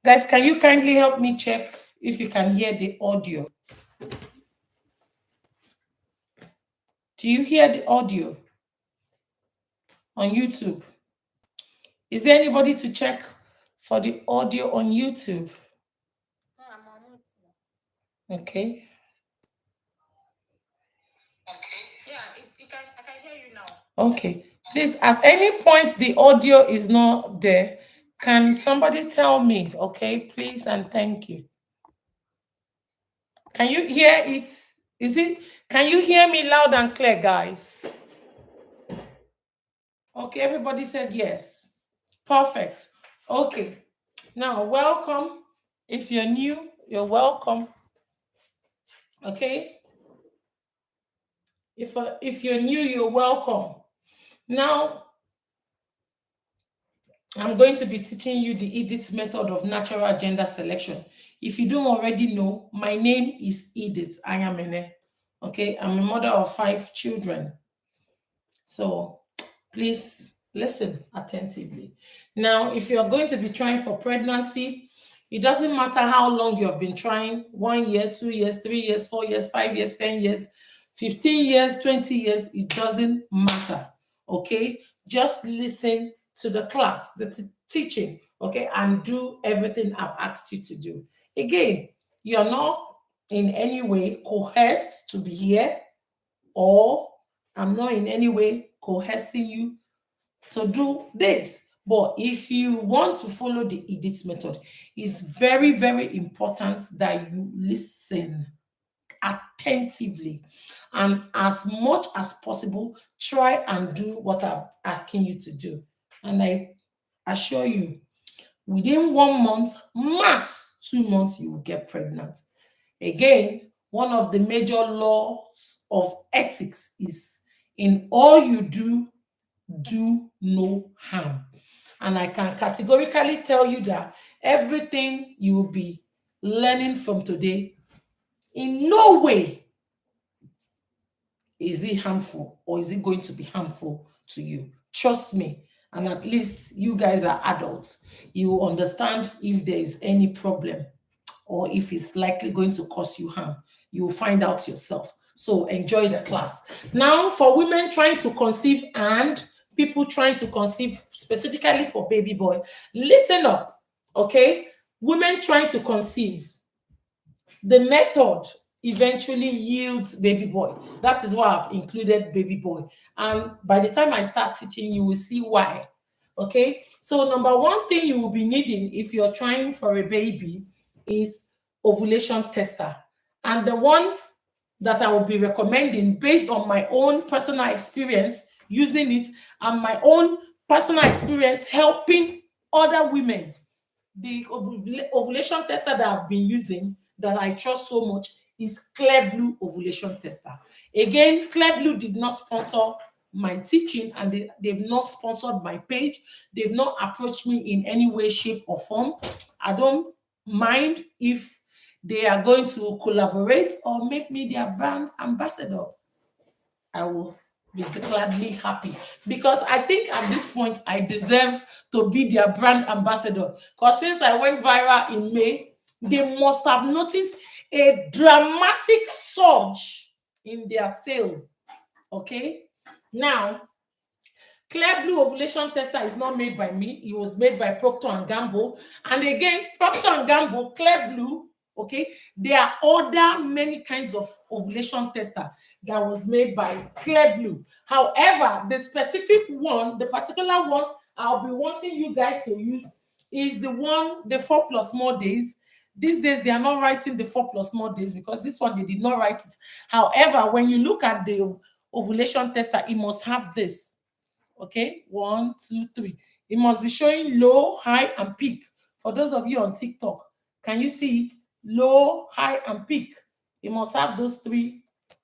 Guys, can you kindly help me check if you can hear the audio? Do you hear the audio on YouTube? Is there anybody to check for the audio on YouTube? I'm on YouTube. Okay. Yeah, I can hear you now. Okay. Please, at any point the audio is not there, can somebody tell me? Okay, please and thank you. Can you hear it? Is it? Can you hear me loud and clear, guys? Okay, everybody said yes. Perfect. Okay. Now, welcome. If you're new, you're welcome. Okay. If you're new, you're welcome. Now, I'm going to be teaching you the Edith method of natural gender selection. If you don't already know, my name is Edith Ayamene. Okay, I'm a mother of 5 children. So please listen attentively. Now, if you're going to be trying for pregnancy, it doesn't matter how long you have been trying, 1 year, 2 years, 3 years, 4 years, 5 years, 10 years, 15 years, 20 years, it doesn't matter. Okay, just listen to the class, the teaching, okay, and do everything I've asked you to do. Again, you're not in any way coerced to be here, or I'm not in any way coercing you to do this. But if you want to follow the Edith method, it's very, very important that you listen attentively and as much as possible, try and do what I'm asking you to do. And I assure you, within 1 month, max 2 months, you will get pregnant. Again, one of the major laws of ethics is in all you do no harm. And I can categorically tell you that everything you will be learning from today, in no way is it harmful or is it going to be harmful to you. Trust me. And at least you guys are adults. You will understand if there is any problem or if it's likely going to cause you harm. You will find out yourself. So enjoy the class. Now, for women trying to conceive and people trying to conceive specifically for baby boy, listen up, okay? Women trying to conceive, the method eventually yields baby boy. That is why I've included baby boy. And by the time I start teaching, you will see why. Okay, so number one thing you will be needing if you're trying for a baby is ovulation tester. And the one that I will be recommending based on my own personal experience using it and my own personal experience helping other women, the ovulation tester that I've been using that I trust so much is Clear Blue ovulation tester. Again, Clear Blue did not sponsor my teaching and they've not sponsored my page. They've not approached me in any way, shape, or form. I don't mind if they are going to collaborate or make me their brand ambassador. I will be gladly happy because I think at this point I deserve to be their brand ambassador. Because since I went viral in May, they must have noticed a dramatic surge in their sale. Okay, now Clear Blue ovulation tester is not made by me. It was made by Procter and Gamble. And again, Procter and Gamble, Clear Blue, okay, there are other many kinds of ovulation tester that was made by Clear Blue. However, the specific one, the particular one I'll be wanting you guys to use is the one, the 4 plus more days. These days, they are not writing the 4 plus more days because this one, they did not write it. However, when you look at the ovulation tester, it must have this. Okay, 1, 2, 3. It must be showing low, high, and peak. For those of you on TikTok, can you see it? Low, high, and peak. It must have those 3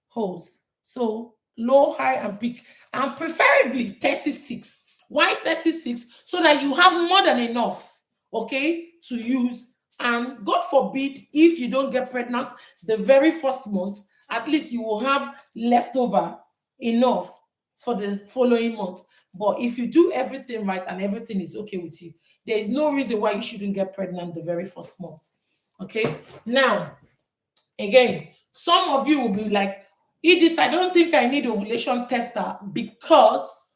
holes. So low, high, and peak. And preferably 30 sticks. Why 30 sticks? So that you have more than enough, okay, to use. And God forbid, if you don't get pregnant the very first month, at least you will have leftover enough for the following month. But if you do everything right and everything is okay with you, There is no reason why you shouldn't get pregnant the very first month. Okay. Now, again, some of you will be like, Edith, I don't think I need ovulation tester because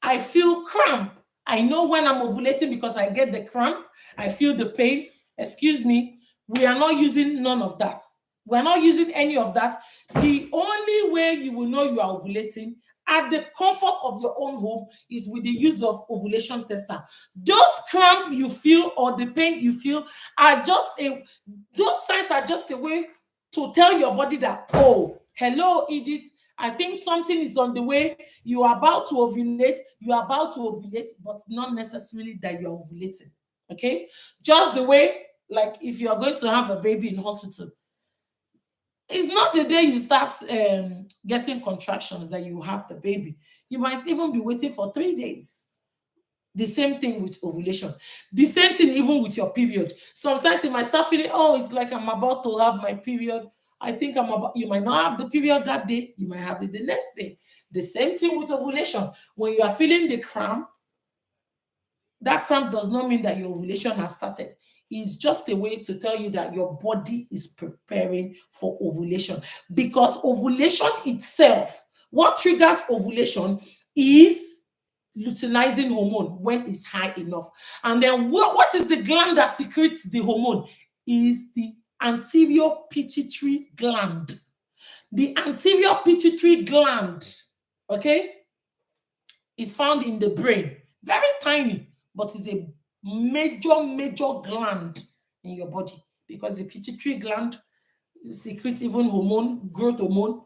I feel cramp. I know when I'm ovulating because I get the cramp, I feel the pain. Excuse me, we are not using none of that. We're not using any of that. The only way you will know you are ovulating at the comfort of your own home is with the use of ovulation tester. Those cramp you feel or the pain you feel are those signs are just a way to tell your body that, oh, hello, Edith, I think something is on the way. You are about to ovulate. You are about to ovulate, but not necessarily that you're ovulating. Okay? Just the way, like if you are going to have a baby in hospital, it's not the day you start getting contractions that you have the baby. You might even be waiting for 3 days. The same thing with ovulation. The same thing even with your period. Sometimes you might start feeling, oh, it's like I'm about to have my period. I think you might not have the period that day. You might have it the next day. The same thing with ovulation. When you are feeling the cramp, that cramp does not mean that your ovulation has started. It's just a way to tell you that your body is preparing for ovulation. Because ovulation itself, what triggers ovulation is luteinizing hormone when it's high enough. And then what is the gland that secretes the hormone? Is the anterior pituitary gland. The anterior pituitary gland, okay, is found in the brain. Very tiny, but it's a major gland in your body because the pituitary gland secretes even hormone, growth hormone.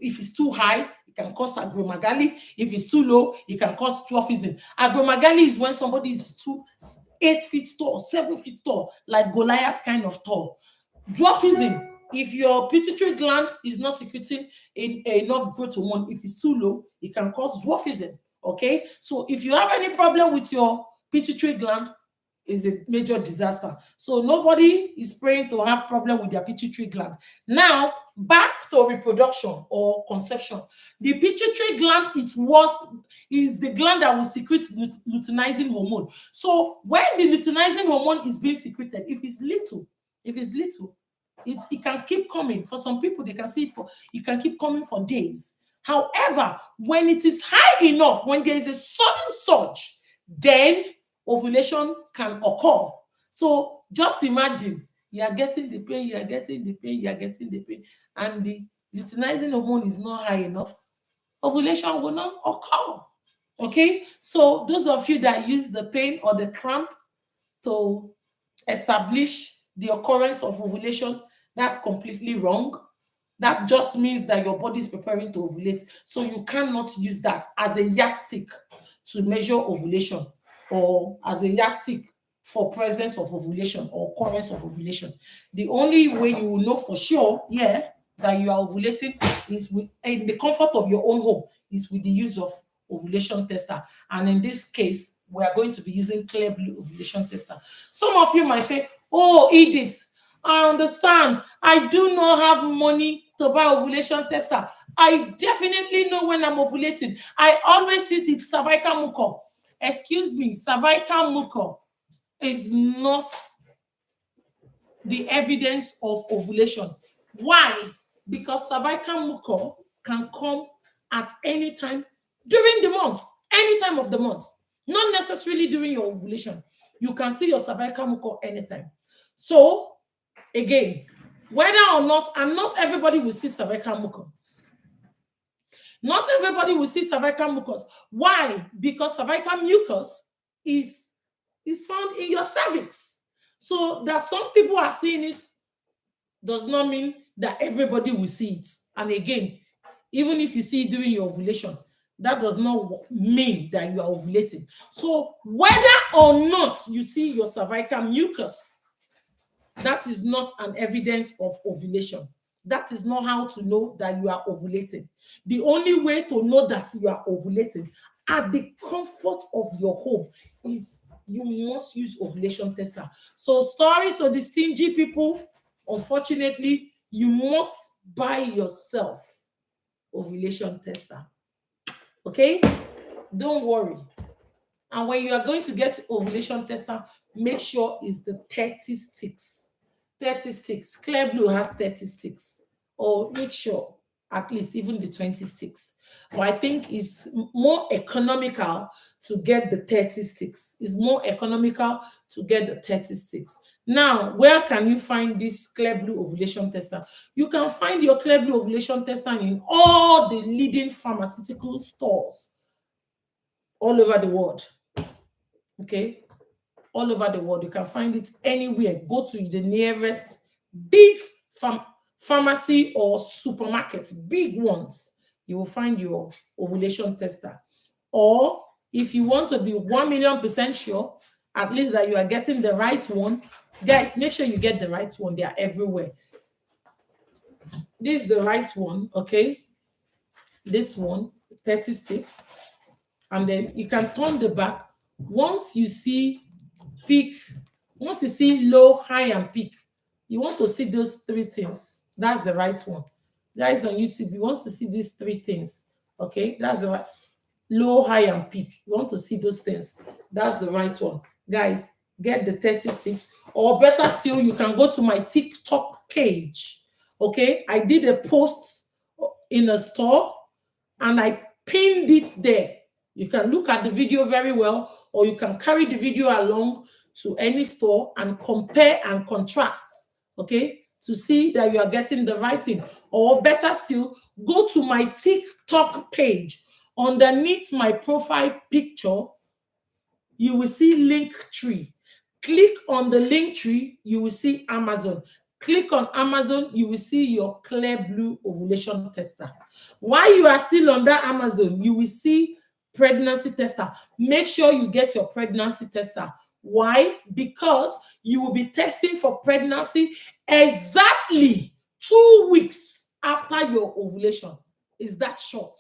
If it's too high, it can cause acromegaly. If it's too low, it can cause dwarfism. Acromegaly is when somebody is 8 feet tall, 7 feet tall, like Goliath kind of tall. Dwarfism, if your pituitary gland is not secreting enough growth hormone, if it's too low, it can cause dwarfism. Okay, so if you have any problem with your pituitary gland, is a major disaster. So nobody is praying to have problem with their pituitary gland. Now, back to reproduction or conception. The pituitary gland is the gland that will secrete luteinizing hormone. So when the luteinizing hormone is being secreted, if it's little, it can keep coming. For some people, they can see it can keep coming for days. However, when it is high enough, when there is a sudden surge, then ovulation can occur. So just imagine you are getting the pain, and the luteinizing hormone is not high enough. Ovulation will not occur. Okay, so those of you that use the pain or the cramp to establish the occurrence of ovulation, that's completely wrong. That just means that your body is preparing to ovulate. So you cannot use that as a yardstick to measure ovulation or as a yardstick for presence of ovulation or occurrence of ovulation. The only way you will know for sure, that you are ovulating is in the comfort of your own home, is with the use of ovulation tester. And in this case, we are going to be using Clear Blue ovulation tester. Some of you might say, oh, Edith, I understand. I do not have money to buy ovulation tester. I definitely know when I'm ovulating. I always see the cervical mucus. Excuse me, cervical mucus is not the evidence of ovulation. Why? Because cervical mucus can come at any time during the month, any time of the month, not necessarily during your ovulation. You can see your cervical mucus anytime. So, again, whether or not, and not everybody will see cervical mucus. Not everybody will see cervical mucus. Why? Because cervical mucus is found in your cervix. So that some people are seeing it does not mean that everybody will see it. And again, even if you see it during your ovulation, that does not mean that you are ovulating. So whether or not you see your cervical mucus, that is not an evidence of ovulation. That is not how to know that you are ovulating. The only way to know that you are ovulating at the comfort of your home is you must use ovulation tester. So sorry to the stingy people, unfortunately, you must buy yourself ovulation tester. Okay? Don't worry. And when you are going to get ovulation tester, make sure it's the 30 sticks. 30 sticks. Clear Blue has 30 sticks. Or make sure at least even the 20 sticks. But I think it's more economical to get the 30 sticks. It's more economical to get the 30 sticks. Now, where can you find this Clear Blue ovulation tester? You can find your Clear Blue ovulation tester in all the leading pharmaceutical stores all over the world. Okay? All over the world. You can find it anywhere. Go to the nearest big pharmacy or supermarkets, big ones. You will find your ovulation tester. Or if you want to be 1,000,000% sure, at least that you are getting the right one, guys, make sure you get the right one. They are everywhere. This is the right one, okay? This one, 30 sticks. And then you can turn the back. Once you see peak, once you see low, high, and peak, you want to see those three things. That's the right one. Guys on YouTube, you want to see these three things. Okay, that's the right. Low, high, and peak. You want to see those things. That's the right one. Guys, get the 36. Or better still, you can go to my TikTok page. Okay, I did a post in a store and I pinned it there. You can look at the video very well, or you can carry the video along to any store and compare and contrast, okay, to see that you are getting the right thing. Or better still, go to my TikTok page. Underneath my profile picture, you will see link tree. Click on the link tree, you will see Amazon. Click on Amazon, you will see your Clear Blue ovulation tester. While you are still under Amazon, you will see pregnancy tester. Make sure you get your pregnancy tester. Why? Because you will be testing for pregnancy exactly 2 weeks after your ovulation. Is that short?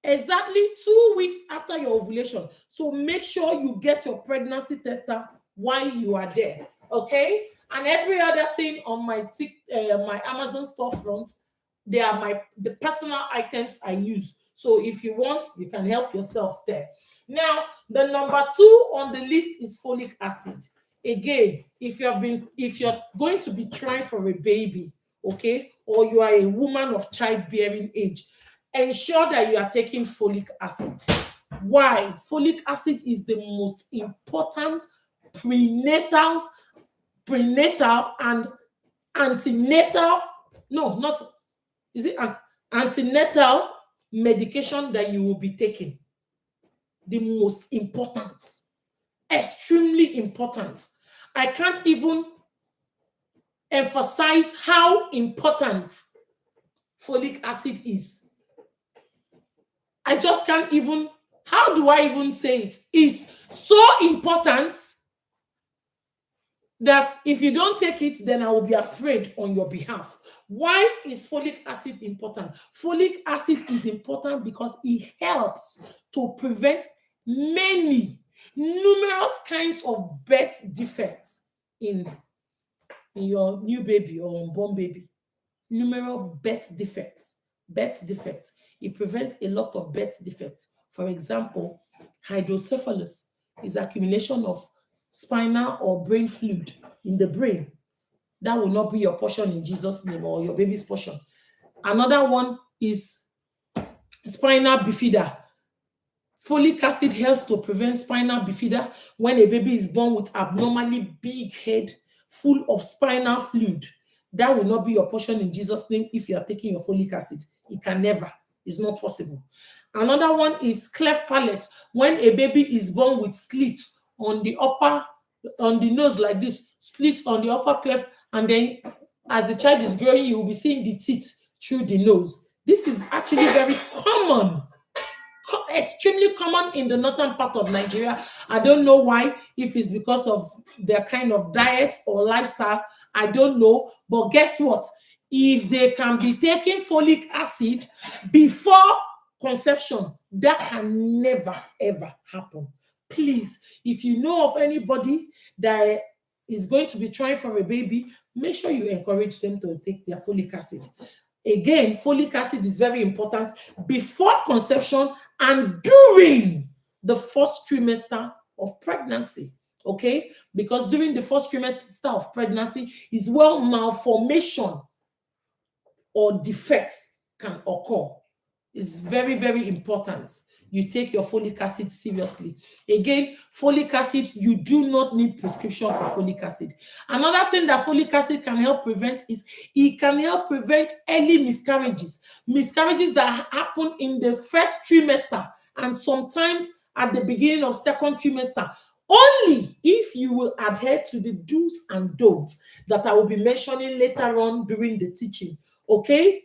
Exactly 2 weeks after your ovulation. So make sure you get your pregnancy tester while you are there. Okay? And every other thing on my my Amazon storefront, they are the personal items I use. So if you want, you can help yourself there. Now, the number 2 on the list is folic acid. Again, if you're going to be trying for a baby, okay, or you are a woman of childbearing age, ensure that you are taking folic acid. Why? Folic acid is the most important prenatal and antenatal, no, not, is it antenatal medication that you will be taking. The most important, extremely important. I can't even emphasize how important folic acid is. I just can't even, how do I even say it? It's so important that if you don't take it, then I will be afraid on your behalf. Why is folic acid important? Folic acid is important because it helps to prevent numerous kinds of birth defects in your new baby or unborn baby. Numerous birth defects. It prevents a lot of birth defects. For example, hydrocephalus is accumulation of spinal or brain fluid in the brain. That will not be your portion in Jesus' name, or your baby's portion. Another one is spinal bifida. Folic acid helps to prevent spinal bifida when a baby is born with abnormally big head full of spinal fluid. That will not be your portion in Jesus' name if you are taking your folic acid. It can never. It's not possible. Another one is cleft palate. When a baby is born with slits on the nose like this, slits on the upper cleft, and then as the child is growing, you will be seeing the teeth through the nose. This is actually very common, extremely common in the northern part of Nigeria. I don't know why, if it's because of their kind of diet or lifestyle, I don't know. But guess what? If they can be taking folic acid before conception, that can never, ever happen. Please, if you know of anybody that is going to be trying for a baby, make sure you encourage them to take their folic acid. Again, folic acid is very important before conception and during the first trimester of pregnancy. Okay, because during the first trimester of pregnancy is where malformation or defects can occur. It's very, very important. You take your folic acid seriously. Again, folic acid, you do not need prescription for folic acid. Another thing that folic acid can help prevent is it can help prevent early miscarriages. Miscarriages that happen in the first trimester and sometimes at the beginning of second trimester. Only if you will adhere to the do's and don'ts that I will be mentioning later on during the teaching. Okay?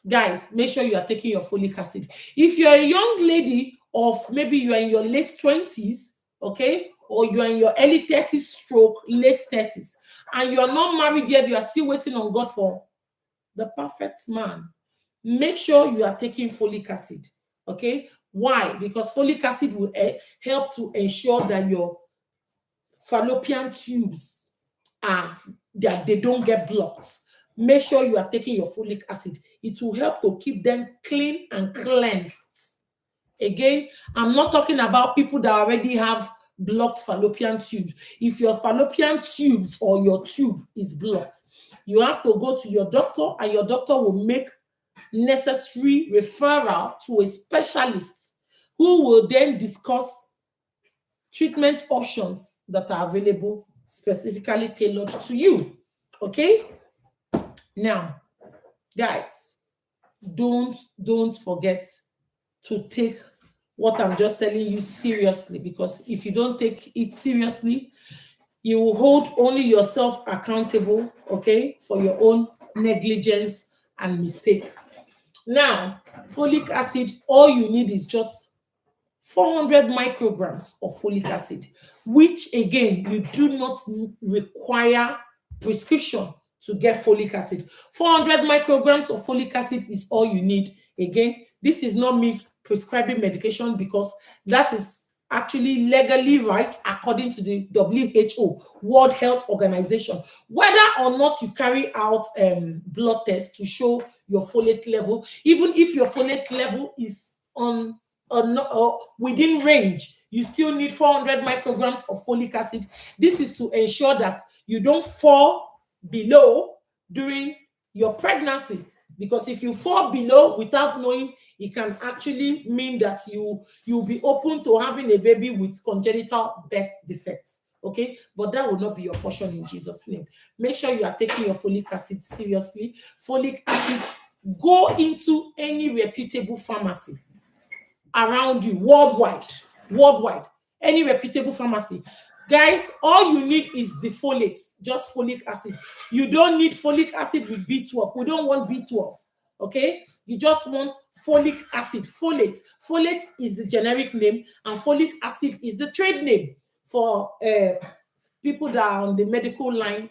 Guys, make sure you are taking your folic acid. If you're a young lady of maybe you are in your late 20s, okay, or you are in your early 30s stroke, late 30s, and you are not married yet, you are still waiting on God for the perfect man, make sure you are taking folic acid, okay? Why? Because folic acid will help to ensure that your fallopian tubes that they don't get blocked. Make sure you are taking your folic acid. It will help to keep them clean and cleansed. Again, I'm not talking about people that already have blocked fallopian tubes. If your fallopian tubes or your tube is blocked, you have to go to your doctor and your doctor will make necessary referral to a specialist who will then discuss treatment options that are available specifically tailored to you. Okay? Now, guys, don't forget to take what I'm just telling you seriously, because if you don't take it seriously, you will hold only yourself accountable, okay, for your own negligence and mistake. Now, folic acid, all you need is just 400 micrograms of folic acid, which again, you do not require prescription to get folic acid. 400 micrograms of folic acid is all you need. Again, this is not me prescribing medication because that is actually legally right according to the WHO, World Health Organization. Whether or not you carry out blood tests to show your folate level, even if your folate level is on or within range, you still need 400 micrograms of folic acid. This is to ensure that you don't fall below during your pregnancy, because if you fall below without knowing, it can actually mean that you'll be open to having a baby with congenital birth defects. Okay, but that will not be your portion in Jesus' name. Make sure you are taking your folic acid seriously. Folic acid, go into any reputable pharmacy around you, worldwide, any reputable pharmacy. Guys, all you need is the folates, just folic acid. You don't need folic acid with B12. We don't want B12, okay? You just want folic acid, folates. Folate is the generic name, and folic acid is the trade name for people that are on the medical line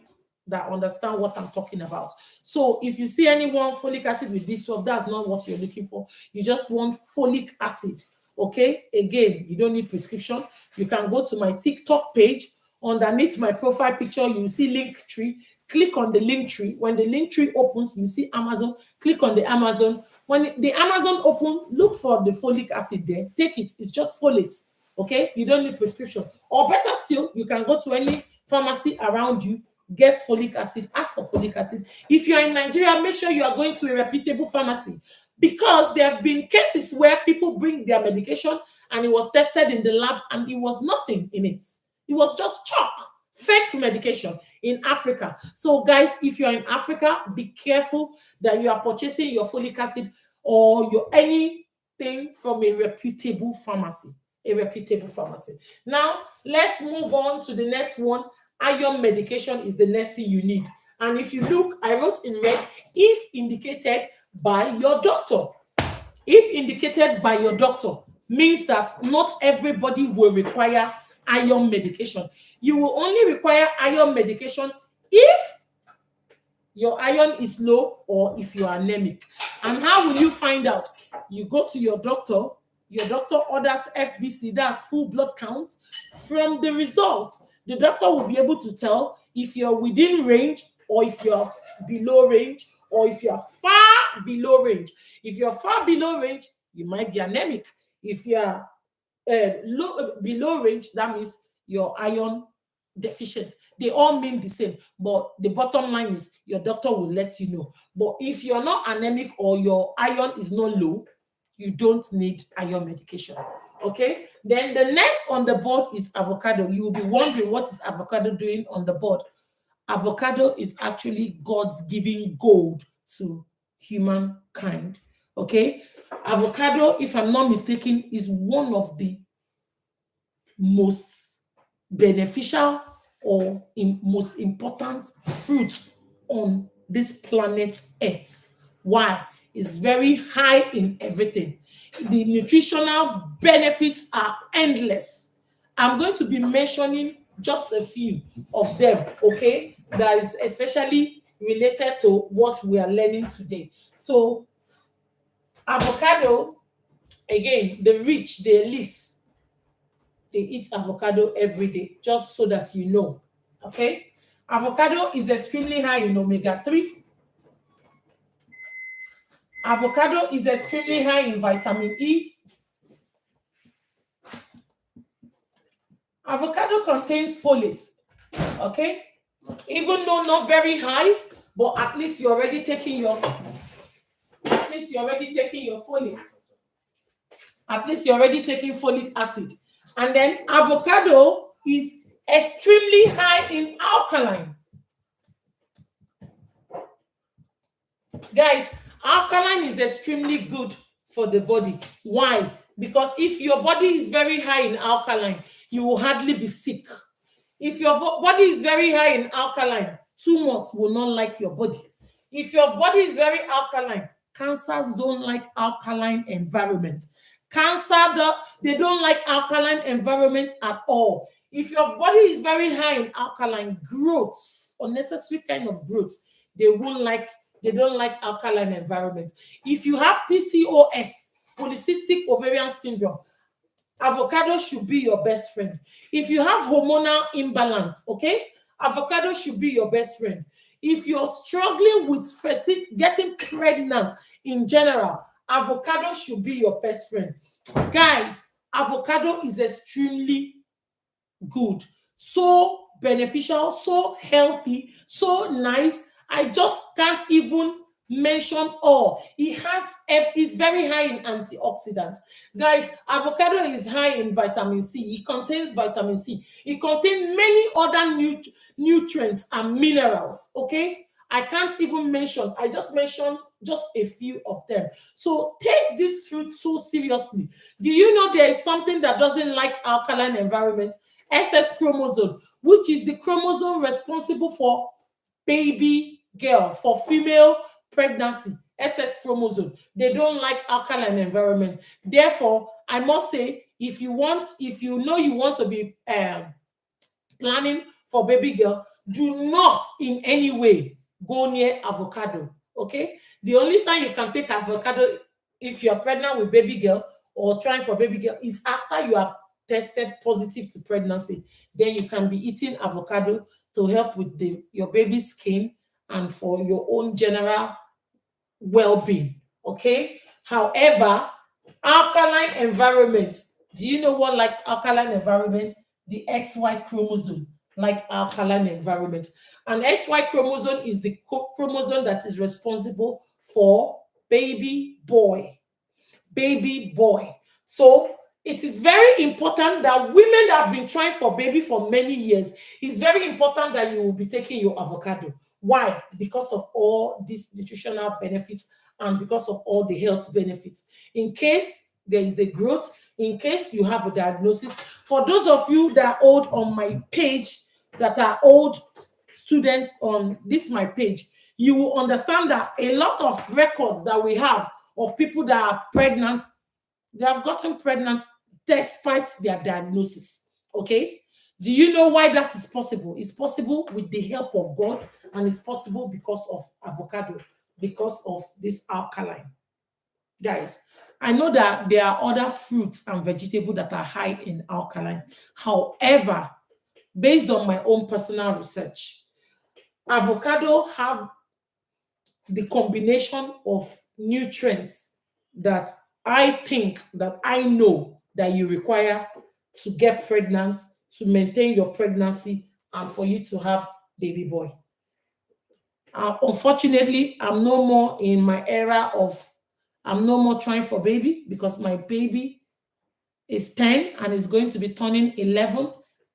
that understand what I'm talking about. So if you see anyone folic acid with B12, that's not what you're looking for. You just want folic acid. Okay, again, you don't need prescription. You can go to my TikTok page. Underneath my profile picture, you see link tree. Click on the link tree. When the link tree opens, you see Amazon. Click on the Amazon. When the Amazon open, look for the folic acid there. Take it. It's just folates. Okay, you don't need prescription. Or better still, you can go to any pharmacy around you, get folic acid, ask for folic acid. If you are in Nigeria, make sure you are going to a reputable pharmacy, because there have been cases where people bring their medication and it was tested in the lab and it was nothing in it. It was just chalk, fake medication in Africa. So guys, if you are in Africa, be careful that you are purchasing your folic acid or your anything from a reputable pharmacy. Now, let's move on to the next one. Iron medication is the next thing you need. And if you look, I wrote in red, if indicated by your doctor. If indicated by your doctor means that not everybody will require iron medication. You will only require iron medication if your iron is low or if you are anemic. And how will you find out? You go to your doctor orders FBC, that's full blood count. From the results, the doctor will be able to tell if you're within range or if you're below range or if you're far below range. If you're far below range, you might be anemic. If you're below range, that means you're iron deficient. They all mean the same, but the bottom line is your doctor will let you know. But if you're not anemic or your iron is not low, you don't need iron medication. Okay. Then the next on the board is avocado. You will be wondering, what is avocado doing on the board? Avocado is actually God's giving gold to humankind. Okay. Avocado, if I'm not mistaken, is one of the most beneficial or most important fruit on this planet Earth. Why? It's very high in everything. The nutritional benefits are endless. I'm going to be mentioning just a few of them, okay? That is especially related to what we are learning today. So, avocado, again, the rich, the elites, they eat avocado every day, just so that you know. Okay? Avocado is extremely high in omega 3. Avocado is extremely high in vitamin E. Avocado contains folate. Okay? Even though not very high, but at least you're already taking your folate. At least you're already taking folic acid. And then avocado is extremely high in alkaline. Guys, alkaline is extremely good for the body. Why? Because if your body is very high in alkaline, you will hardly be sick. If your body is very high in alkaline, tumors will not like your body. If your body is very alkaline, cancers don't like alkaline environment. They don't like alkaline environment at all. If your body is very high in alkaline, growths, unnecessary kind of growth, they don't like alkaline environment. If you have PCOS, polycystic ovarian syndrome, avocado should be your best friend. If you have hormonal imbalance, okay, avocado should be your best friend. If you're struggling with fatigue, getting pregnant in general, avocado should be your best friend. Guys, avocado is extremely good, so beneficial, so healthy, so nice. I just can't even mention all. It's very high in antioxidants. Guys, avocado is high in vitamin C. It contains vitamin C. It contains many other nutrients and minerals. Okay, I can't even mention. I just mentioned just a few of them. So take this fruit so seriously. Do you know there is something that doesn't like alkaline environments? SS chromosome, which is the chromosome responsible for baby girl, for female pregnancy. SS chromosome, they don't like alkaline environment. Therefore, I must say, if you know you want to be planning for baby girl, do not in any way go near avocado. Okay, the only time you can take avocado if you're pregnant with baby girl or trying for baby girl is after you have tested positive to pregnancy. Then you can be eating avocado to help with your baby's skin and for your own general well-being. Okay. However, alkaline environment. Do you know what likes alkaline environment? The XY chromosome like alkaline environment. And XY chromosome is the chromosome that is responsible for baby boy. Baby boy. So it is very important that women that have been trying for baby for many years, it's very important that you will be taking your avocado. Why? Because of all these nutritional benefits and because of all the health benefits. In case there is a growth, in case you have a diagnosis, for those of you that are old on my page, that are old students on my page, you will understand that a lot of records that we have of people that are pregnant, they have gotten pregnant despite their diagnosis. Okay? Do you know why that is possible? It's possible with the help of God, and it's possible because of avocado, because of this alkaline. Guys, I know that there are other fruits and vegetables that are high in alkaline. However, based on my own personal research, avocado have the combination of nutrients that I know that you require to get pregnant, to maintain your pregnancy and for you to have baby boy. Unfortunately, I'm no more trying for baby because my baby is 10 and is going to be turning 11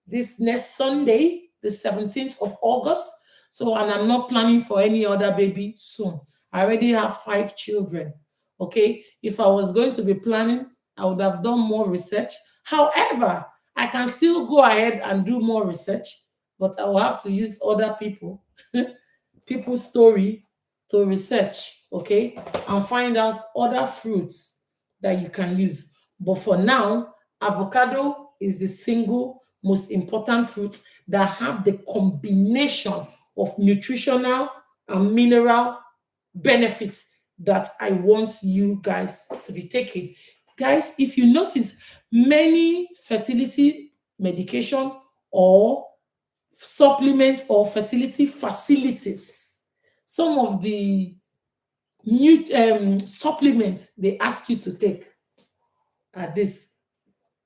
this next Sunday, the 17th of August. So, and I'm not planning for any other baby soon. I already have 5 children. Okay. If I was going to be planning, I would have done more research. However, I can still go ahead and do more research, but I will have to use other people's story to research, okay, and find out other fruits that you can use. But for now, avocado is the single most important fruit that have the combination of nutritional and mineral benefits that I want you guys to be taking. Guys, if you notice, many fertility medication or supplements or fertility facilities, some of the new supplements they ask you to take are this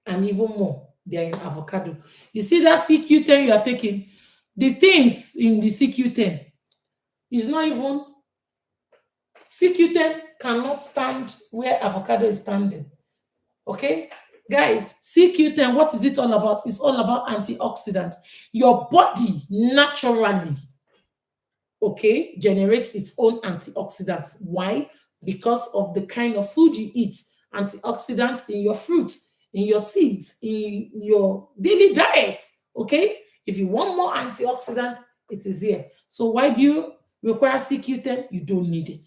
and even more. They are in avocado. You see that CQ10 you are taking, the things in the CQ10 is not even, CQ10 cannot stand where avocado is standing. Okay? Guys, CQ10, what is it all about? It's all about antioxidants. Your body naturally, okay, generates its own antioxidants. Why? Because of the kind of food you eat. Antioxidants in your fruits, in your seeds, in your daily diet. Okay? If you want more antioxidants, it is here. So why do you require CQ10? You don't need it.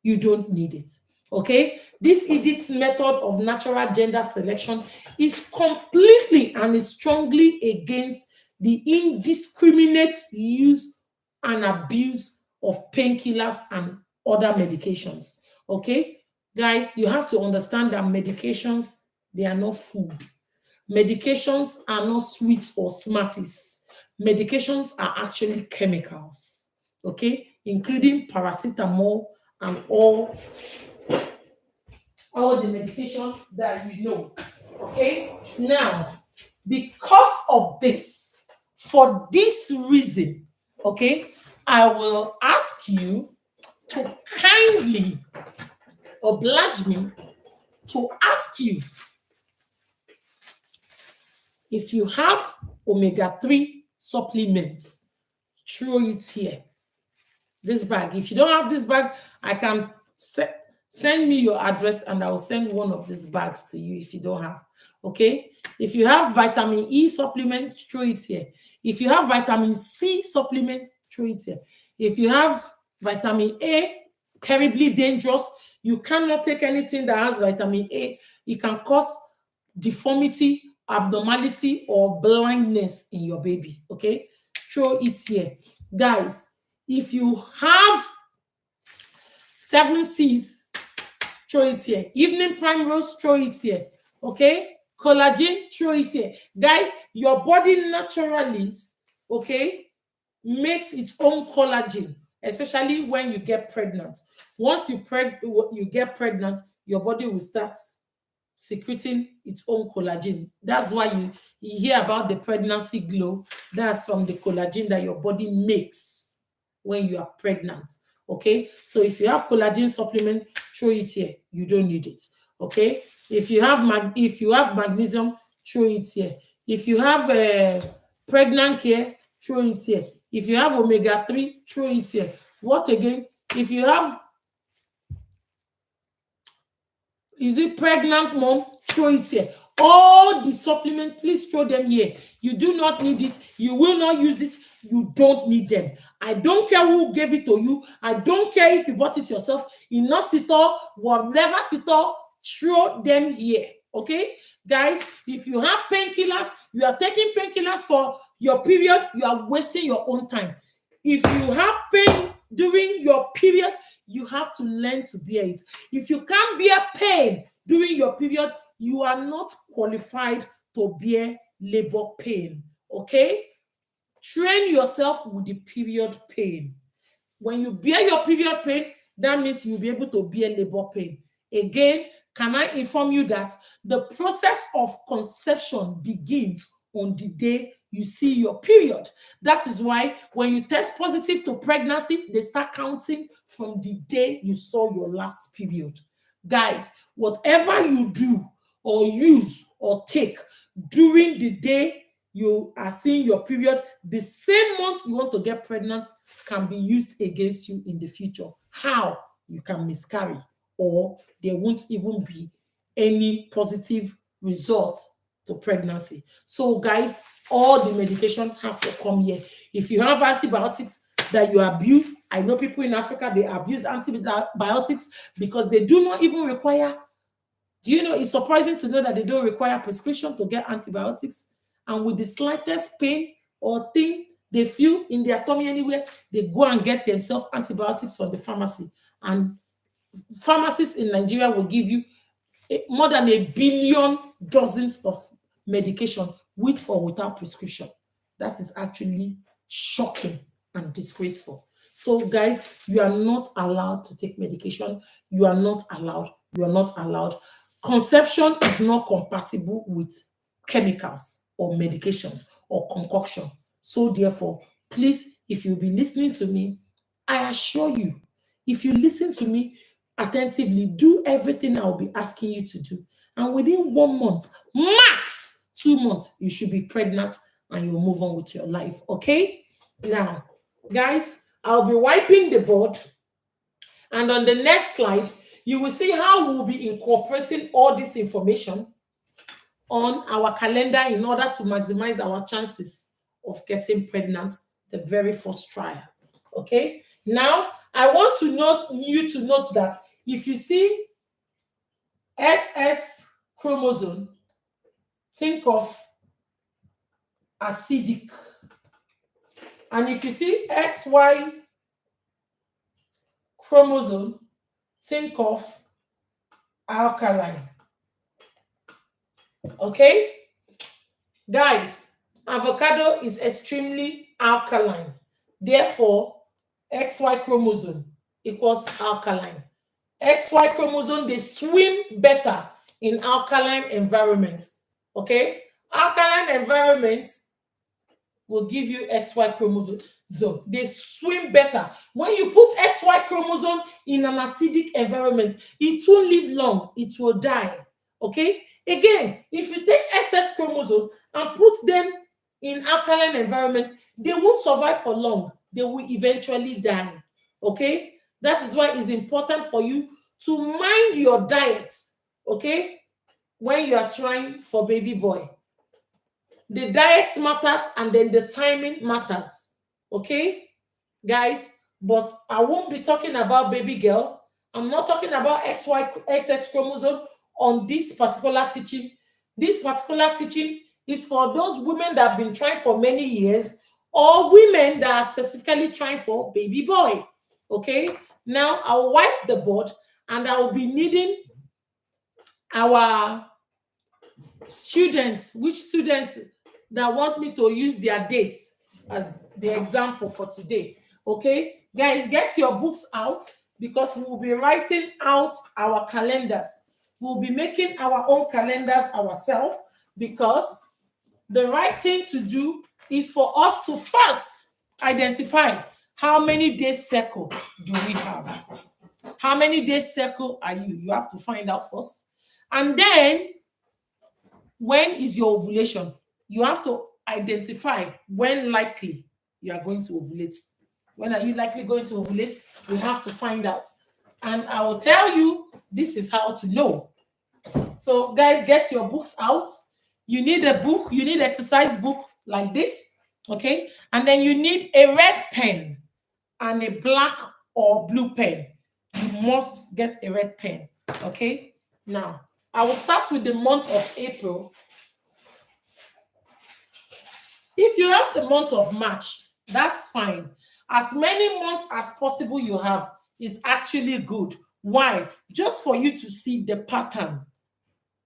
You don't need it. Okay? This Edith method of natural gender selection is completely and is strongly against the indiscriminate use and abuse of painkillers and other medications. Okay? Guys, you have to understand that medications, they are not food. Medications are not sweets or smarties. Medications are actually chemicals, okay, including paracetamol and all the medication that you know. Okay, now, because of this, for this reason, okay, I will ask you to kindly oblige me to ask you if you have omega-3 supplements, throw it here. This bag. If you don't have this bag, I can send me your address and I will send one of these bags to you if you don't have. Okay? If you have vitamin E supplement, throw it here. If you have vitamin C supplement, throw it here. If you have vitamin A, terribly dangerous, you cannot take anything that has vitamin A. It can cause deformity, abnormality, or blindness in your baby. Okay? Throw it here. Guys, if you have 7Cs, throw it here. Evening primrose, throw it here. Okay? Collagen, throw it here. Guys, your body naturally, okay, makes its own collagen, especially when you get pregnant. Once you get pregnant, your body will start secreting its own collagen. That's why you hear about the pregnancy glow. That's from the collagen that your body makes when you are pregnant. Okay, so if you have collagen supplement, throw it here. You don't need it. Okay, if you have magnesium, throw it here. If you have pregnant care, throw it here. If you have omega-3, throw it here. What again? If you have, is it pregnant mom, throw it here. All the supplements, please throw them here. You do not need it. You will not use it. You don't need them. I don't care who gave it to you. I don't care if you bought it yourself. In no store, whatever store, throw them here. Okay? Guys, if you have painkillers, you are taking painkillers for your period, you are wasting your own time. If you have pain during your period, you have to learn to bear it. If you can't bear pain during your period, you are not qualified to bear labor pain. Okay? Train yourself with the period pain. When you bear your period pain, that means you'll be able to bear labor pain. Again, can I inform you that the process of conception begins on the day you see your period. That is why when you test positive to pregnancy, they start counting from the day you saw your last period. Guys, whatever you do or use or take during the day you are seeing your period, the same month you want to get pregnant can be used against you in the future. How? You can miscarry, or there won't even be any positive result to pregnancy. So, guys, all the medication have to come here. If you have antibiotics that you abuse, I know people in Africa, they abuse antibiotics because they do not even require. Do you know, it's surprising to know that they don't require prescription to get antibiotics. And with the slightest pain or thing they feel in their tummy anywhere, they go and get themselves antibiotics from the pharmacy. And pharmacists in Nigeria will give you more than 1 billion dozens of medication with or without prescription. That is actually shocking and disgraceful. So, guys, you are not allowed to take medication. You are not allowed. You are not allowed. Conception is not compatible with chemicals or medications or concoction. So, therefore, please, if you'll be listening to me, I assure you, if you listen to me attentively, do everything I'll be asking you to do. And within 1 month, max 2 months, you should be pregnant and you'll move on with your life. Okay? Now, guys, I'll be wiping the board. And on the next slide, you will see how we'll be incorporating all this information on our calendar in order to maximize our chances of getting pregnant the very first trial. Okay? Now, I want you to note that if you see XX chromosome, think of acidic. And if you see XY chromosome, think of alkaline. Okay? Guys, avocado is extremely alkaline. Therefore, XY chromosome equals alkaline. XY chromosome, they swim better in alkaline environments. Okay? Alkaline environments will give you XY chromosome. So they swim better. When you put XY chromosome in an acidic environment, it won't live long. It will die. Okay? Again, if you take excess chromosome and put them in alkaline environment, they won't survive for long. They will eventually die. Okay? That is why it's important for you to mind your diet. Okay? When you are trying for baby boy. The diet matters and then the timing matters. Okay, guys? But I won't be talking about baby girl. I'm not talking about XY chromosome on this particular teaching. This particular teaching is for those women that have been trying for many years or women that are specifically trying for baby boy. Okay, now I'll wipe the board and I'll be needing our students, which students that want me to use their dates as the example for today. Okay, guys, get your books out because we will be writing out our calendars. We'll be making our own calendars ourselves because the right thing to do is for us to first identify how many days cycle do we have. How many days cycle are you? You have to find out first. And then, when is your ovulation? You have to identify when likely you are going to ovulate. When are you likely going to ovulate? We have to find out. And I will tell you, this is how to know. So, guys, get your books out. You need a book. You need exercise book like this. Okay? And then you need a red pen and a black or blue pen. You must get a red pen. Okay? Now, I will start with the month of April. If you have the month of March, that's fine. As many months as possible you have is actually good. Why? Just for you to see the pattern.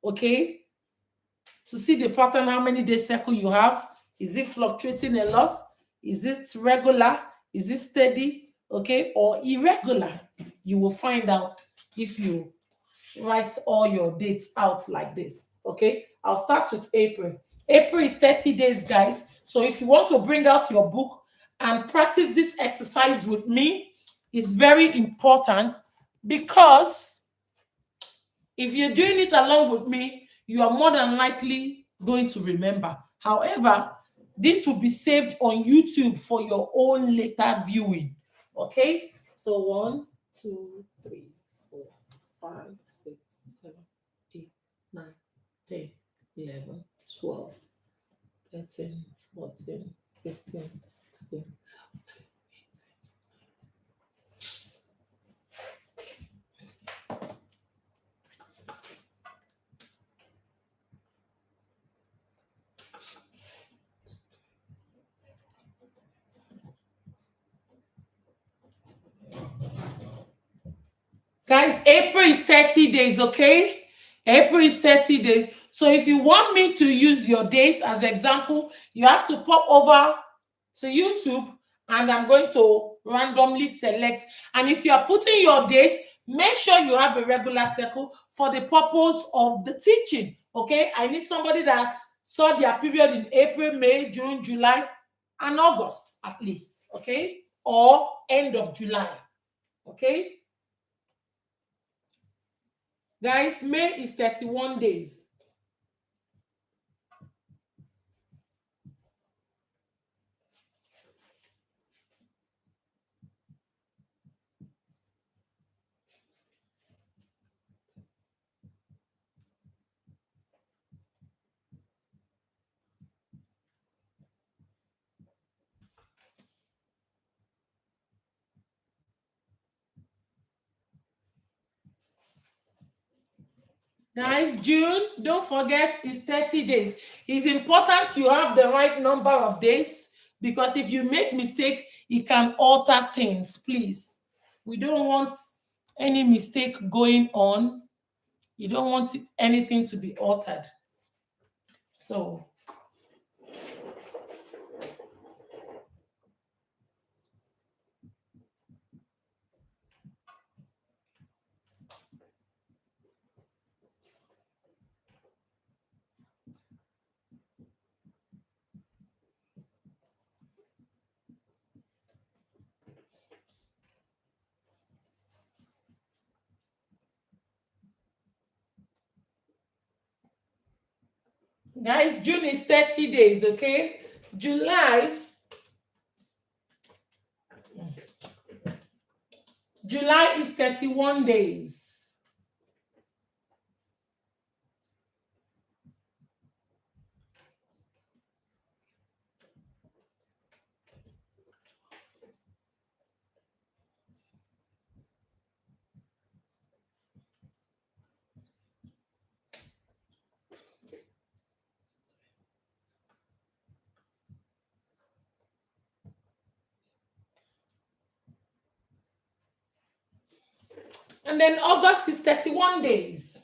Okay? To see the pattern, how many days cycle you have. Is it fluctuating a lot? Is it regular? Is it steady? Okay? Or irregular? You will find out if you write all your dates out like this. Okay? I'll start with April. April is 30 days, guys. So if you want to bring out your book and practice this exercise with me, it's very important, because if you're doing it along with me, you are more than likely going to remember. However, this will be saved on YouTube for your own later viewing. Okay? So 1, 2, 3, 4, 5, 6, 7, 8, 9, 10, 11, 12, 13, 14, 15, 16. Guys, April is 30 days, okay? April is 30 days. So if you want me to use your date as example, you have to pop over to YouTube, and I'm going to randomly select. And if you are putting your date, make sure you have a regular circle for the purpose of the teaching, okay? I need somebody that saw their period in April, May, June, July, and August at least, okay? Or end of July, okay? Guys, May is 31 days. Guys, June, don't forget, is 30 days. It's important you have the right number of dates, because if you make mistake, it can alter things, please. We don't want any mistake going on. You don't want anything to be altered. So, guys, June is 30 days, okay? July is 31 days. And then August is 31 days.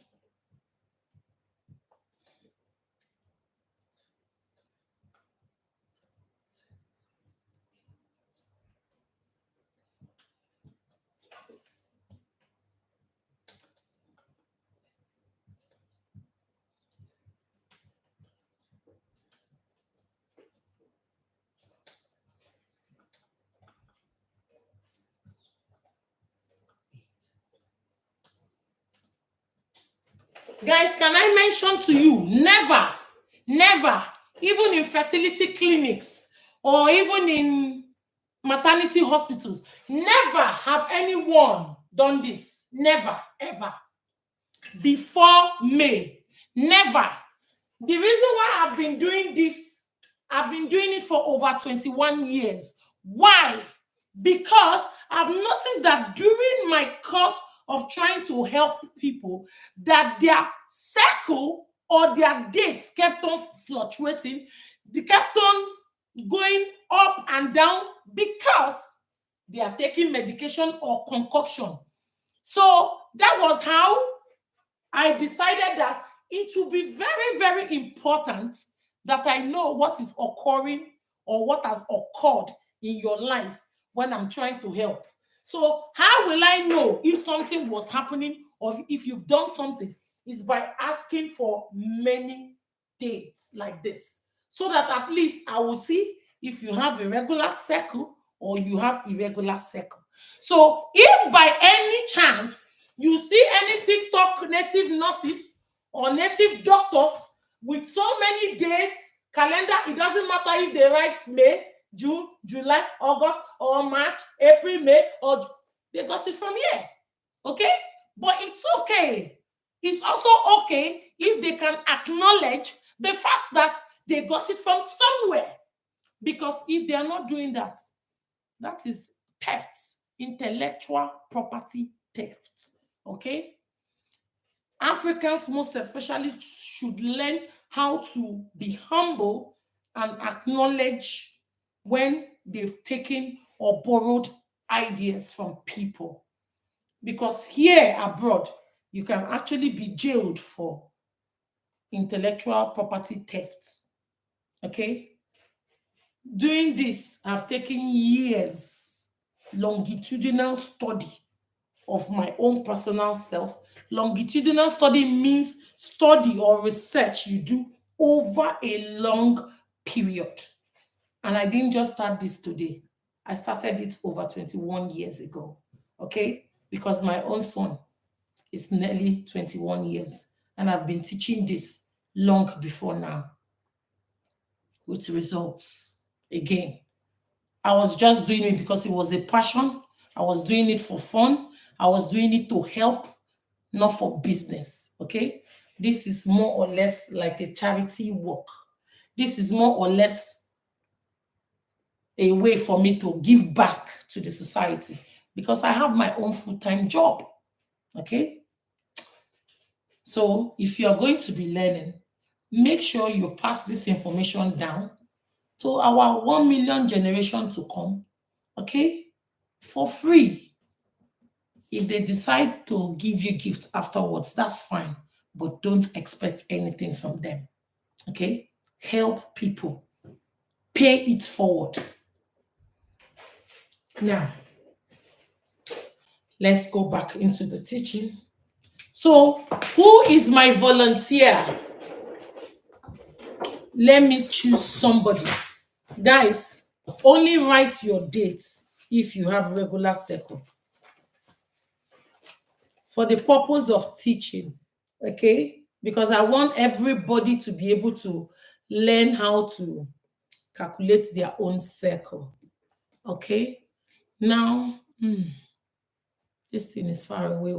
Guys, can I mention to you, never, even in fertility clinics or even in maternity hospitals, never have anyone done this. Never, ever. Before May. Never. The reason why I've been doing this, I've been doing it for over 21 years. Why? Because I've noticed that during my course of trying to help people, that their cycle or their dates kept on fluctuating. They kept on going up and down because they are taking medication or concoction. So that was how I decided that it will be very, very important that I know what is occurring or what has occurred in your life when I'm trying to help. So, how will I know if something was happening or if you've done something? Is by asking for many dates like this, so that at least I will see if you have a regular cycle or you have irregular cycle. So if by any chance you see any TikTok native nurses or native doctors with so many dates, calendar, it doesn't matter if they write May, June, July, August, or March, April, May, or they got it from here. Okay? But it's okay. It's also okay if they can acknowledge the fact that they got it from somewhere. Because if they are not doing that, that is theft, intellectual property theft. Okay? Africans, most especially, should learn how to be humble and acknowledge when they've taken or borrowed ideas from people. Because here abroad, you can actually be jailed for intellectual property theft. Okay? Doing this, I've taken years, longitudinal study of my own personal self. Longitudinal study means study or research you do over a long period. And I didn't just start this today. I started it over 21 years ago. Okay? Because my own son is nearly 21 years. And I've been teaching this long before now with results. Again, I was just doing it because it was a passion. I was doing it for fun. I was doing it to help, not for business. Okay? This is more or less like a charity work. This is more or less a way for me to give back to the society because I have my own full-time job. Okay? So if you are going to be learning, make sure you pass this information down to our 1 million generation to come, okay, for free. If they decide to give you gifts afterwards, that's fine, but don't expect anything from them, okay? Help people, pay it forward. Now, let's go back into the teaching. So, who is my volunteer? Let me choose somebody. Guys, only write your dates if you have regular cycle. For the purpose of teaching, okay? Because I want everybody to be able to learn how to calculate their own cycle, okay? Now, this thing is far away,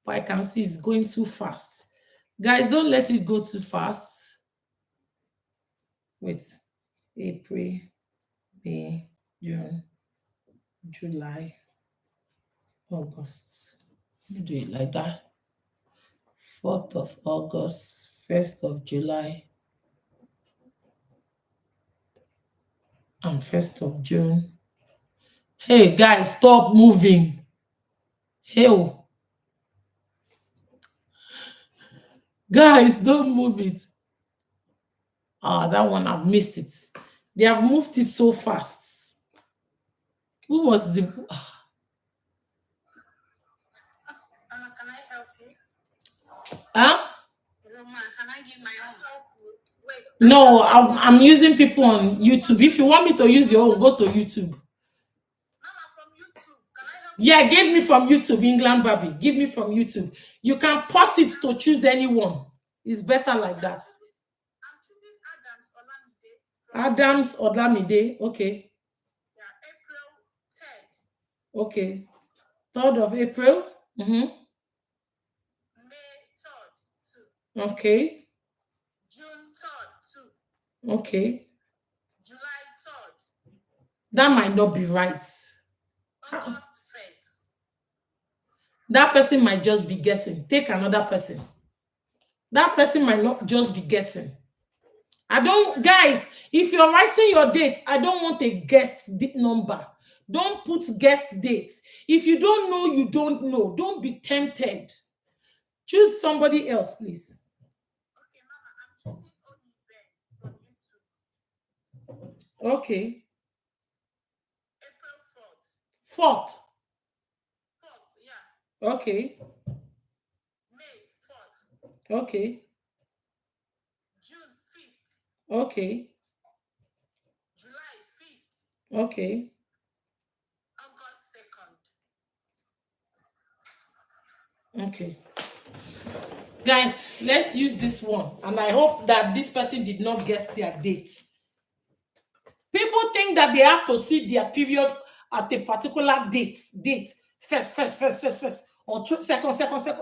but I can see it's going too fast. Guys, don't let it go too fast. Wait, April, May, June, July, August. You do it like that. 4th of August, 1st of July, and 1st of June. Hey, guys, stop moving. Hey, guys, don't move it. Ah, that one, I've missed it. They have moved it so fast. Who was the... Can I help you? Huh? Hello, ma. Can I give my own? Wait. No, I'm using people on YouTube. If you want me to use your own, go to YouTube. Mama, from YouTube. Can I help Yeah, give me from YouTube, England Barbie. Give me from YouTube. You can pause it to choose anyone. It's better like that. I'm choosing Adams Olamide. Adams Olamide. Okay. Yeah, April 3rd. Okay. 3rd of April. May 3rd, 2. Okay. June 3rd, 2. Okay. July 3rd. That might not be right. August 1st. That person might just be guessing. Take another person. That person might not just be guessing. I don't, guys, if you're writing your date, I don't want a guest number. Don't put guest dates. If you don't know, you don't know. Don't be tempted. Choose somebody else, please. Okay, Mama, I'm choosing Onibe from YouTube. Okay. April 4th. 4th. 4th, yeah. Okay. May 4th. Okay. June Okay. July 5th, Okay. August 2nd. Okay. Guys, let's use this one. And I hope that this person did not guess their dates. People think that they have to see their period at a particular date. First, or second.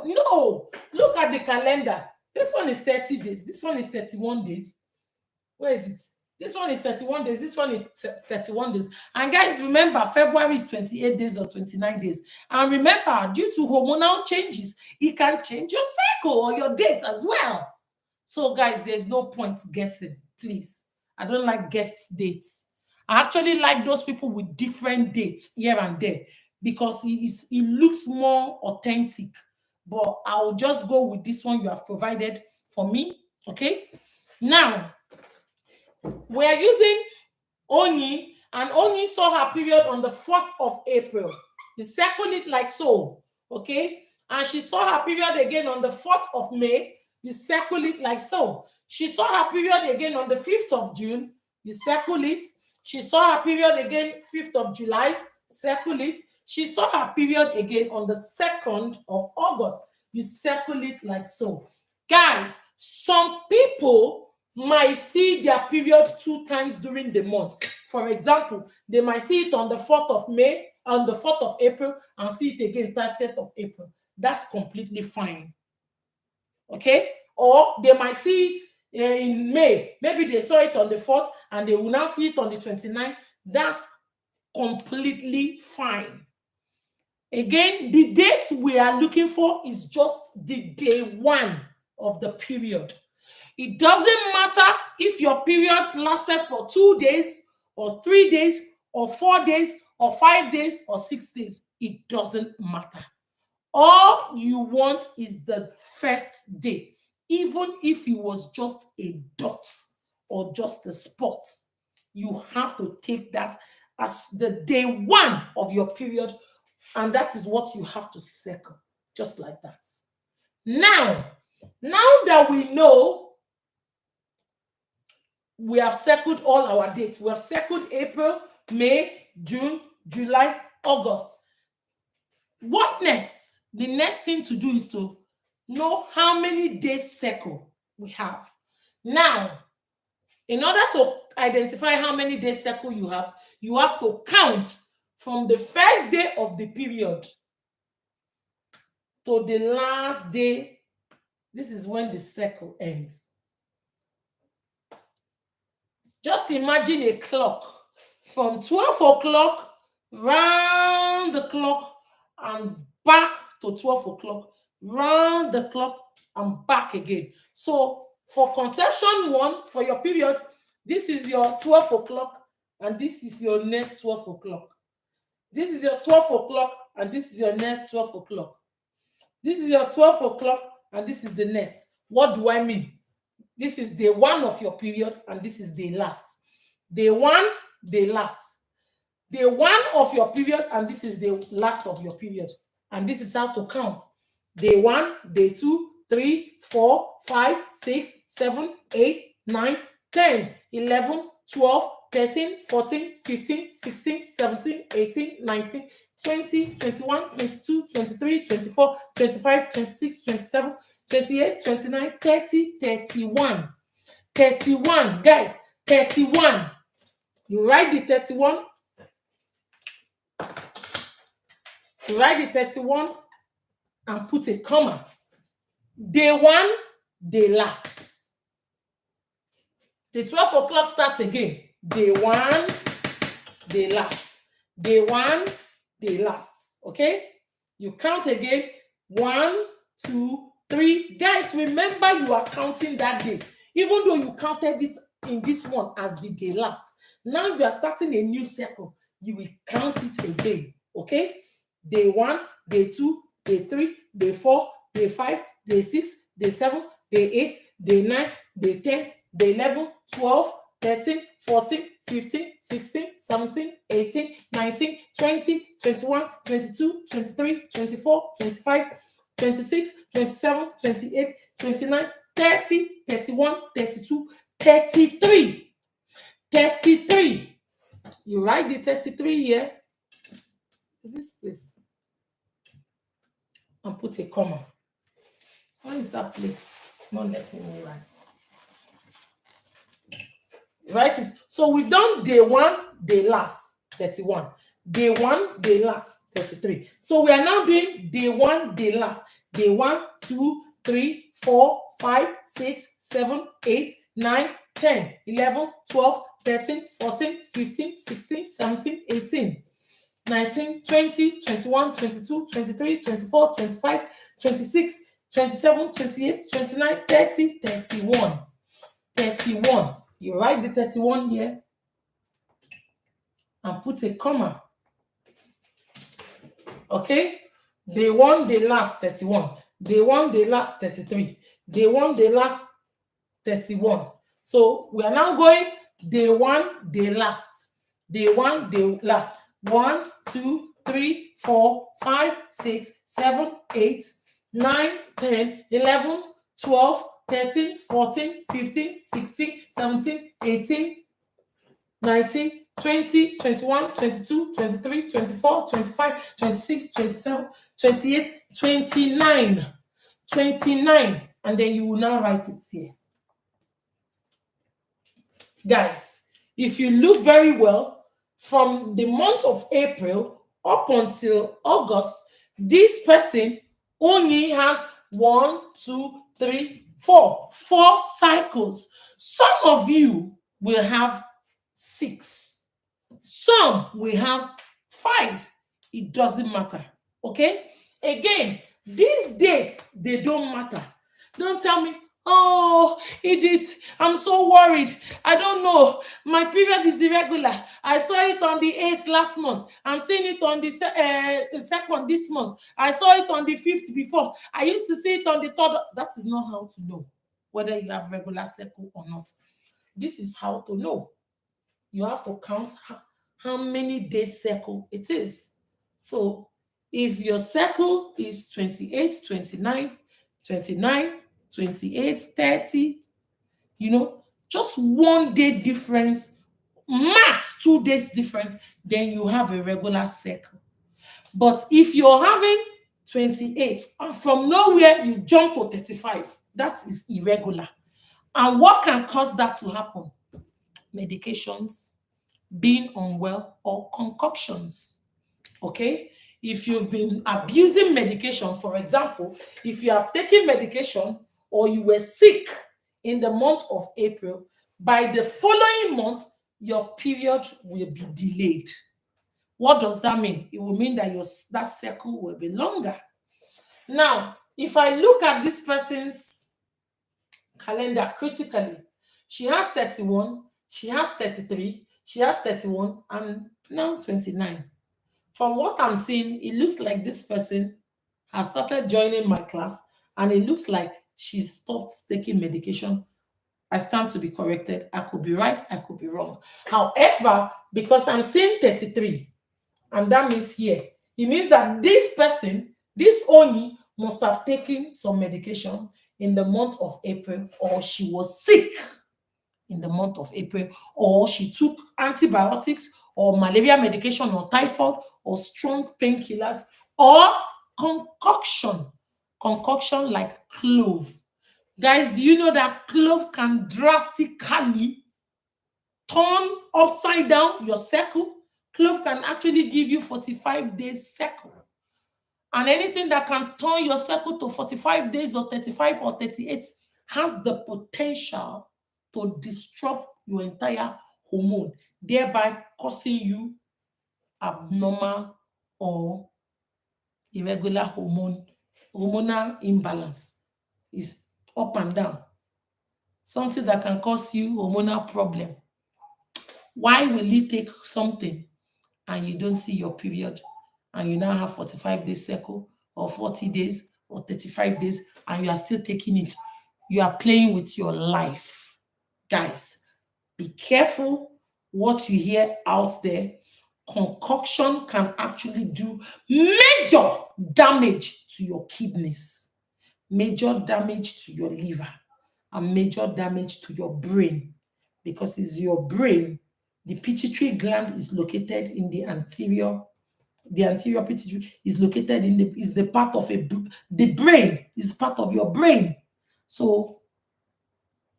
No. Look at the calendar. This one is 30 days. This one is 31 days. Where is it? This one is 31 days. This one is 31 days. And guys, remember, February is 28 days or 29 days. And remember, due to hormonal changes, it can change your cycle or your date as well. So, guys, there's no point guessing, please. I don't like guess dates. I actually like those people with different dates here and there because it looks more authentic. But I'll just go with this one you have provided for me. Okay. Now, we are using Oni, and Oni saw her period on the 4th of April. You circle it like so, okay? And she saw her period again on the 4th of May. You circle it like so. She saw her period again on the 5th of June. You circle it. She saw her period again 5th of July. Circle it. She saw her period again on the 2nd of August. You circle it like so. Guys, some people might see their period 2 times during the month. For example, they might see it on the 4th of May, on the 4th of April, and see it again 30th of April. That's completely fine. Okay? Or they might see it in May. Maybe they saw it on the 4th and they will now see it on the 29th. That's completely fine. Again, the dates we are looking for is just the day 1 of the period. It doesn't matter if your period lasted for 2 days or 3 days or 4 days or 5 days or 6 days. It doesn't matter. All you want is the first day, even if it was just a dot or just a spot. You have to take that as the day 1 of your period, and that is what you have to circle, just like that. Now that we know we have circled all our dates. We have circled April, May, June, July, August. What next? The next thing to do is to know how many days circle we have. Now, in order to identify how many days circle you have to count from the first day of the period to the last day. This is when the circle ends. Just imagine a clock from 12 o'clock round the clock and back to 12 o'clock, round the clock and back again. So for conception 1, for your period, this is your 12 o'clock and this is your next 12 o'clock. This is your 12 o'clock and this is your next 12 o'clock. This is your 12 o'clock and this is the next. What do I mean? This is day 1 of your period and this is day last. Day 1, day last. Day 1 of your period and this is the last of your period. And this is how to count. Day 1, day 2, 3, 4, 5, 6, 7, 8, 9, 10, 11, 12, 13, 14, 15, 16, 17, 18, 19, 20, 21, 22, 23, 24, 25, 26, 27, 28, 29, 30, 31. 31, guys, 31. You write the 31. You write the 31 and put a comma. Day 1, day last. The 12 o'clock starts again. Day 1, day last. Day 1, day last. Okay? You count again. 1, 2, 3. Guys, remember you are counting that day. Even though you counted it in this one as the day last. Now you are starting a new cycle. You will count it again. Okay? Day 1, day 2, day 3, day 4, day 5, day 6, day 7, day 8, day 9, day 10, day 11, 12, 13, 14, 15, 16, 17, 18, 19, 20, 21, 22, 23, 24, 25, 26, 27, 28, 29, 30, 31, 32, 33. 33. You write the 33 here. This place. And put a comma. Where is that place? Not letting me write. Write it. So we've done day 1, day last, 31. Day 1, day last, 33. So we are now doing day 1, day last. Day 1, 2, 3, 4, 5, 6, 7, 8, 9, 10, 11, 12, 13, 14, 15, 16, 17, 18, 19, 20, 21, 22, 23, 24, 25, 26, 27, 28, 29, 30, 31. 31. You write the 31 here and put a comma. Okay? Day 1, day last, 31. Day 1, day last, 33. Day 1, day last, 31. So we are now going day 1, day last. Day 1, day last. 1, 2, 3, 4, 5, 6, 7, 8, 9, 10, 11, 12, 13, 14, 15, 16, 17, 18, 19, 20, 21, 22, 23, 24, 25, 26, 27, 28, 29. 29. And then you will now write it here. Guys, if you look very well, from the month of April up until August, this person only has 1, 2, 3, 4 cycles. Some of you will have 6. Some will have 5. It doesn't matter. Okay? Again, these dates, they don't matter. Don't tell me, oh, Edith, I'm so worried. I don't know. My period is irregular. I saw it on the 8th last month. I'm seeing it on the 2nd this month. I saw it on the 5th before. I used to see it on the 3rd. That is not how to know whether you have regular cycle or not. This is how to know. You have to count how many days cycle it is. So if your cycle is 28, 29, 29, 28, 30, just 1 day difference, max 2 days difference, then you have a regular cycle. But if you're having 28 and from nowhere you jump to 35, that is irregular. And what can cause that to happen? Medications, being unwell, or concoctions. Okay? If you've been abusing medication, for example, if you have taken medication or you were sick in the month of April, by the following month, your period will be delayed. What does that mean? It will mean that that cycle will be longer. Now, if I look at this person's calendar critically, she has 31, she has 33, she has 31, and now 29. From what I'm seeing, it looks like this person has started joining my class, and it looks like she stopped taking medication. I stand to be corrected. I could be right, I could be wrong. However, because I'm seeing 33, and that means here, it means that this person, this Oni, must have taken some medication in the month of April, or she was sick in the month of April, or she took antibiotics or malaria medication or typhoid or strong painkillers or concoction like clove. Guys, do you know that clove can drastically turn upside down your cycle? Clove can actually give you 45 days cycle. And anything that can turn your cycle to 45 days or 35 or 38 has the potential to disrupt your entire hormone, thereby causing you abnormal or irregular hormonal imbalance. Is up and down. Something that can cause you hormonal problem. Why will you take something and you don't see your period, and you now have 45 days cycle or 40 days or 35 days, and you are still taking it? You are playing with your life. Guys, be careful what you hear out there. Concoction can actually do major damage to your kidneys, major damage to your liver. and major damage to your brain, because it's your brain. The pituitary gland is located in the anterior. The anterior pituitary is located in the part of the brain, is part of your brain. So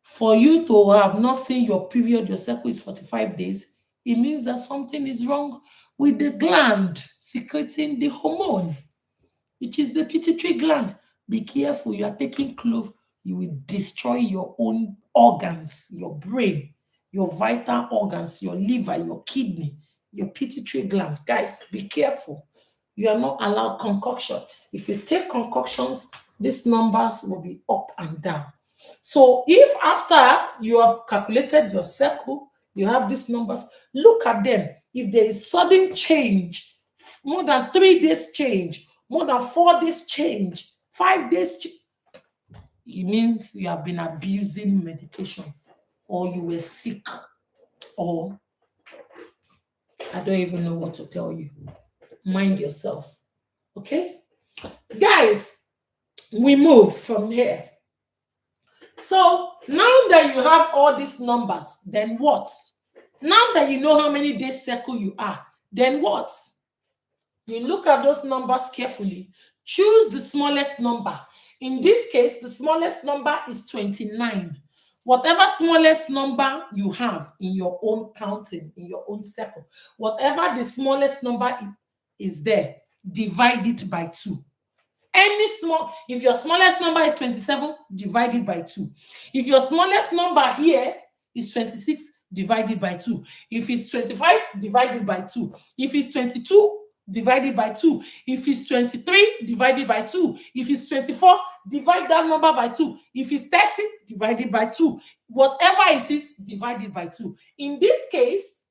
for you to have not seen your period, your cycle is 45 days, it means that something is wrong with the gland secreting the hormone, which is the pituitary gland. Be careful, you are taking clove, you will destroy your own organs, your brain, your vital organs, your liver, your kidney, your pituitary gland. Guys, be careful. You are not allowed concoction. If you take concoctions, these numbers will be up and down. So if after you have calculated your cycle, you have these numbers, look at them. If there is sudden change, more than 3 days change, more than 4 days change, 5 days it means you have been abusing medication, or you were sick, or I don't even know what to tell you. Mind yourself. Okay? Guys, we move from here. So now that you have all these numbers, then what? Now that you know how many days cycle you are, then what? You look at those numbers carefully. Choose the smallest number. In this case, the smallest number is 29. Whatever smallest number you have in your own counting, in your own cycle, whatever the smallest number is there, divide it by 2. Any small, if your smallest number is 27, divide it by 2. If your smallest number here is 26, divide it by 2. If it's 25, divide it by 2. If it's 22, divide it by 2. If it's 23, divide it by 2. If it's 24, divide that number by 2. If it's 30, divide it by 2. Whatever it is, divide it by 2. In this case,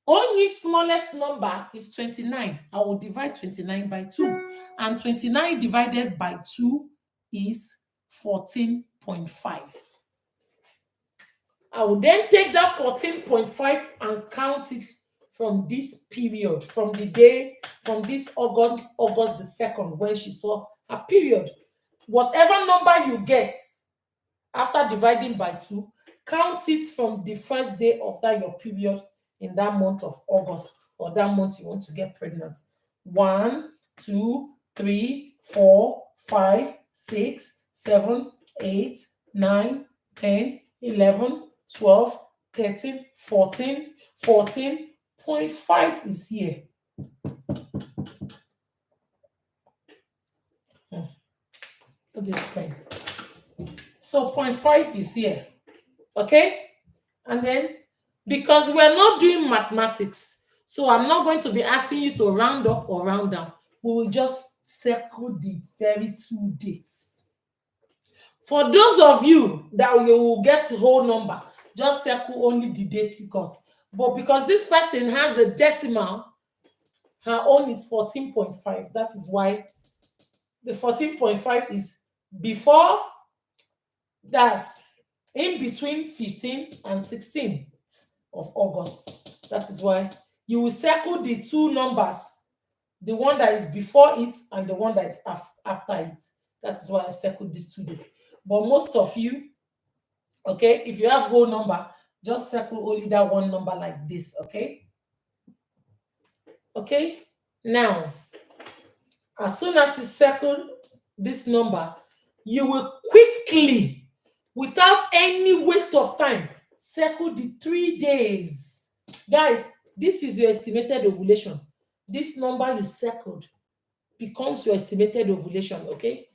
only smallest number is 29. I will divide 29 by 2. And 29 divided by 2 is 14.5. I will then take that 14.5 and count it from this period, from the day, from this August the 2nd, when she saw her period. Whatever number you get after dividing by 2, count it from the first day after your period in that month of August, or that month you want to get pregnant. 1, 2, 3, 4, 5, 6, 7, 8, 9, 10, 11, 12, 13, 14, 14.5 is here. Look at this pen. So 0.5 is here. Okay? And then, because we're not doing mathematics, so I'm not going to be asking you to round up or round down. We will just circle the very 2 dates. For those of you that you will get the whole number, just circle only the date you got. But because this person has a decimal, her own is 14.5. That is why the 14.5 is before, that's in between 15 and 16 of August. That is why you will circle the 2 numbers, the one that is before it and the one that is after it. That is why I circled these 2 dates. But most of you, okay, if you have whole number, just circle only that one number like this, okay? Okay, now, as soon as you circle this number, you will quickly, without any waste of time, circle the 3 days. Guys, this is your estimated ovulation. This number you circled becomes your estimated ovulation, okay?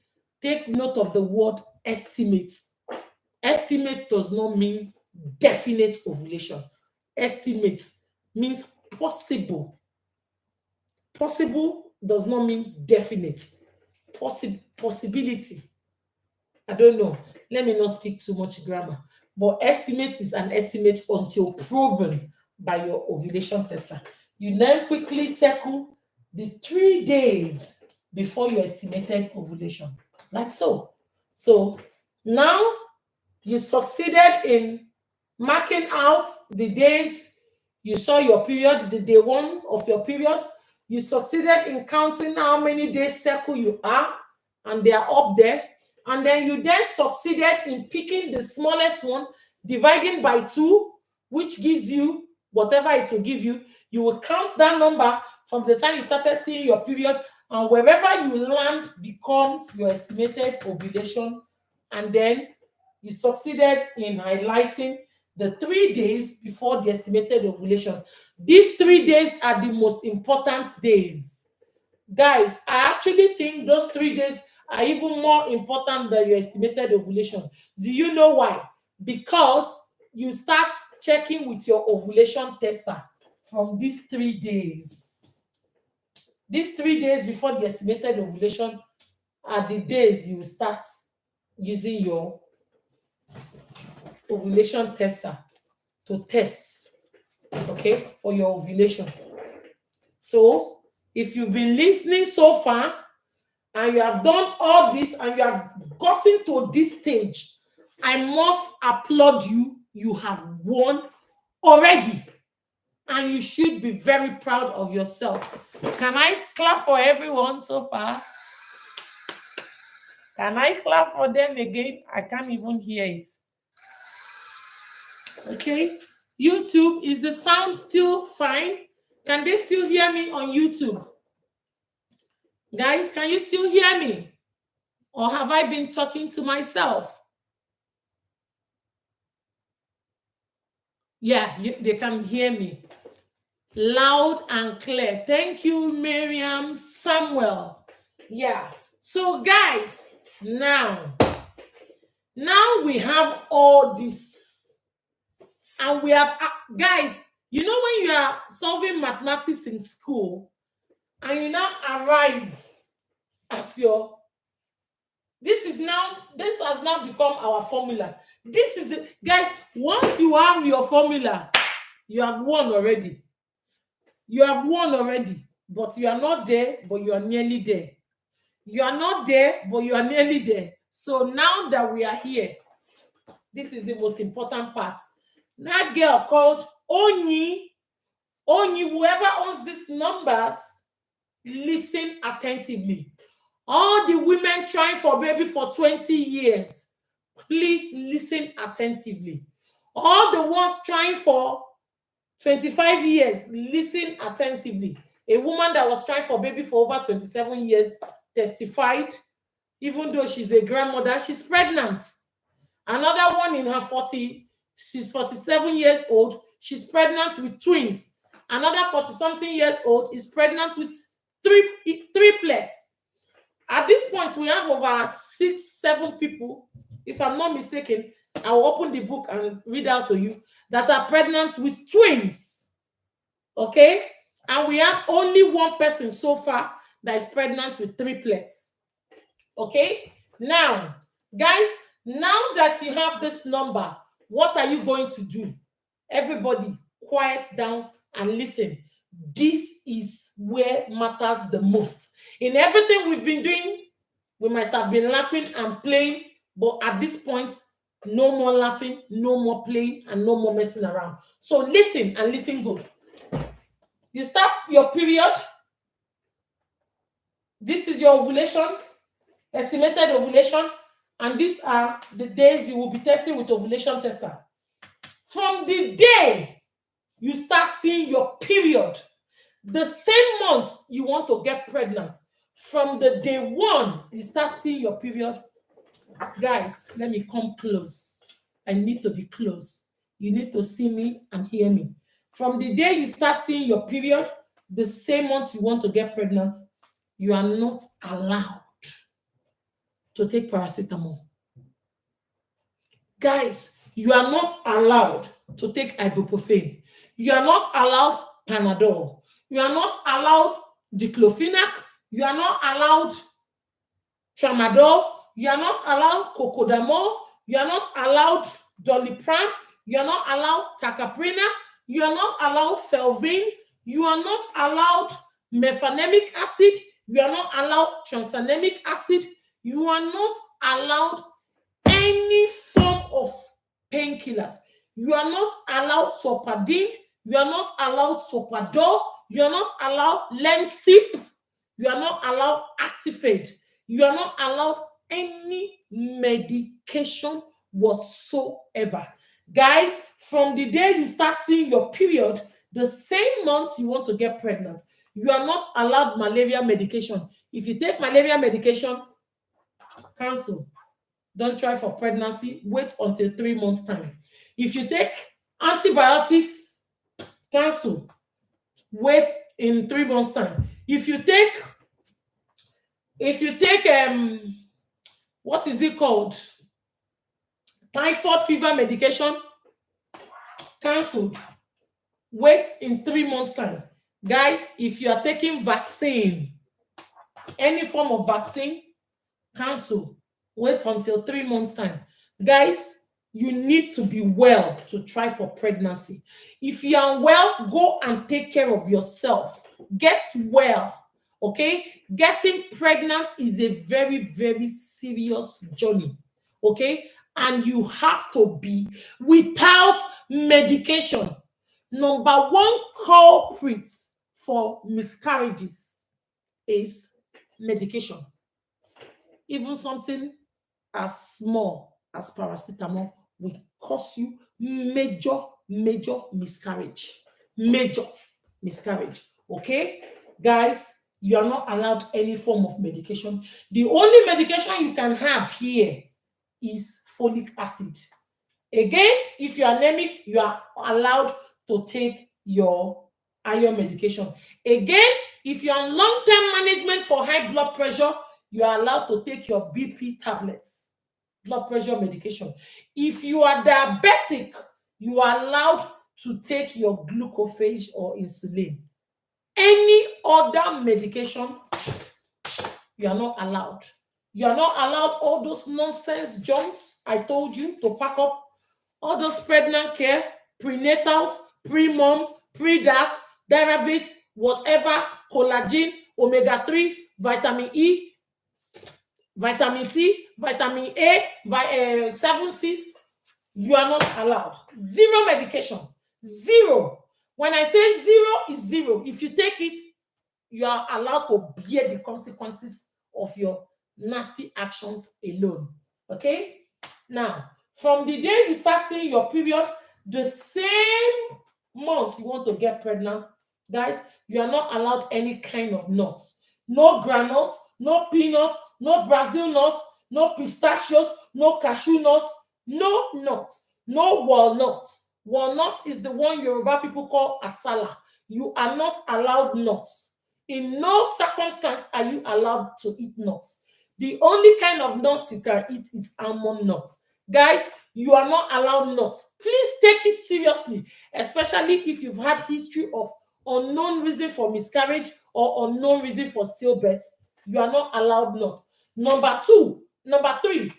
Take note of the word estimate. Estimate does not mean definite ovulation. Estimate means possible. Possible does not mean definite. Possibility. I don't know. Let me not speak too much grammar. But estimate is an estimate until proven by your ovulation tester. You then quickly circle the 3 days before your estimated ovulation. Like so. So now you succeeded in marking out the days you saw your period, the day 1 of your period. You succeeded in counting how many days cycle you are, and they are up there. and then you then succeeded in picking the smallest one, dividing by 2, which gives you whatever it will give you. You will count that number from the time you started seeing your period, and wherever you land becomes your estimated ovulation. And then you succeeded in highlighting the 3 days before the estimated ovulation. These 3 days are the most important days. Guys, I actually think those 3 days are even more important than your estimated ovulation. Do you know why? Because you start checking with your ovulation tester from these 3 days. These 3 days before the estimated ovulation are the days you start using your ovulation tester to test, okay, for your ovulation. So if you've been listening so far and you have done all this and you have gotten to this stage, I must applaud you. You have won already, and you should be very proud of yourself. Can I clap for everyone so far? Can I clap for them again? I can't even hear it. Okay. YouTube, is the sound still fine? Can they still hear me on YouTube? Guys, can you still hear me? Or have I been talking to myself? Yeah, they can hear me. Loud and clear. Thank you, Miriam Samuel. Yeah. So, guys, now we have all this. And we have, guys, you know when you are solving mathematics in school and you now arrive at your, this has now become our formula. This is it. Guys, once you have your formula, you have won already. You have won already, but you are not there, but you are nearly there. You are not there, but you are nearly there. So now that we are here, this is the most important part. That girl called Onyi, whoever owns these numbers, listen attentively. All the women trying for baby for 20 years, please listen attentively. All the ones trying for 25 years, listen attentively. A woman that was trying for baby for over 27 years testified, even though she's a grandmother, she's pregnant. Another one in her 40, she's 47 years old, she's pregnant with twins. Another 40-something years old is pregnant with triplets. At this point, we have over 6-7 people, if I'm not mistaken. I'll open the book and read out to you, that are pregnant with twins. Okay? And we have only one person so far that is pregnant with triplets. Okay? Now, guys, now that you have this number, what are you going to do? Everybody, quiet down and listen. This is where matters the most. In everything we've been doing, we might have been laughing and playing, but at this point, no more laughing, no more playing, and no more messing around. So listen and listen good. You start your period. This is your ovulation, estimated ovulation, and these are the days you will be testing with ovulation tester. From the day you start seeing your period, the same month you want to get pregnant, from the day one you start seeing your period. Guys, let me come close. I need to be close. You need to see me and hear me. From the day you start seeing your period, the same month you want to get pregnant, you are not allowed to take paracetamol. Guys, you are not allowed to take ibuprofen. You are not allowed Panadol. You are not allowed diclofenac. You are not allowed tramadol. You are not allowed cocodamol. You are not allowed doliprane. You are not allowed tacaprina. You are not allowed Felvin. You are not allowed mefenamic acid. You are not allowed tranexamic acid. You are not allowed any form of painkillers. You are not allowed Sopadine. You are not allowed Sopadol. You are not allowed Lemsip. You are not allowed Actifed. You are not allowed any medication whatsoever. Guys, from the day you start seeing your period, the same month you want to get pregnant, you are not allowed malaria medication. If you take malaria medication, cancel. Don't try for pregnancy. Wait until 3 months' time. If you take antibiotics, cancel. Wait in 3 months' time. If you take what is it called? Typhoid fever medication, cancelled. Wait in 3 months' time. Guys, if you are taking vaccine, any form of vaccine, cancel. Wait until 3 months' time. Guys, you need to be well to try for pregnancy. If you are well, go and take care of yourself. Get well. Okay? Getting pregnant is a very, very serious journey. Okay? And you have to be without medication. Number one culprit for miscarriages is medication. Even something as small as paracetamol will cause you major miscarriage. Major miscarriage. Okay? Guys, you are not allowed any form of medication. The only medication you can have here is folic acid. Again, if you are anemic, you are allowed to take your iron medication. Again, if you are on long-term management for high blood pressure, you are allowed to take your BP tablets, blood pressure medication. If you are diabetic, you are allowed to take your glucophage or insulin. Any other medication, you are not allowed. You are not allowed all those nonsense junks I told you to pack up. All those pregnant care, prenatals, pre-mom, pre-dat, derivatives, whatever, collagen, omega-3, vitamin E, vitamin C, vitamin A, 7Cs, you are not allowed. Zero medication. Zero. When I say zero, is zero. If you take it, you are allowed to bear the consequences of your nasty actions alone. Okay? Now, from the day you start seeing your period, the same month you want to get pregnant, guys, you are not allowed any kind of nuts. No granules, no peanuts, no Brazil nuts, no pistachios, no cashew nuts, no nuts, no walnuts. Walnut is the one Yoruba people call asala. You are not allowed nuts. In no circumstance are you allowed to eat nuts. The only kind of nuts you can eat is almond nuts. Guys, you are not allowed nuts. Please take it seriously, especially if you've had history of unknown reason for miscarriage or unknown reason for stillbirth. You are not allowed nuts. Number three,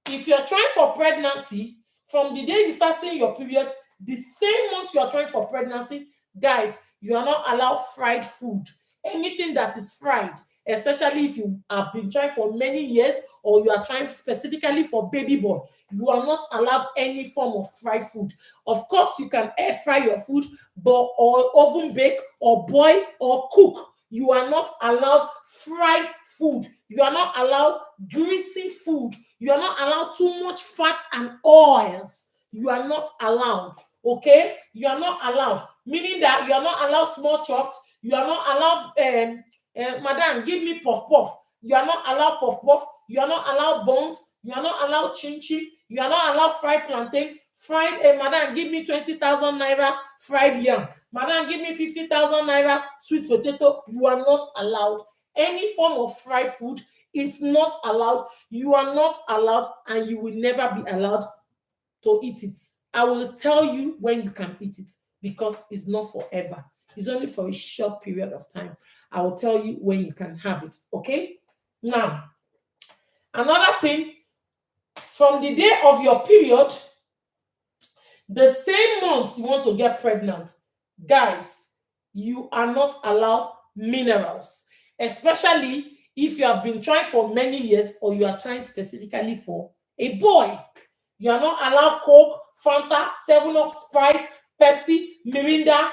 if you're trying for pregnancy, from the day you start seeing your period, the same month you are trying for pregnancy, guys, you are not allowed fried food. Anything that is fried, especially if you have been trying for many years or you are trying specifically for baby boy, you are not allowed any form of fried food. Of course, you can air fry your food, but or oven bake or boil or cook. You are not allowed fried food. You are not allowed greasy food. You are not allowed too much fat and oils. You are not allowed. Okay? You are not allowed. Meaning that you are not allowed small chops. You are not allowed, madam, give me puff puff. You are not allowed puff puff. You are not allowed buns. You are not allowed chin chin. You are not allowed fried plantain. Madam, give me 20,000 naira fried yam. Madam, give me 50,000 naira sweet potato. You are not allowed. Any form of fried food is not allowed. You are not allowed, and you will never be allowed to eat it. I will tell you when you can eat it because it's not forever. It's only for a short period of time. I will tell you when you can have it. Okay? Now, another thing, from the day of your period, the same month you want to get pregnant, guys, you are not allowed minerals, especially if you have been trying for many years or you are trying specifically for a boy. You are not allowed Coke, Fanta, 7-Up, Sprite, Pepsi, Mirinda,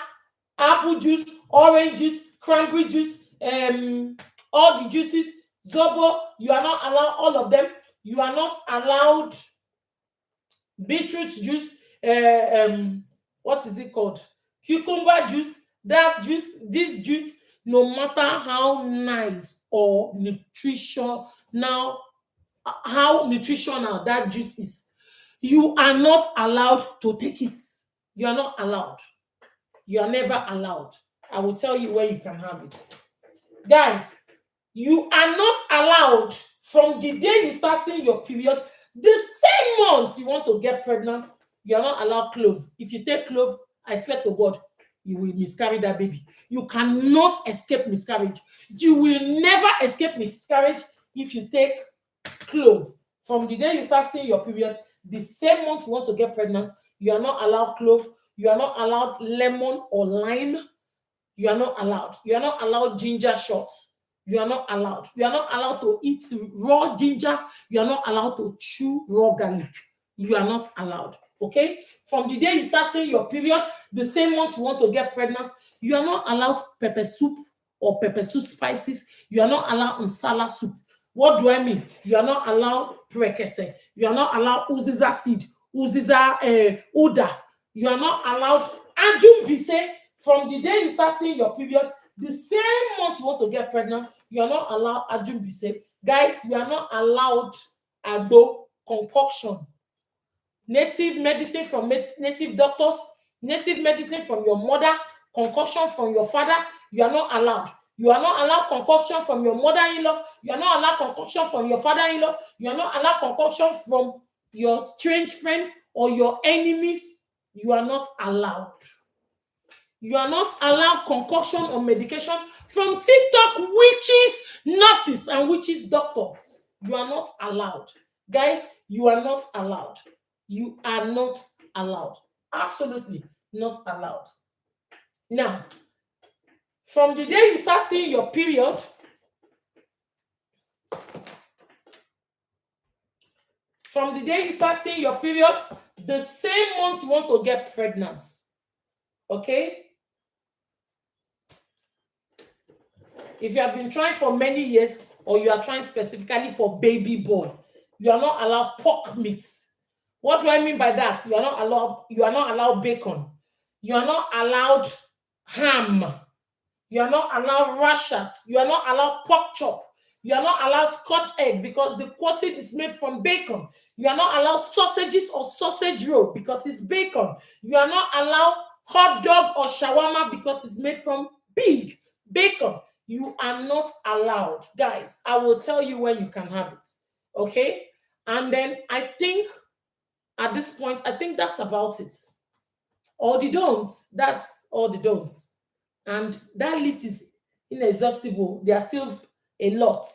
apple juice, orange juice, cranberry juice, all the juices, Zobo. You are not allowed all of them. You are not allowed beetroot juice, what is it called? Cucumber juice, that juice, this juice, no matter how nice or nutritional, how nutritional that juice is, you are not allowed to take it. You are not allowed. You are never allowed. I will tell you where you can have it. Guys, you are not allowed from the day you start seeing your period, the same month you want to get pregnant, you are not allowed clove. If you take clove, I swear to God, you will miscarry that baby. You cannot escape miscarriage. You will never escape miscarriage if you take clove. From the day you start seeing your period, the same month you want to get pregnant, you are not allowed clove. You are not allowed lemon or lime. You are not allowed. You are not allowed ginger shots. You are not allowed. You are not allowed to eat raw ginger. You are not allowed to chew raw garlic. You are not allowed. Okay? From the day you start seeing your period, the same month you want to get pregnant, you are not allowed pepper soup or pepper soup spices. You are not allowed nsala soup. What do I mean? You are not allowed prekese. You are not allowed uziza seed, uziza uda. You are not allowed ajumbise. From the day you start seeing your period, the same month you want to get pregnant, you are not allowed ajumbise. Guys, you are not allowed agbo concoction. Native medicine from native doctors, native medicine from your mother, concoction from your father, you are not allowed. You are not allowed concoction from your mother-in-law. You are not allowed concoction from your father-in-law. You are not allowed concoction from your strange friend or your enemies. You are not allowed. You are not allowed concoction or medication from TikTok witches, nurses, and witches doctors. You are not allowed. Guys, you are not allowed. You are not allowed. Absolutely not allowed. Now, from the day you start seeing your period, the same month you want to get pregnant. Okay? If you have been trying for many years or you are trying specifically for baby boy, you are not allowed pork meat. What do I mean by that? You are not allowed bacon. You are not allowed ham. You are not allowed rashers. You are not allowed pork chop. You are not allowed scotch egg because the coating is made from bacon. You are not allowed sausages or sausage roll because it's bacon. You are not allowed hot dog or shawarma because it's made from pig, bacon. You are not allowed. Guys, I will tell you when you can have it. Okay? And then I think at this point, I think that's about it. All the don'ts. That's all the don'ts. And that list is inexhaustible. There are still a lot.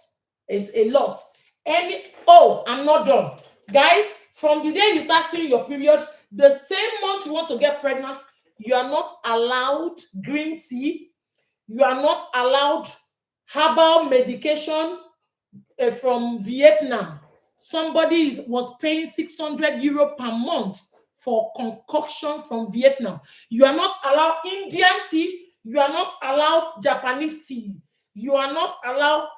It's a lot. I'm not done. Guys, from the day you start seeing your period, the same month you want to get pregnant, you are not allowed green tea. You are not allowed herbal medication from Vietnam. Somebody was paying 600 euro per month for concoction from Vietnam. You are not allowed Indian tea. You are not allowed Japanese tea. You are not allowed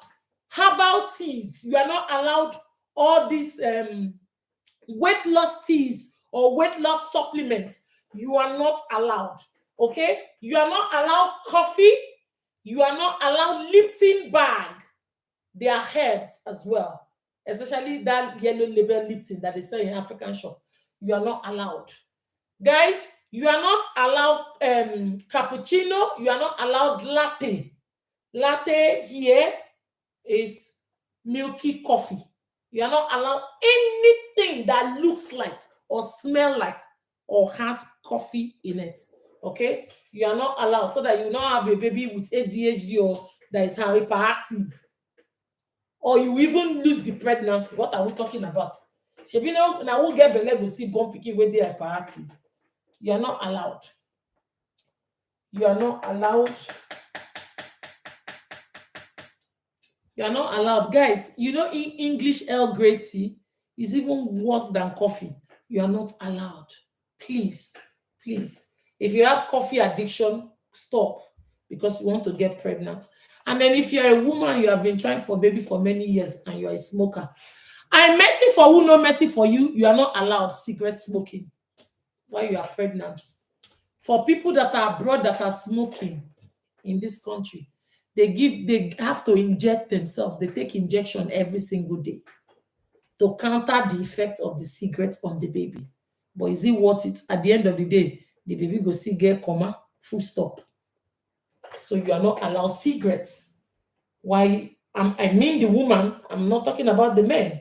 herbal teas. You are not allowed all these weight loss teas or weight loss supplements. You are not allowed. Okay? You are not allowed coffee. You are not allowed Lipton bag. They are herbs as well, especially that yellow label Lipton that they sell in African shop. You are not allowed. Guys, you are not allowed cappuccino. You are not allowed latte. Latte here is milky coffee. You are not allowed anything that looks like or smell like or has coffee in it. Okay? You are not allowed so that you don't have a baby with ADHD or that is hyperactive. Or you even lose the pregnancy. What are we talking about? Shebi now who get belle go see born pikin wey dey hyperactive. You are not allowed. You are not allowed. You are not allowed. Guys, you know English Earl Grey tea is even worse than coffee. You are not allowed. Please, please. If you have coffee addiction, stop because you want to get pregnant. And then if you're a woman, you have been trying for baby for many years and you're a smoker, And mercy for who, no mercy for you. You are not allowed cigarette smoking while you are pregnant. For people that are abroad that are smoking in this country, they have to inject themselves. They take injection every single day to counter the effect of the cigarettes on the baby. But is it worth it? At the end of the day, the baby go still get comma, full stop. So you are not allowed cigarettes. Why? I mean the woman, I'm not talking about the man.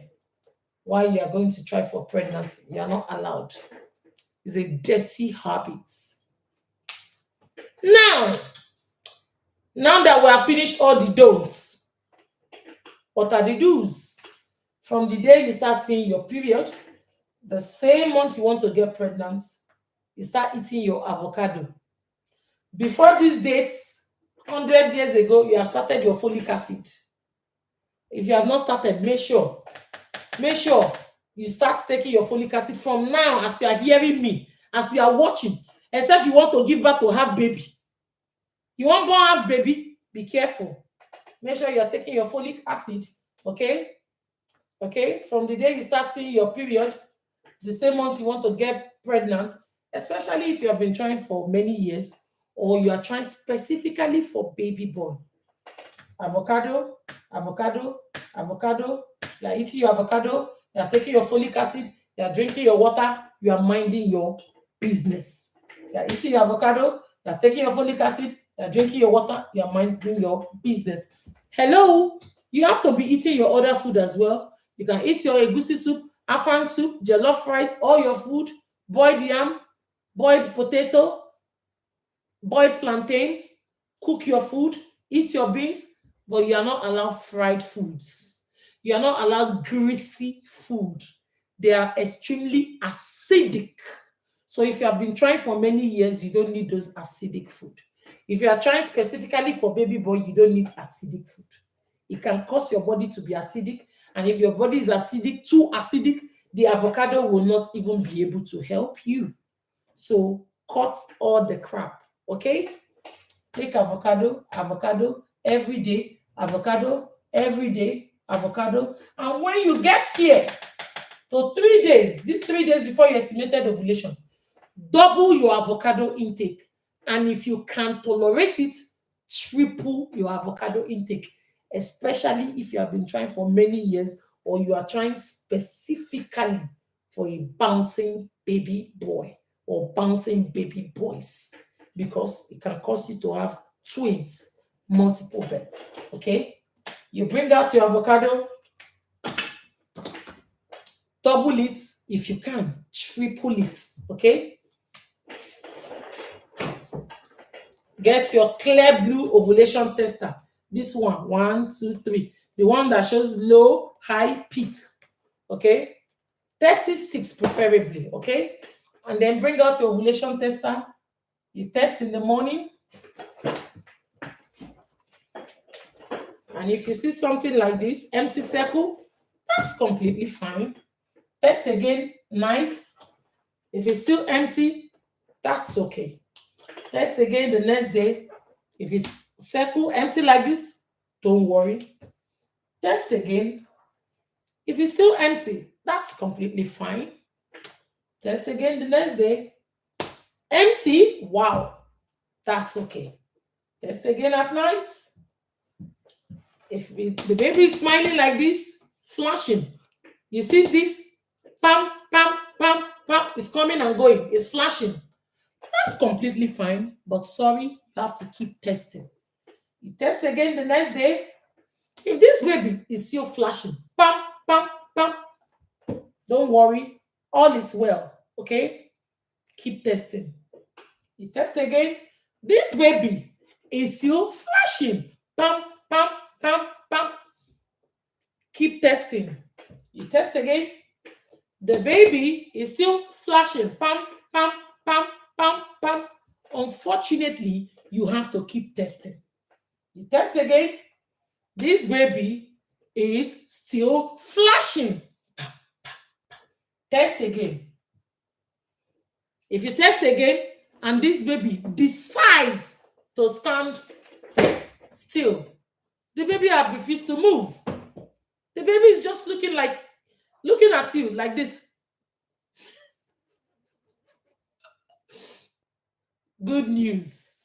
Why you are going to try for pregnancy? You are not allowed. It's a dirty habit. Now, now that we have finished all the don'ts, what are the do's? From the day you start seeing your period, the same month you want to get pregnant, you start eating your avocado. Before these dates, 100 years ago, you have started your folic acid. If you have not started, make sure you start taking your folic acid from now as you are hearing me, as you are watching, except you want to give birth to have baby. You want born have baby, be careful. Make sure you're taking your folic acid, okay? Okay, from the day you start seeing your period, the same month you want to get pregnant, especially if you have been trying for many years or you are trying specifically for baby born. Avocado, avocado, avocado. You are eating your avocado, you are taking your folic acid, you are drinking your water, you are minding your business. You are eating your avocado, you are taking your folic acid, you are drinking your water, you are minding your business. Hello, you have to be eating your other food as well. You can eat your egusi soup, afang soup, jollof rice, all your food, boiled yam, boiled potato, boiled plantain, cook your food, eat your beans, but you are not allowed fried foods. You are not allowed greasy food. They are extremely acidic. So if you have been trying for many years, you don't need those acidic food. If you are trying specifically for baby boy, you don't need acidic food. It can cause your body to be acidic. And if your body is acidic, too acidic, the avocado will not even be able to help you. So cut all the crap, okay? Take avocado, avocado every day, avocado every day, avocado. And when you get here to 3 days, these 3 days before your estimated ovulation, double your avocado intake. And if you can tolerate it, triple your avocado intake, especially if you have been trying for many years or you are trying specifically for a bouncing baby boy or bouncing baby boys, because it can cause you to have twins, multiple births. Okay? You bring out your avocado, double it if you can, triple it. Okay? Get your clear blue ovulation tester. This one, 1, 2, 3. The one that shows low, high, peak. Okay? 36 preferably. Okay? And then bring out your ovulation tester. You test in the morning. And if you see something like this, empty circle, that's completely fine. Test again, night. If it's still empty, that's okay. Test again the next day. If it's circle empty like this, don't worry. Test again. If it's still empty, that's completely fine. Test again the next day. Empty, wow, that's okay. Test again at night. If the baby is smiling like this, flashing. You see this? Pam, pam, pam, pam. It's coming and going. It's flashing. That's completely fine. But sorry, you have to keep testing. You test again the next day. If this baby is still flashing, pam, pam, pam, don't worry. All is well. Okay? Keep testing. You test again. This baby is still flashing. Pam, pam, pam, pam. Keep testing. You test again. The baby is still flashing. Pam, pam, pam, pam, pam. Unfortunately, you have to keep testing. You test again. This baby is still flashing. Test again. If you test again and this baby decides to stand still, the baby has refused to move. The baby is just looking like looking at you like this. Good news.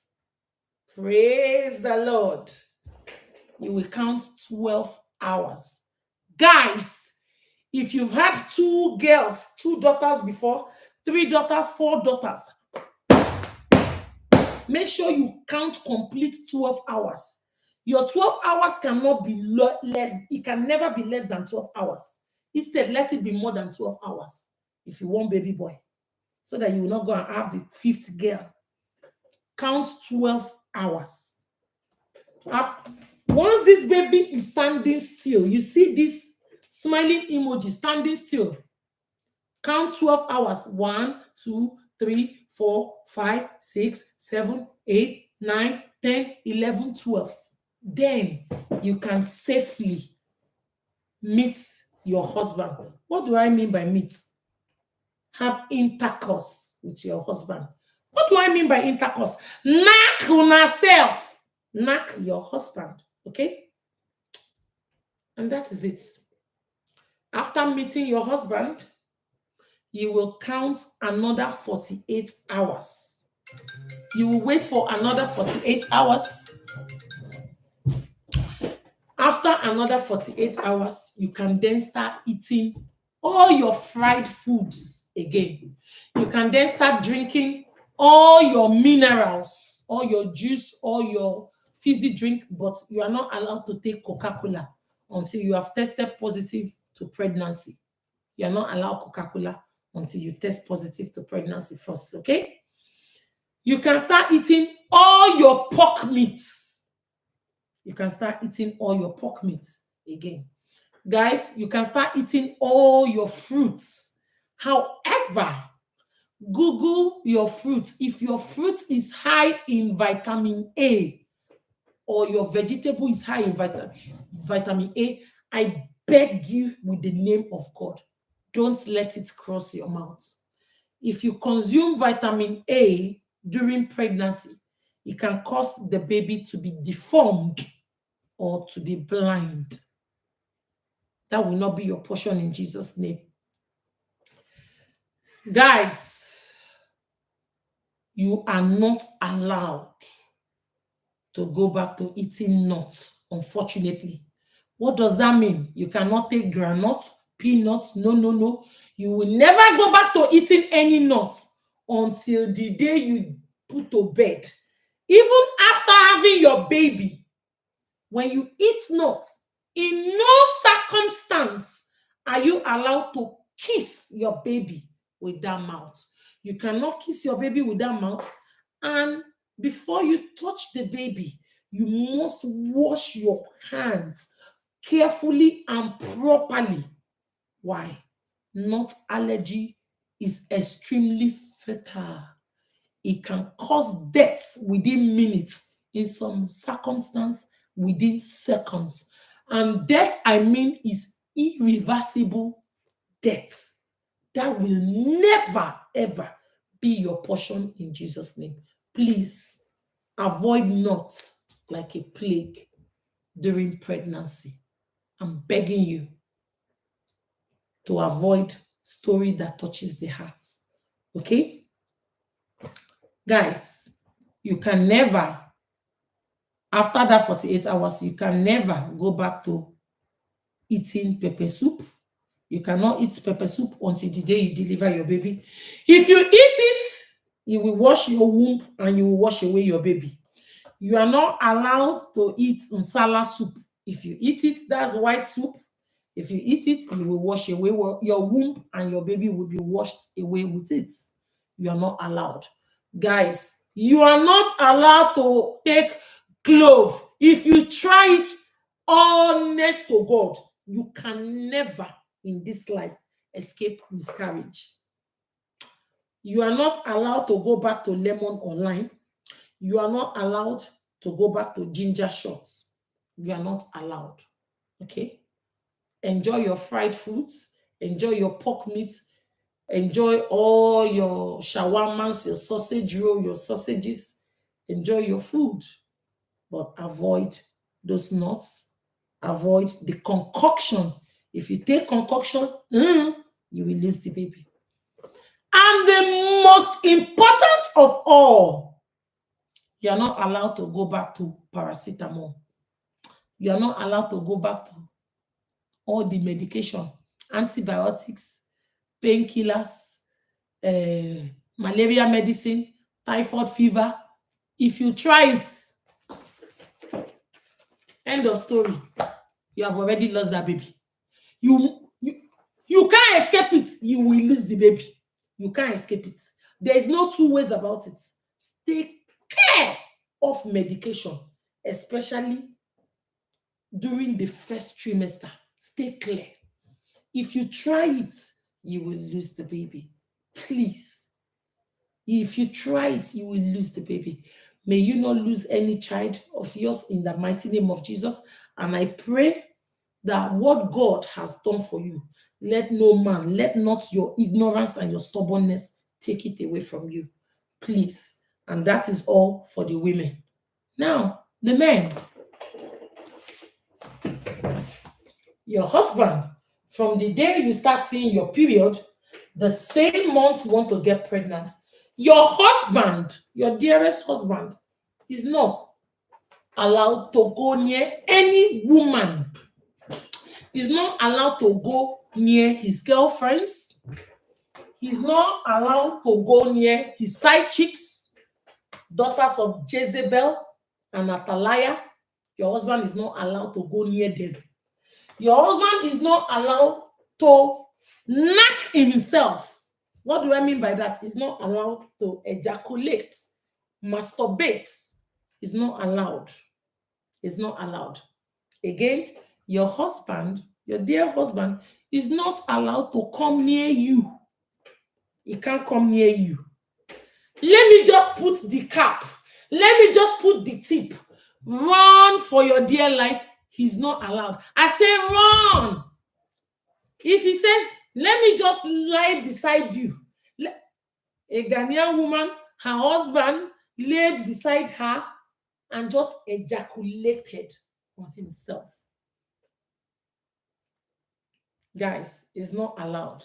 Praise the Lord. You will count 12 hours. Guys, if you've had 2 girls, 2 daughters before, 3 daughters, 4 daughters, make sure you count complete 12 hours. Your 12 hours cannot be less. It can never be less than 12 hours. Instead, let it be more than 12 hours if you want baby boy, so that you will not go and have the 5th girl. Count 12 hours. Once this baby is standing still, you see this smiling emoji standing still. Count 12 hours. 1, 2, 3, 4, 5, 6, 7, 8, 9, 10, 11, 12. Then you can safely meet your husband. What do I mean by meet? Have intercourse with your husband. What do I mean by intercourse? Knock on yourself. Knock your husband. Okay? And that is it. After meeting your husband, you will count another 48 hours. You will wait for another 48 hours. After another 48 hours, you can then start eating all your fried foods again. You can then start drinking all your minerals, all your juice, all your fizzy drink, but you are not allowed to take Coca-Cola until you have tested positive to pregnancy. You are not allowed Coca-Cola until you test positive to pregnancy first, okay? You can start eating all your pork meats. You can start eating all your pork meats again. Guys, you can start eating all your fruits. However, Google your fruits. If your fruit is high in vitamin A or your vegetable is high in vitamin A, I beg you with the name of God, don't let it cross your mouth. If you consume vitamin A during pregnancy, it can cause the baby to be deformed or to be blind. That will not be your portion in Jesus' name. Guys, you are not allowed to go back to eating nuts, unfortunately. What does that mean? You cannot take granuts, peanuts. No. You will never go back to eating any nuts until the day you put to bed. Even after having your baby, when you eat nuts, in no circumstance are you allowed to kiss your baby with that mouth. You cannot kiss your baby with that mouth. And before you touch the baby, you must wash your hands carefully and properly. Why? Nut allergy is extremely fatal. It can cause death within minutes, in some circumstances within seconds. And death, I mean, is irreversible death. That will never, ever be your portion in Jesus' name. Please avoid nuts like a plague during pregnancy. I'm begging you to avoid story that touches the heart. Okay? Guys, you can never, after that 48 hours, you can never go back to eating pepper soup. You cannot eat pepper soup until the day you deliver your baby. If you eat it, you will wash your womb and you will wash away your baby. You are not allowed to eat nsala soup. If you eat it, that's white soup. If you eat it, you will wash away your womb and your baby will be washed away with it. You are not allowed. Guys, you are not allowed to take clove. If you try it, honest to God, you can never in this life escape miscarriage. You are not allowed to go back to lemon or lime. You are not allowed to go back to ginger shots. You are not allowed. Okay? Enjoy your fried foods. Enjoy your pork meat. Enjoy all your shawarmas, your sausage roll, your sausages. Enjoy your food. But avoid those nuts. Avoid the concoction If you take concoction, you will lose the baby. And the most important of all, you are not allowed to go back to paracetamol. You are not allowed to go back to all the medication, antibiotics, painkillers, malaria medicine, typhoid fever. If you try it, end of story. You have already lost that baby. You can't escape it. You will lose the baby. You can't escape it. There is no two ways about it. Stay clear of medication, especially during the first trimester. Stay clear. If you try it, you will lose the baby. Please. If you try it, you will lose the baby. May you not lose any child of yours in the mighty name of Jesus. And I pray that what God has done for you, let no man, let not your ignorance and your stubbornness take it away from you. Please. And that is all for the women. Now, the men. Your husband, from the day you start seeing your period, the same month you want to get pregnant, your husband, your dearest husband, is not allowed to go near any woman. He's not allowed to go near his girlfriends. He's not allowed to go near his side chicks, daughters of Jezebel and Athaliah. Your husband is not allowed to go near them. Your husband is not allowed to knock himself. What do I mean by that? He's not allowed to ejaculate, masturbate. It's not allowed. It's not allowed. Again, your husband, your dear husband, is not allowed to come near you. He can't come near you. Let me just put the cap. Let me just put the tip. Run for your dear life. He's not allowed. I say run. If he says, let me just lie beside you. A Ghanaian woman, her husband laid beside her and just ejaculated on himself. Guys, it's not allowed.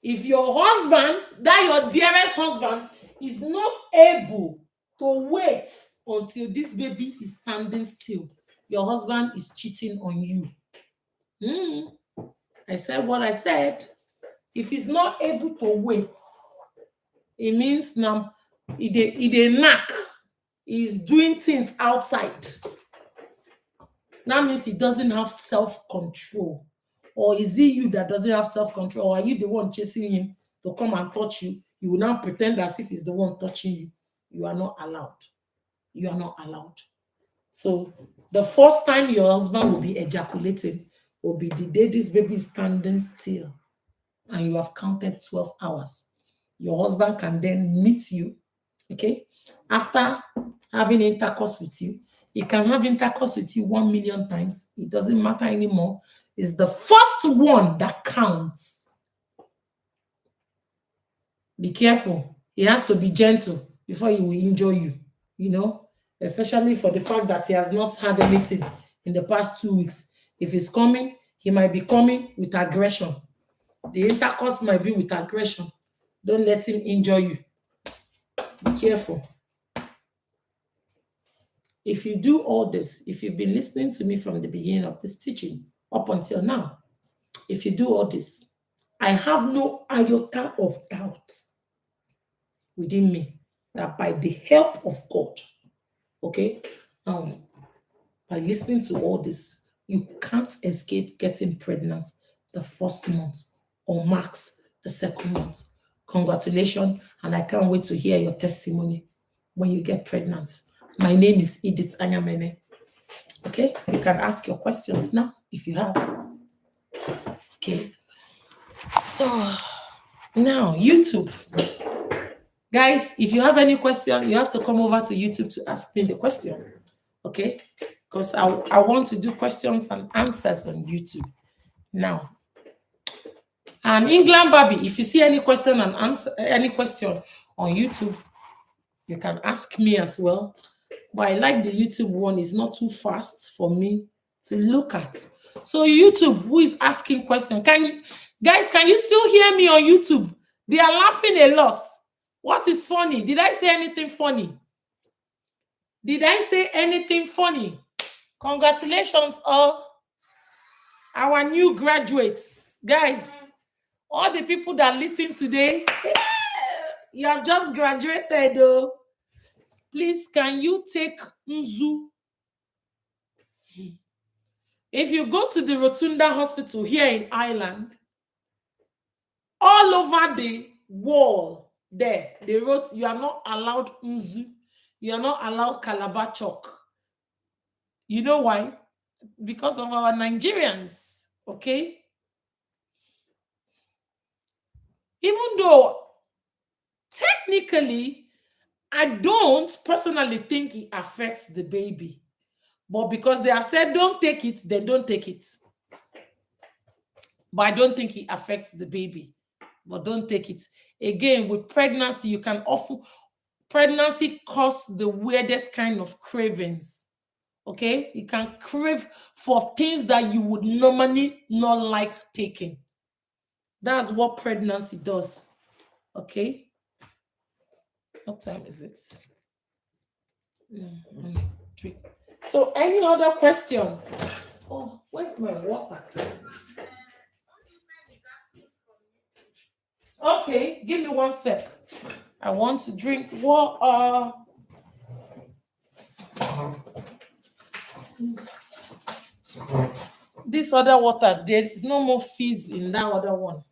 If your husband, that your dearest husband, is not able to wait until this baby is standing still, your husband is cheating on you. I said what I said. If he's not able to wait, it means now he knack. He's doing things outside. That means he doesn't have self-control. Or is it you that doesn't have self-control? Or are you the one chasing him to come and touch you? You will now pretend as if he's the one touching you. You are not allowed. You are not allowed. So the first time your husband will be ejaculating will be the day this baby is standing still and you have counted 12 hours. Your husband can then meet you, okay? After having intercourse with you, he can have intercourse with you 1 million times. It doesn't matter anymore. It's the first one that counts. Be careful. He has to be gentle before he will injure you, you know, especially for the fact that he has not had anything in the past 2 weeks. If he's coming, he might be coming with aggression. The intercourse might be with aggression. Don't let him injure you. Be careful. If you do all this, if you've been listening to me from the beginning of this teaching up until now, if you do all this, I have no iota of doubt within me that by the help of God, okay, by listening to all this, you can't escape getting pregnant the first month or max the second month. Congratulations, and I can't wait to hear your testimony when you get pregnant. My name is Edith Anyamene. Okay, you can ask your questions now if you have. Okay, so now YouTube. Guys, if you have any question, you have to come over to YouTube to ask me the question. Okay, because I want to do questions and answers on YouTube now. And England Barbie, if you see any question and answer any question on YouTube, you can ask me as well. But I like the YouTube one. It's not too fast for me to look at. So YouTube, who is asking question? Can you still hear me on YouTube? They are laughing a lot. What is funny? Did I say anything funny? Did I say anything funny? Congratulations, all our new graduates. Guys, all the people that listen today, you have just graduated though. Please, can you take Nzu? If you go to the Rotunda Hospital here in Ireland, all over the wall there, they wrote, you are not allowed Nzu. You are not allowed Calabar chalk. You know why? Because of our Nigerians, okay? Even though technically, I don't personally think it affects the baby. But because they have said don't take it, then don't take it. But I don't think it affects the baby. But don't take it. Again, with pregnancy, you can often, pregnancy causes the weirdest kind of cravings. Okay? You can crave for things that you would normally not like taking. That's what pregnancy does. Okay? What time is it? So, any other question? Oh, where's my water? Okay, give me 1 sec. I want to drink water. This other water, there is no more fizz in that other one.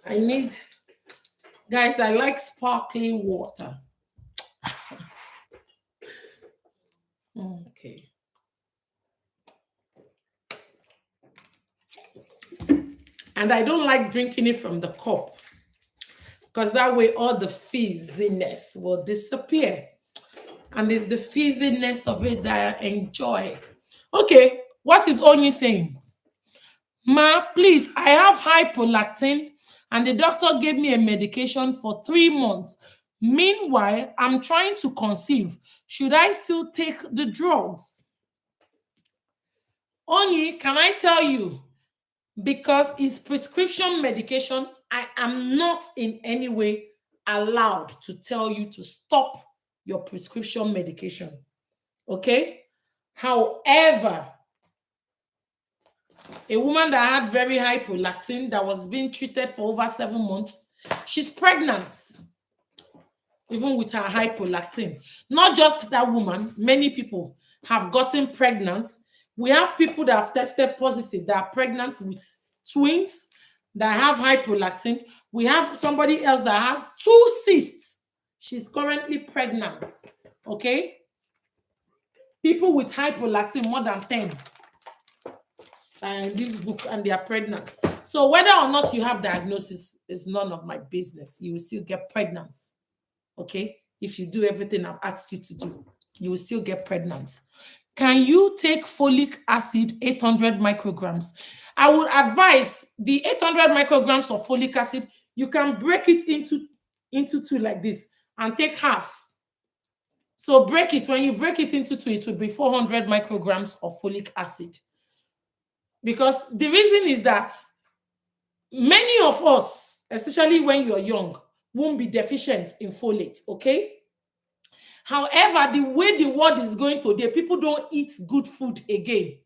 I need, guys, I like sparkling water. Okay. And I don't like drinking it from the cup, because that way all the fizziness will disappear. And it's the fizziness of it that I enjoy. Okay, what is Onyi saying? Ma, please, I have hypolactin and the doctor gave me a medication for 3 months. Meanwhile, I'm trying to conceive. Should I still take the drugs? Onyi, can I tell you, because it's prescription medication, I am not in any way allowed to tell you to stop your prescription medication. Okay? However, a woman that had very high prolactin that was being treated for over 7 months, she's pregnant, even with her high prolactin. Not just that woman, many people have gotten pregnant. We have people that have tested positive that are pregnant with twins that have high prolactin. We have somebody else that has 2 cysts. She's currently pregnant. Okay? People with high prolactin, more than 10. In this book, and they are pregnant. So whether or not you have diagnosis is none of my business. You will still get pregnant. Okay? If you do everything I've asked you to do, you will still get pregnant. Can you take folic acid 800 micrograms? I would advise the 800 micrograms of folic acid, you can break it into 2 like this and take half. So break it. When you break it into 2, it will be 400 micrograms of folic acid. Because the reason is that many of us, especially when you're young, won't be deficient in folate, okay? However, the way the world is going today, people don't eat good food again.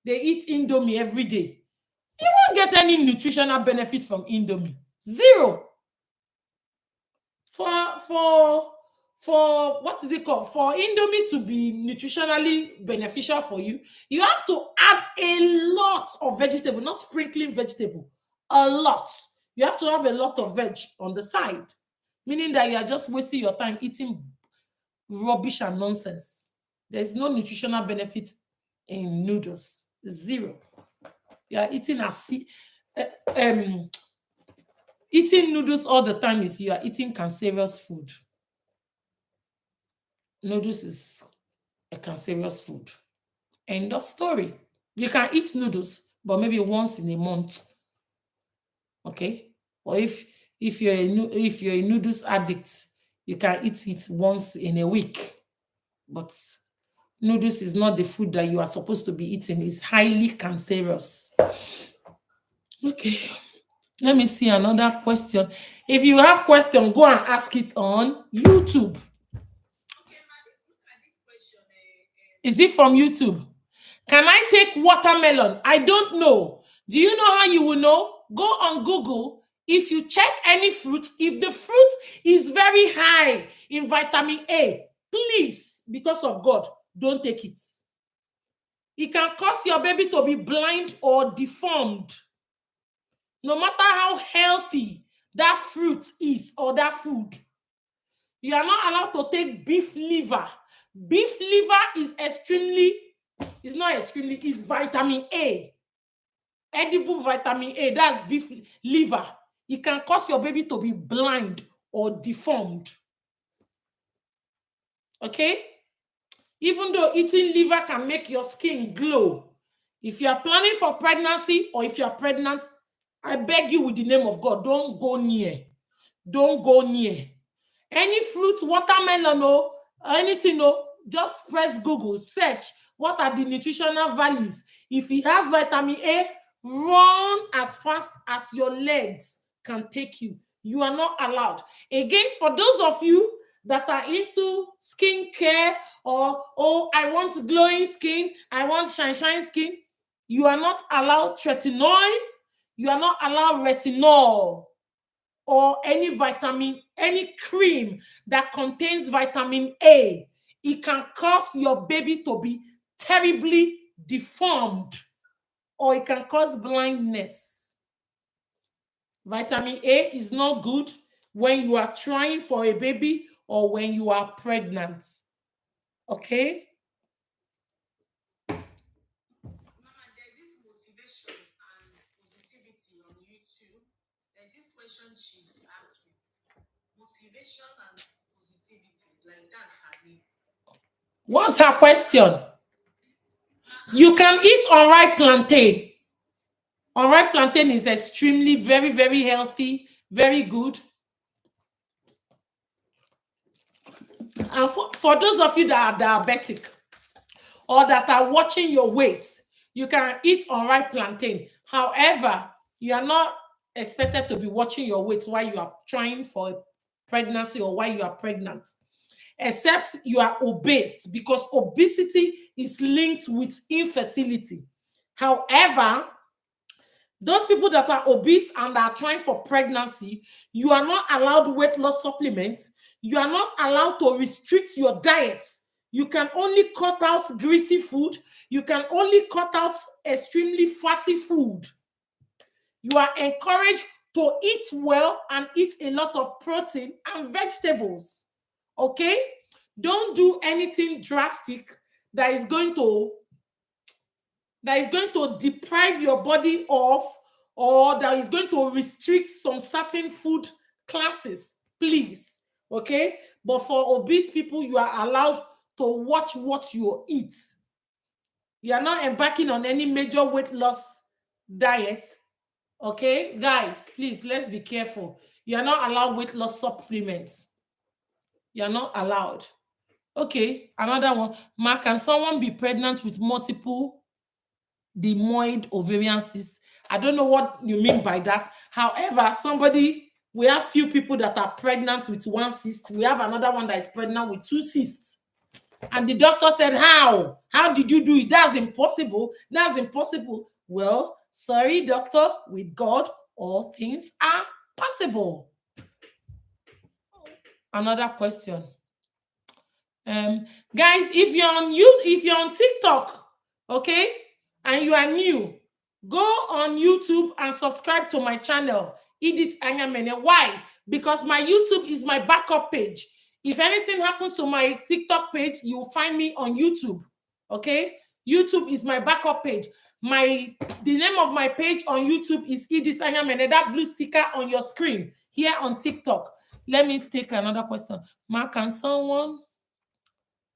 They eat Indomie every day. You won't get any nutritional benefit from Indomie. Zero. For what is it called? For Indomie to be nutritionally beneficial for you, you have to add a lot of vegetable, not sprinkling vegetable. A lot. You have to have a lot of veg on the side, meaning that you are just wasting your time eating rubbish and nonsense. There's no nutritional benefit in noodles. Zero. You are eating eating noodles all the time is you are eating cancerous food. Noodles is a cancerous food. End of story. You can eat noodles, but maybe once in a month. Okay? Or if you're a noodles addict, you can eat it once in a week. But Noodles is not the food that you are supposed to be eating. It's highly cancerous. Okay. Let me see another question. If you have question, go and ask it on YouTube. Is it from YouTube? Can I take watermelon? I don't know. Do you know how you will know? Go on Google. If you check any fruit, if the fruit is very high in vitamin A, please, because of God, don't take it. It can cause your baby to be blind or deformed. No matter how healthy that fruit is or that food. You are not allowed to take beef liver. Beef liver is it's vitamin A. Edible vitamin A, that's beef liver. It can cause your baby to be blind or deformed. Okay? Even though eating liver can make your skin glow, if you are planning for pregnancy or if you are pregnant, I beg you with the name of God, don't go near. Don't go near. Any fruit, watermelon, or anything, just press Google, search what are the nutritional values. If it has vitamin A, run as fast as your legs can take you. You are not allowed. Again, for those of you that are into skincare or, oh, I want glowing skin, I want shine skin, you are not allowed tretinoin, you are not allowed retinol, or any cream that contains vitamin A. It can cause your baby to be terribly deformed, or it can cause blindness. Vitamin A is not good when you are trying for a baby or when you are pregnant. Okay? Mama, there's this motivation and positivity on YouTube. There's this question she's asking. Motivation and positivity, like that's her name. What's her question? You can eat unripe plantain. Unripe plantain is extremely, very, very healthy, very good. And for those of you that are diabetic or that are watching your weight, you can eat unripe plantain. However, you are not expected to be watching your weight while you are trying for pregnancy or while you are pregnant, except you are obese, because obesity is linked with infertility. However, those people that are obese and are trying for pregnancy, you are not allowed weight loss supplements. You are not allowed to restrict your diet. You can only cut out greasy food. You can only cut out extremely fatty food. You are encouraged to eat well and eat a lot of protein and vegetables. Okay? Don't do anything drastic that is going to deprive your body of, or that is going to restrict some certain food classes, please. Okay? But for obese people, you are allowed to watch what you eat. You are not embarking on any major weight loss diet. Okay? Guys, please, let's be careful. You are not allowed weight loss supplements. You are not allowed. Okay, another one. Ma, can someone be pregnant with multiple demoid ovarian cysts? I don't know what you mean by that. However, we have few people that are pregnant with one cyst. We have another one that is pregnant with two cysts. And the doctor said, how? How did you do it? That's impossible. That's impossible. Well, sorry, doctor, with God, all things are possible. Another question. Guys, if you're on TikTok, okay, and you are new, go on YouTube and subscribe to my channel, Edith Anyamene. Why? Because my YouTube is my backup page. If anything happens to my TikTok page, you will find me on YouTube. Okay? YouTube is my backup page. The name of my page on YouTube is Edith Anyamene. That blue sticker on your screen here on TikTok. Let me take another question. Ma, can someone...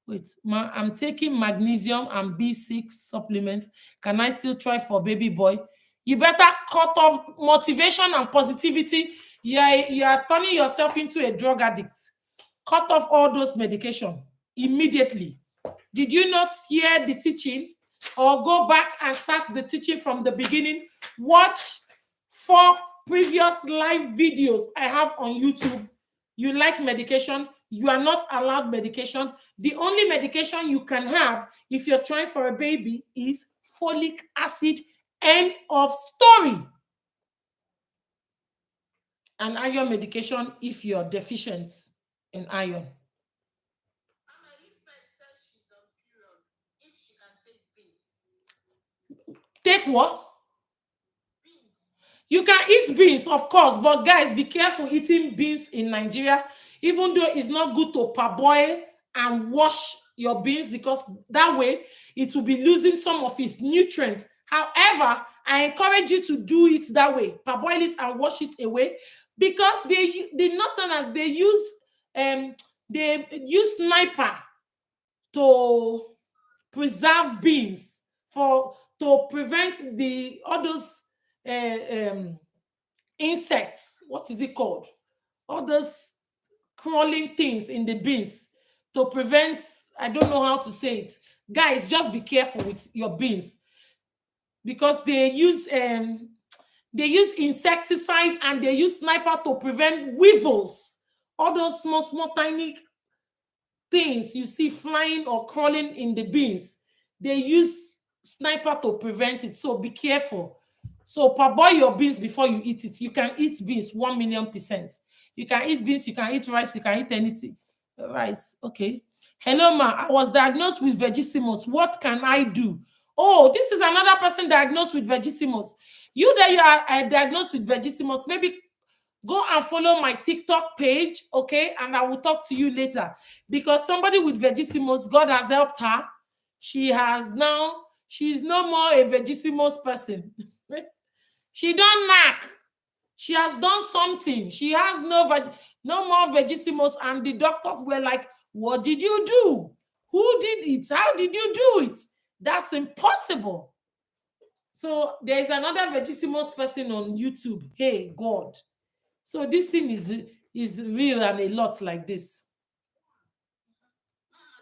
Wait, I'm taking magnesium and B6 supplements. Can I still try for baby boy? You better cut off motivation and positivity. You are turning yourself into a drug addict. Cut off all those medication immediately. Did you not hear the teaching? Or go back and start the teaching from the beginning. Watch 4 previous live videos I have on YouTube. You like medication, you are not allowed medication. The only medication you can have if you're trying for a baby is folic acid. End of story. And iron medication if you're deficient in iron. Take what? You can eat beans, of course, but guys, be careful eating beans in Nigeria, even though it's not good to parboil and wash your beans, because that way it will be losing some of its nutrients. However, I encourage you to do it that way. Parboil it and wash it away, because the Northerners, they use sniper to preserve beans to prevent all those insects. What is it called? All those crawling things in the beans to prevent. I don't know how to say it. Guys, just be careful with your beans, because they use insecticide and they use sniper to prevent weevils. All those small tiny things you see flying or crawling in the beans, they use sniper to prevent it. So be careful. So parboil your beans before you eat it. You can eat beans 1,000,000%. You can eat beans, you can eat rice, you can eat anything. Rice, okay. Hello, ma. I was diagnosed with Vegissimus. What can I do? Oh, this is another person diagnosed with Vegissimus. You that you are diagnosed with Vegissimus, maybe go and follow my TikTok page, okay? And I will talk to you later. Because somebody with Vegissimus, God has helped her. She's no more a Vegissimus person. She don't knack. She has done something. She has no more Vegissimus. And the doctors were like, what did you do? Who did it? How did you do it? That's impossible. So there is another Vegissimus person on YouTube. Hey, God. So this thing is real and a lot like this.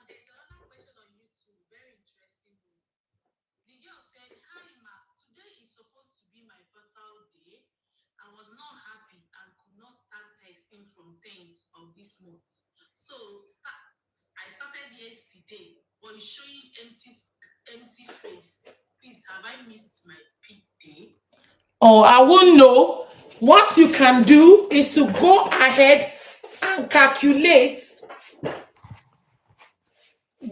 There's another question on YouTube, very interesting. The girl said, "Hi, ma. Today is supposed to be my fertile day. I was not happy and could not start testing from 10th of this month. So I started yesterday, but it's showing empty face. Please, have I missed my peak day?" Oh, I won't know. What you can do is to go ahead and calculate.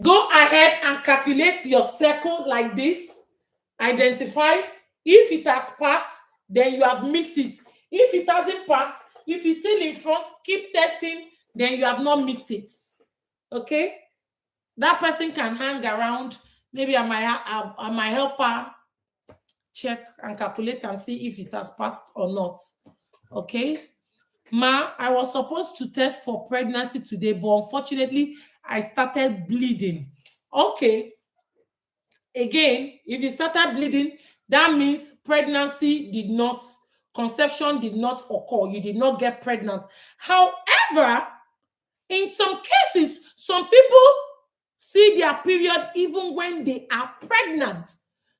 Go ahead and calculate your circle like this. Identify. If it has passed, then you have missed it. If it hasn't passed, if it's still in front, keep testing, then you have not missed it. Okay? That person can hang around. Maybe I might help her check and calculate and see if it has passed or not. Okay? Ma, I was supposed to test for pregnancy today, but unfortunately, I started bleeding. Okay. Again, if you started bleeding, that means conception did not occur. You did not get pregnant. However, in some cases, some people see their period even when they are pregnant.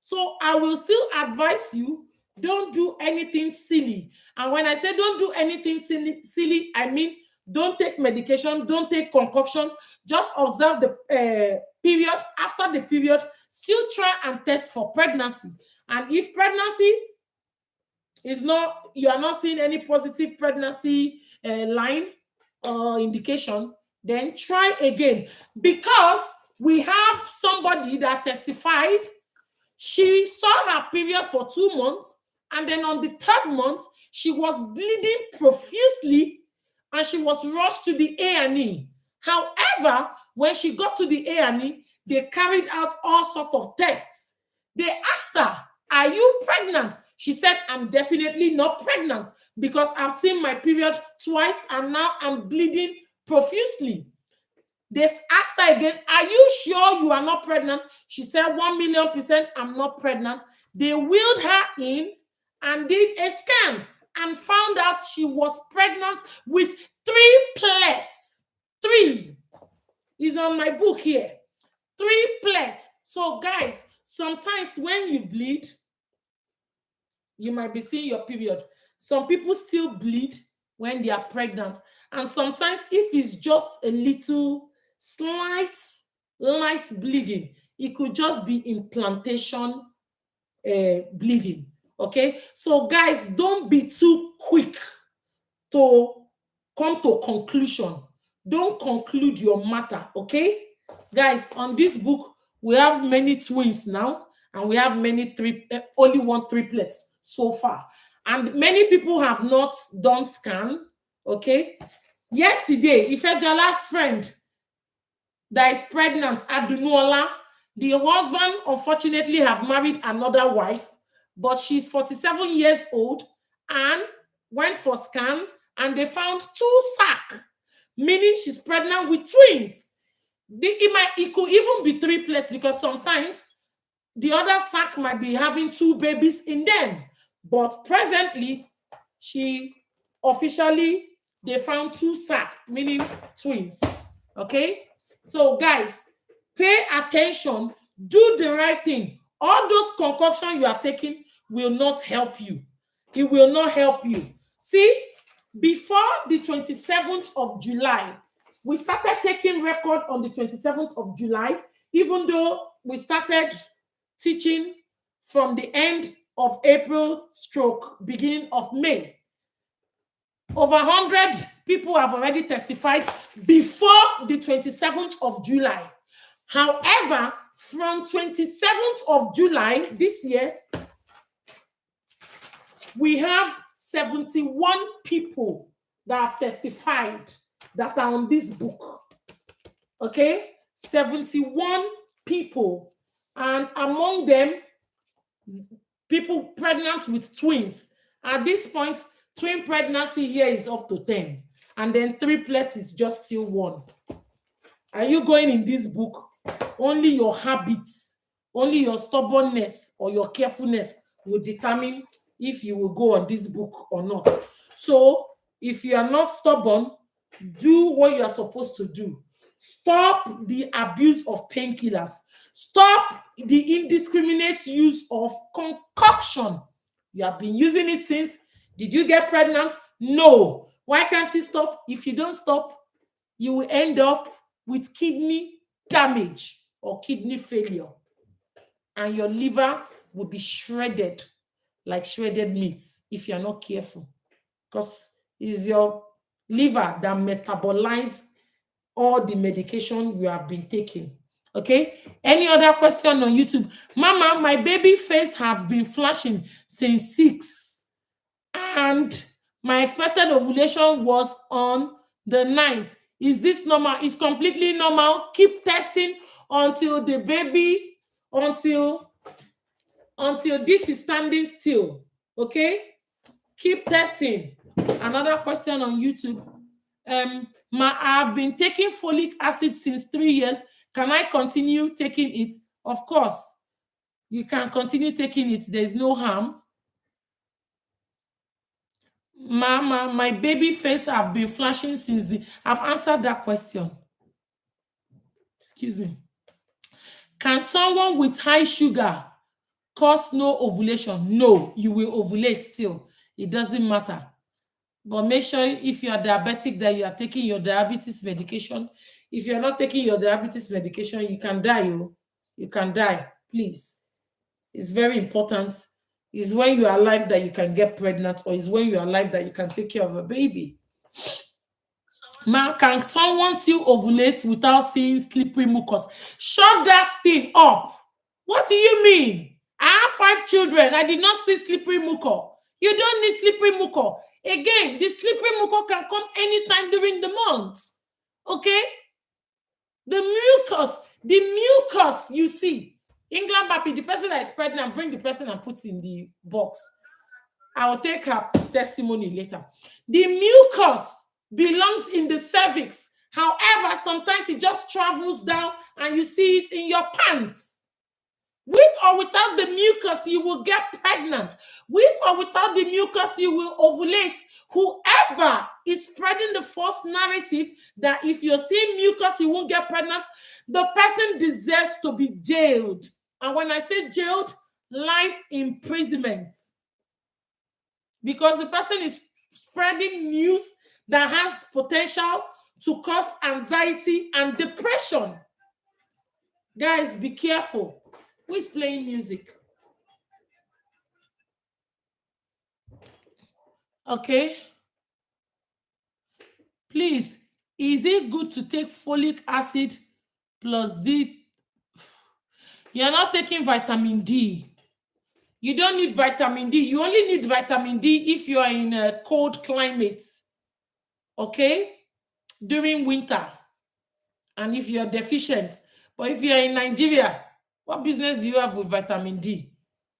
So I will still advise you, don't do anything silly. And when I say don't do anything silly, I mean don't take medication, don't take concoction. Just observe the period. After the period, still try and test for pregnancy. And if pregnancy is not, you are not seeing any positive pregnancy line or indication, then try again. Because we have somebody that testified she saw her period for 2 months, and then on the 3rd month she was bleeding profusely and she was rushed to the A&E. However, when she got to the A&E, they carried out all sorts of tests. They asked her, "Are you pregnant?" She said, "I'm definitely not pregnant because I've seen my period twice and now I'm bleeding profusely." They asked her again, "Are you sure you are not pregnant?" She said, 1,000,000% I'm not pregnant. They wheeled her in and did a scan and found out she was pregnant with 3 plets. 3 is on my book here. Triplet. So guys, sometimes when you bleed, you might be seeing your period. Some people still bleed when they are pregnant. And sometimes if it's just a little slight light bleeding, it could just be implantation bleeding. Okay, so guys, don't be too quick to come to conclusion. Don't conclude your matter. Okay, guys, on this book we have many twins now, and we have many only one triplets so far, and many people have not done scan. Okay, yesterday Ifejala's friend that is pregnant, Adunola, the husband unfortunately have married another wife, but she's 47 years old and went for scan and they found two sac, meaning she's pregnant with twins. It could even be triplets because sometimes the other sac might be having two babies in them. But presently, they found two sac, meaning twins. Okay? So, guys, pay attention, do the right thing. All those concoctions you are taking will not help you. It will not help you. See, before the 27th of July, we started taking record on the 27th of July, even though we started teaching from the end of April stroke beginning of May. Over 100 people have already testified before the 27th of July. However, from 27th of July this year, we have 71 people that have testified that are on this book. Okay? 71 people. And among them, people pregnant with twins. At this point, twin pregnancy here is up to 10. And then triplets is just still 1. Are you going in this book? Only your habits, only your stubbornness or your carefulness will determine if you will go on this book or not. So if you are not stubborn, do what you are supposed to do. Stop the abuse of painkillers. Stop the indiscriminate use of concoction. You have been using it since. Did you get pregnant? No. Why can't you stop? If you don't stop, you will end up with kidney damage or kidney failure. And your liver will be shredded like shredded meat if you're not careful. Because it's your liver that metabolizes all the medication you have been taking. Okay? Any other question on YouTube? Mama, my baby face have been flashing since 6. And my expected ovulation was on the 9th. Is this normal? It's completely normal. Keep testing until the baby, until this is standing still. Okay? Keep testing. Another question on YouTube. I've been taking folic acid since 3 years. Can I continue taking it? Of course, you can continue taking it. There's no harm. Mama, my baby face have been flashing since I've answered that question. Excuse me. Can someone with high sugar cause no ovulation? No, you will ovulate still. It doesn't matter. But make sure if you are diabetic that you are taking your diabetes medication. If you're not taking your diabetes medication, you can die. You can die. Please. It's very important. It's when you are alive that you can get pregnant, or it's when you are alive that you can take care of a baby. Can someone still ovulate without seeing slippery mucus? Shut that thing up. What do you mean? I have 5 children. I did not see slippery mucus. You don't need slippery mucus. Again, the slippery mucus can come anytime during the month. Okay? The mucus you see. England Papi, the person that is pregnant, bring the person and put in the box. I will take her testimony later. The mucus belongs in the cervix. However, sometimes it just travels down and you see it in your pants. With or without the mucus, you will get pregnant. With or without the mucus, you will ovulate. Whoever is spreading the false narrative that if you're seeing mucus, you won't get pregnant, the person deserves to be jailed. And when I say jailed, life imprisonment. Because the person is spreading news that has potential to cause anxiety and depression. Guys, be careful. Who is playing music? Okay. Please, is it good to take folic acid plus D? You're not taking vitamin D. You don't need vitamin D. You only need vitamin D if you are in a cold climate, okay? During winter. And if you're deficient. But if you're in Nigeria, what business do you have with vitamin D?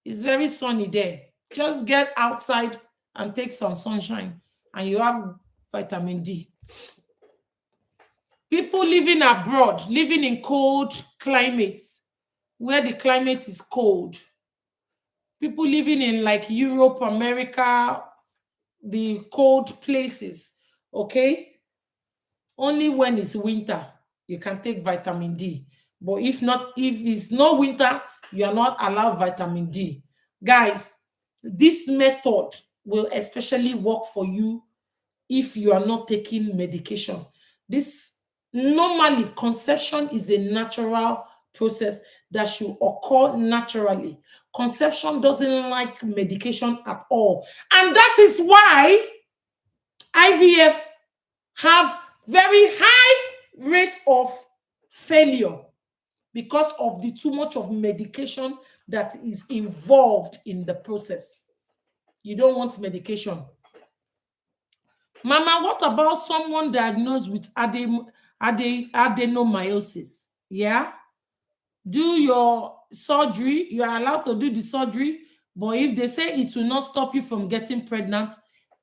It's very sunny there. Just get outside and take some sunshine, and you have vitamin D. People living abroad, living in cold climates, where the climate is cold. People living in like Europe, America, the cold places, okay? Only when it's winter, you can take vitamin D. But if not, if it's no winter, you are not allowed vitamin D. Guys, this method will especially work for you if you are not taking medication. This normally conception is a natural process that should occur naturally. Conception doesn't like medication at all. And that is why IVF have very high rate of failure, because of the too much of medication that is involved in the process. You don't want medication. Mama, what about someone diagnosed with adenomyosis? Yeah? Do your surgery. You are allowed to do the surgery, but if they say it will not stop you from getting pregnant,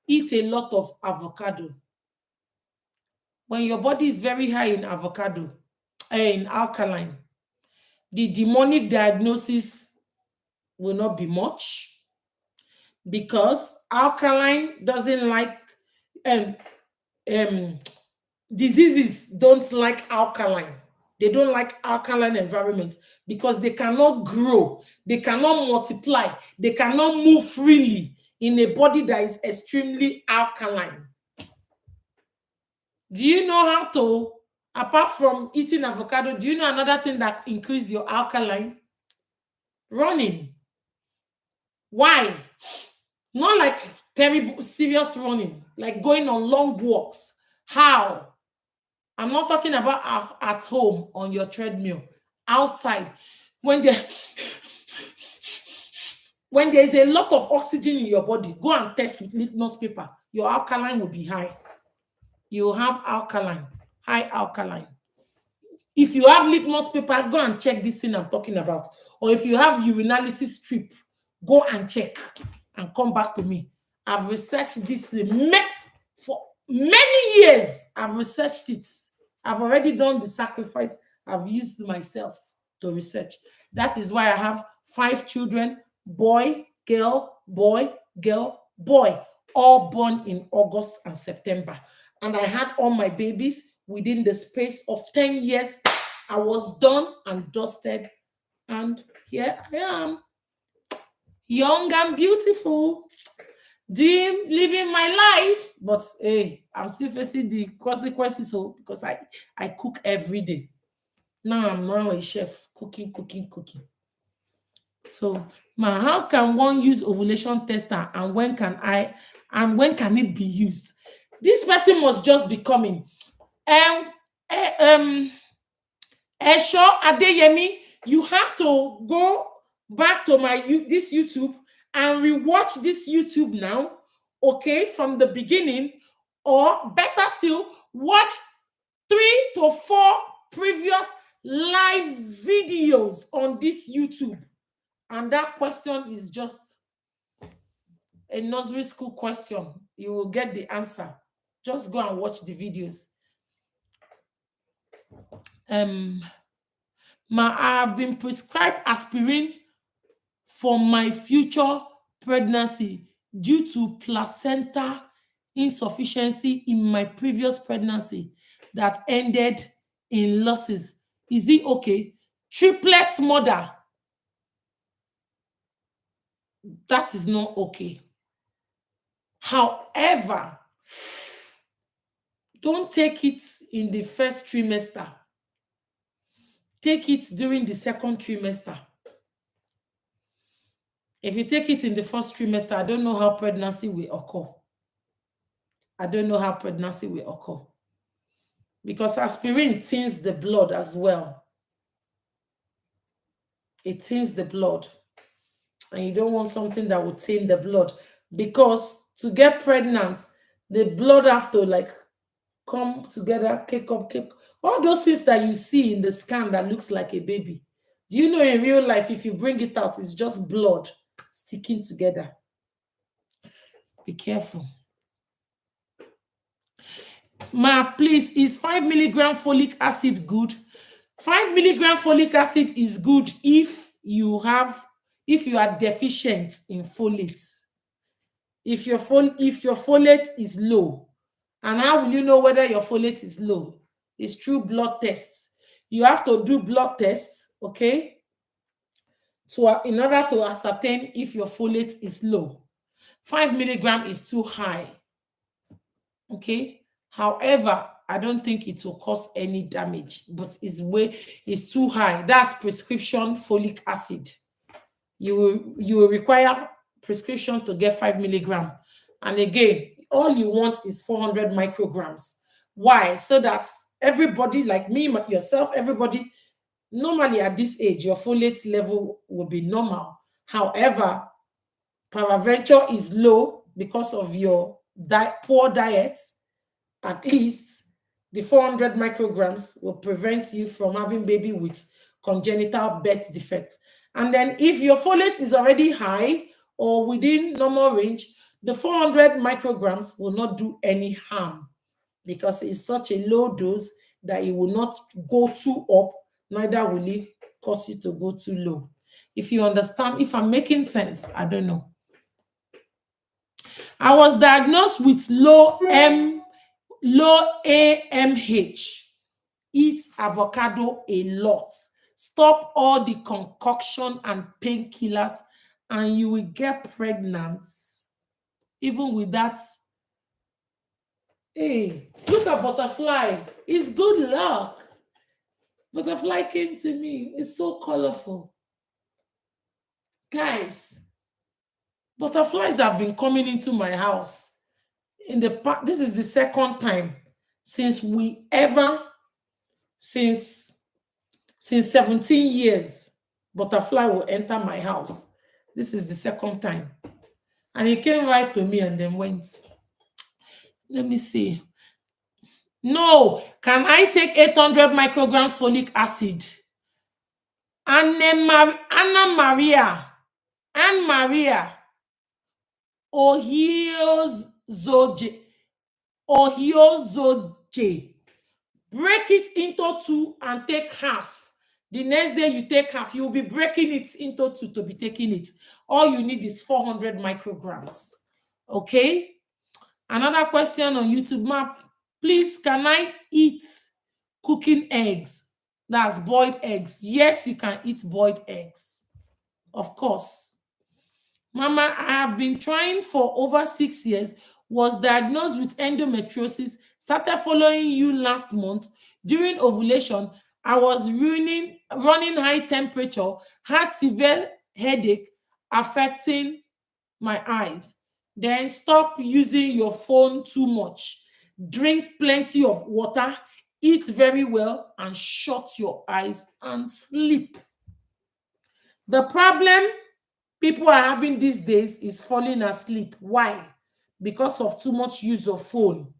eat a lot of avocado. When your body is very high in avocado, in alkaline, the demonic diagnosis will not be much, because alkaline doesn't like um, um, diseases don't like alkaline. They don't like alkaline environments because they cannot grow, they cannot multiply, they cannot move freely in a body that is extremely alkaline. Do you know how to, apart from eating avocado, do you know another thing that increase your alkaline? Running. Why? Not like terrible, serious running, like going on long walks. How? I'm not talking about at home on your treadmill, outside. When there, when there's a lot of oxygen in your body, go and test with litmus paper. Your alkaline will be high. You will have alkaline, high alkaline. If you have litmus paper, go and check this thing I'm talking about. Or if you have urinalysis strip, go and check and come back to me. I've researched this for many years. I've researched it. I've already done the sacrifice. I've used myself to research. That is why I have 5 children, boy, girl, boy, girl, boy, all born in August and September. And I had all my babies within the space of 10 years. I was done and dusted. And here I am, young and beautiful, living my life. But hey, I'm still facing the consequences, so because I cook every day. Now I'm now a chef, cooking. So, ma, how can one use ovulation tester, and when can it be used? This person must just be coming. Esho Adeyemi, you have to go back to this YouTube and rewatch this YouTube now, okay, from the beginning, or better still, watch 3 to 4 previous live videos on this YouTube. And that question is just a nursery school question. You will get the answer. Just go and watch the videos. I have been prescribed aspirin for my future pregnancy due to placenta insufficiency in my previous pregnancy that ended in losses. Is it okay? Triplets mother, that is not okay. However, don't take it in the first trimester. Take it during the second trimester. If you take it in the first trimester, I don't know how pregnancy will occur. I don't know how pregnancy will occur. Because aspirin thins the blood as well. It thins the blood. And you don't want something that will thin the blood. Because to get pregnant, the blood have to like come together, cake up. All those things that you see in the scan that looks like a baby. Do you know in real life, if you bring it out, it's just blood sticking together. Be careful. Please, is 5 milligram folic acid good? 5 milligram folic acid is good if you are deficient in folate. If your folate is low, and how will you know whether your folate is low? It's through blood tests. You have to do blood tests, okay, in order to ascertain if your folate is low. 5 milligram is too high, okay. However, I don't think it will cause any damage, but it's too high. That's prescription folic acid. You will require prescription to get 5 milligram. And again, all you want is 400 micrograms. Why? So that everybody, like me, yourself, everybody, normally at this age, your folate level will be normal. However, paraventure is low because of your poor diet. At least the 400 micrograms will prevent you from having baby with congenital birth defect. And then if your folate is already high or within normal range, the 400 micrograms will not do any harm because it's such a low dose that it will not go too up, neither will it cause you to go too low. If you understand, if I'm making sense, I don't know. I was diagnosed with low AMH. Eat avocado a lot. Stop all the concoction and painkillers, and you will get pregnant. Even with that. Hey, look at butterfly. It's good luck. Butterfly came to me. It's so colorful. Guys, butterflies have been coming into my house. This is the second time since 17 years, butterfly will enter my house. This is the second time. And he came right to me and then went. Let me see. No, can I take 800 micrograms folic acid? Anne Maria Ohiozoje. Break it into 2 and take half. The next day you take half. You'll be breaking it into 2 to be taking it. All you need is 400 micrograms. Okay? Another question on YouTube. Please, can I eat cooking eggs? That's boiled eggs. Yes, you can eat boiled eggs. Of course. Mama, I have been trying for over 6 years, was diagnosed with endometriosis, started following you last month. During ovulation, I was running high temperature, had severe headache affecting my eyes. Then stop using your phone too much. Drink plenty of water, eat very well, and shut your eyes and sleep. The problem people are having these days is falling asleep. Why? Because of too much use of phone.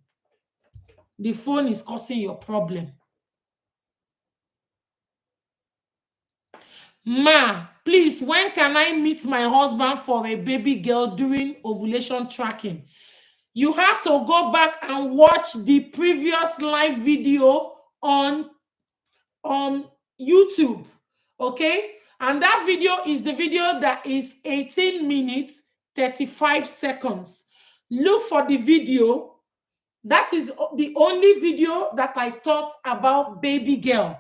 The phone is causing your problem. Please, when can I meet my husband for a baby girl during ovulation tracking? You have to go back and watch the previous live video on YouTube. Okay? And that video is the video that is 18 minutes, 35 seconds. Look for the video. That is the only video that I taught about baby girl.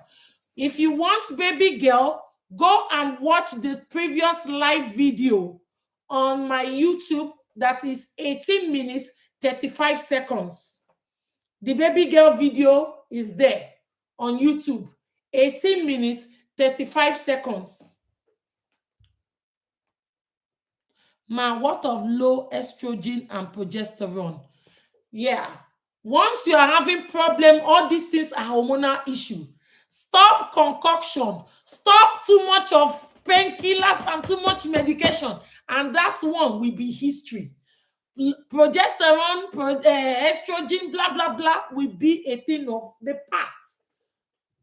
If you want baby girl, go and watch the previous live video on my YouTube that is 18 minutes, 35 seconds. The baby girl video is there on YouTube. 18 minutes, 35 seconds. Ma, what of low estrogen and progesterone? Yeah. Once you are having problem, all these things are hormonal issue. Stop concoction. Stop too much of painkillers and too much medication. And that one will be history. Progesterone, estrogen, blah, blah, blah, will be a thing of the past.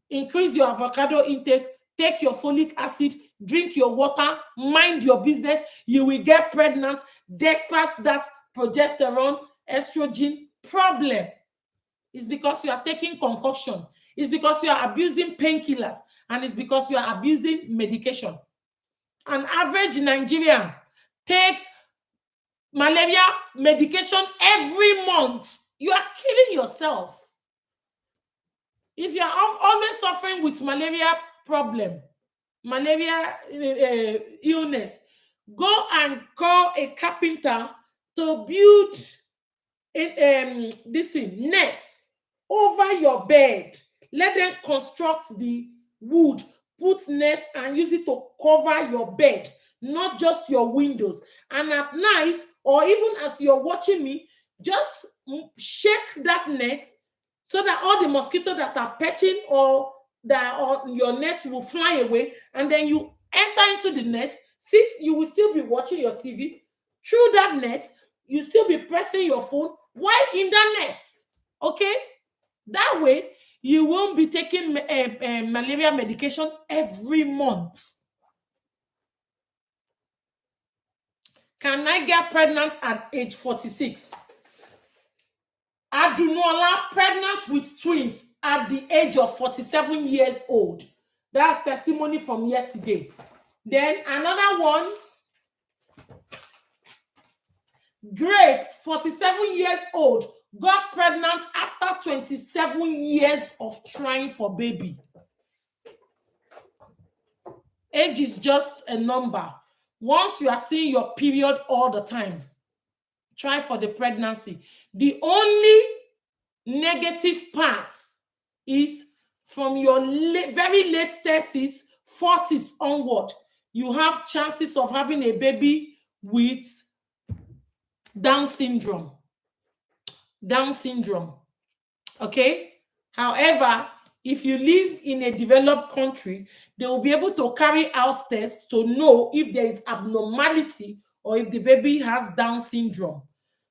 Increase your avocado intake, take your folic acid, drink your water, mind your business. You will get pregnant despite that progesterone, estrogen problem. It's because you are taking concoction. It's because you are abusing painkillers. And it's because you are abusing medication. An average Nigerian takes malaria medication every month. You are killing yourself. If you are always suffering with malaria problem, malaria illness, go and call a carpenter to build this thing, net over your bed. Let them construct the wood, put net and use it to cover your bed, not just your windows. And at night, or even as you're watching me, just shake that net so that all the mosquitoes that are perching or that on your net will fly away, and then you enter into the net, sit, you will still be watching your TV. Through that net, you still be pressing your phone while in that net. Okay? That way, you won't be taking malaria medication every month. Can I get pregnant at age 46? Adunola pregnant with twins at the age of 47 years old. That's testimony from yesterday. Then another one, Grace, 47 years old, got pregnant after 27 years of trying for baby. Age is just a number. Once you are seeing your period all the time, try for the pregnancy. The only negative part is from your very late 30s, 40s onward, you have chances of having a baby with Down syndrome. Down syndrome. Okay? However, if you live in a developed country, they will be able to carry out tests to know if there is abnormality or if the baby has Down syndrome.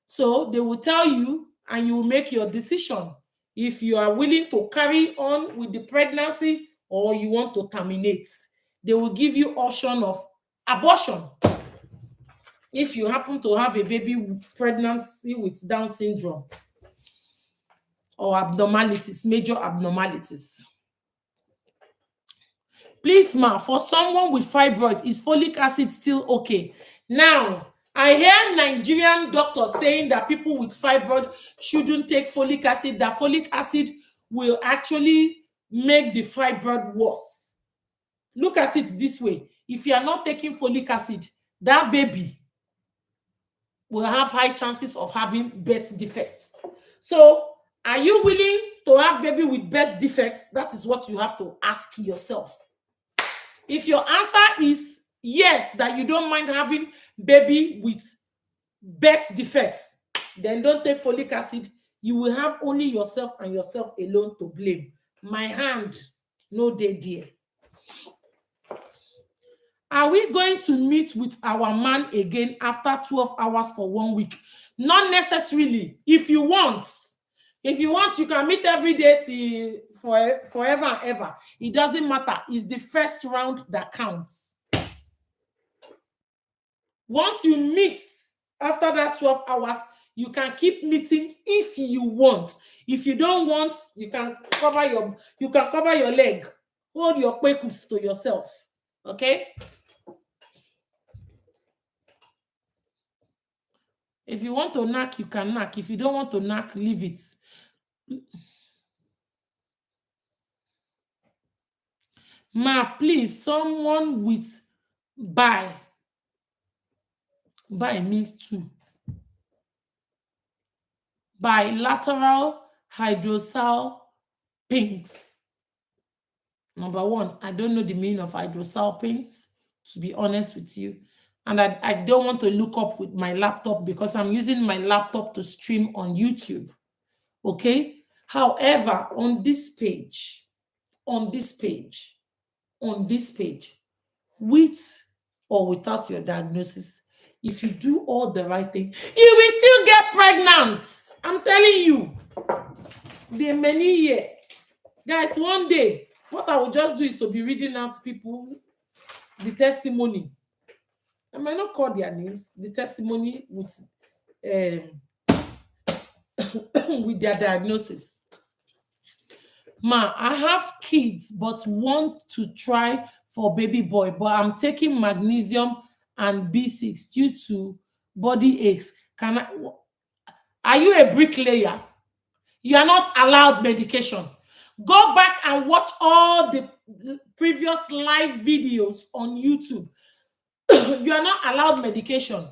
So they will tell you and you will make your decision if you are willing to carry on with the pregnancy or you want to terminate. They will give you option of abortion if you happen to have a baby pregnancy with Down syndrome or abnormalities, major abnormalities. Please, ma, for someone with fibroid, is folic acid still okay? Now, I hear Nigerian doctors saying that people with fibroid shouldn't take folic acid, that folic acid will actually make the fibroid worse. Look at it this way. If you are not taking folic acid, that baby will have high chances of having birth defects. So, are you willing to have baby with birth defects? That is what you have to ask yourself. If your answer is yes, that you don't mind having baby with birth defects, then don't take folic acid. You will have only yourself and yourself alone to blame. My hand, no day dear. Are we going to meet with our man again after 12 hours for 1 week? Not necessarily. If you want, you can meet every day till forever and ever. It doesn't matter. It's the first round that counts. Once you meet after that 12 hours, you can keep meeting if you want. If you don't want, you can cover your leg. Hold your kwekus to yourself. Okay? If you want to knock, you can knock. If you don't want to knock, leave it. Ma, please, someone with bi. Bi means two. Bilateral hydrosal pinks. Number one, I don't know the meaning of hydrosal pinks, to be honest with you. And I don't want to look up with my laptop because I'm using my laptop to stream on YouTube. Okay? However, on this page, with or without your diagnosis, if you do all the right thing, you will still get pregnant. I'm telling you. The many year. Guys, one day, what I will just do is to be reading out people the testimony. I might not call their names, the testimony with with their diagnosis. Ma, I have kids but want to try for baby boy, but I'm taking magnesium and B6 due to body aches. Are you a bricklayer? You are not allowed medication. Go back and watch all the previous live videos on YouTube. You are not allowed medication.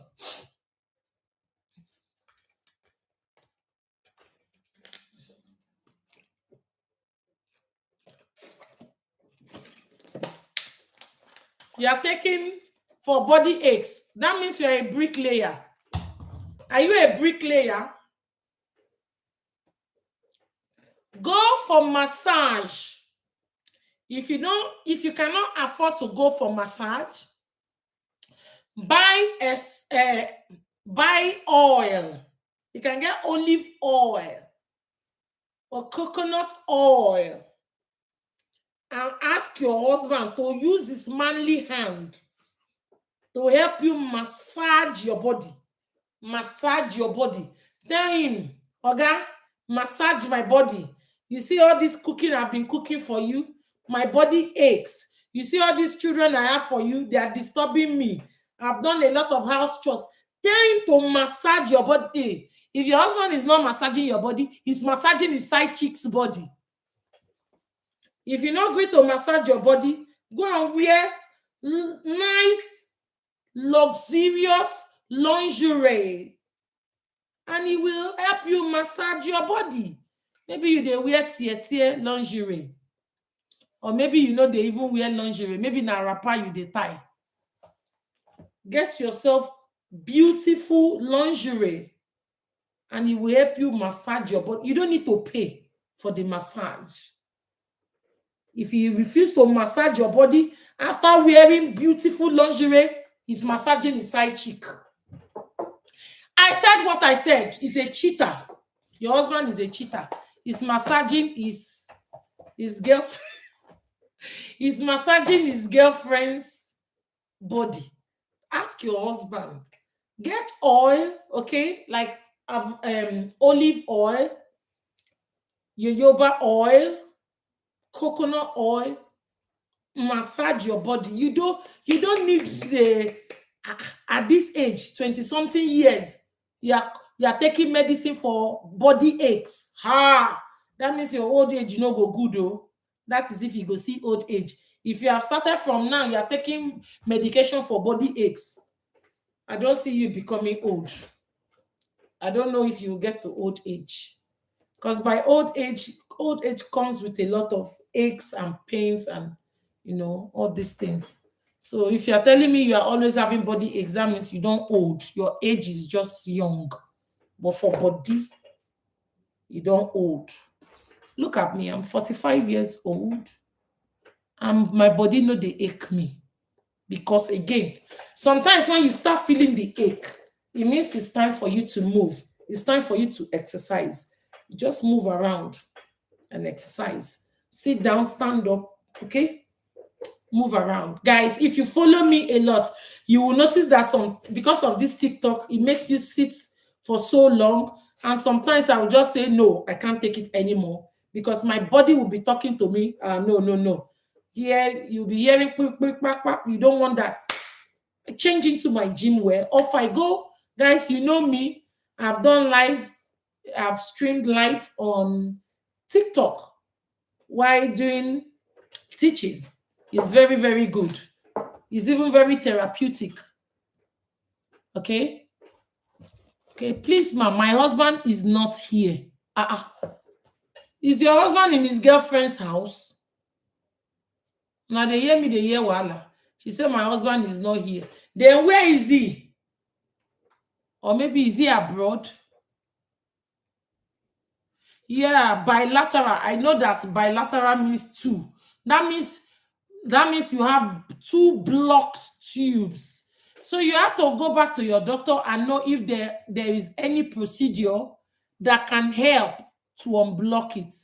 You are taking for body aches. That means you are a bricklayer. Are you a bricklayer? Go for massage. If you cannot afford to go for massage, buy oil. You can get olive oil or coconut oil and ask your husband to use his manly hand to help you massage your body. Massage your body. Tell him, Oga, massage my body. You see all this cooking I've been cooking for you? My body aches. You see all these children I have for you? They are disturbing me. I've done a lot of house chores. Tell him to massage your body. If your husband is not massaging your body, he's massaging his side cheek's body. If you're not going to massage your body, go and wear nice, luxurious lingerie. And it will help you massage your body. Maybe you dey wear tier lingerie. Or maybe they even wear lingerie. Maybe na wrapper you dey tie. Get yourself beautiful lingerie and it will help you massage your body. You don't need to pay for the massage. If you refuse to massage your body after wearing beautiful lingerie, he's massaging his side cheek. I said what I said. He's a cheater. Your husband is a cheater. He's massaging his girlfriend. He's massaging his girlfriend's body. Ask your husband. Get oil, okay, like olive oil, jojoba oil, coconut oil. Massage your body. You don't need at this age, 20-something years, you are taking medicine for body aches. That means your old age no go good though. That is if you go see old age. If you have started from now, you are taking medication for body aches. I don't see you becoming old. I don't know if you get to old age. Because by old age comes with a lot of aches and pains and all these things. So if you are telling me you are always having body aches, that means you don't old. Your age is just young. But for body, you don't old. Look at me, I'm 45 years old. And my body no dey ache me. Because again, sometimes when you start feeling the ache, it means it's time for you to move. It's time for you to exercise. You just move around and exercise. Sit down, stand up, okay? Move around. Guys, if you follow me a lot, you will notice that because of this TikTok, it makes you sit for so long. And sometimes I will just say, no, I can't take it anymore. Because my body will be talking to me, no. Here you'll be hearing quick, quick, quack, quack. You don't want that. Change into my gym wear. Off I go. Guys, you know me. I've done live, I've streamed live on TikTok while doing teaching. It's very, very good. It's even very therapeutic. Okay? Okay, please, ma'am. My husband is not here. Is your husband in his girlfriend's house? Now they hear me, they hear Wala. She said my husband is not here. Then where is he? Or maybe is he abroad? Yeah, bilateral. I know that bilateral means two. That means you have two blocked tubes. So you have to go back to your doctor and know if there is any procedure that can help to unblock it.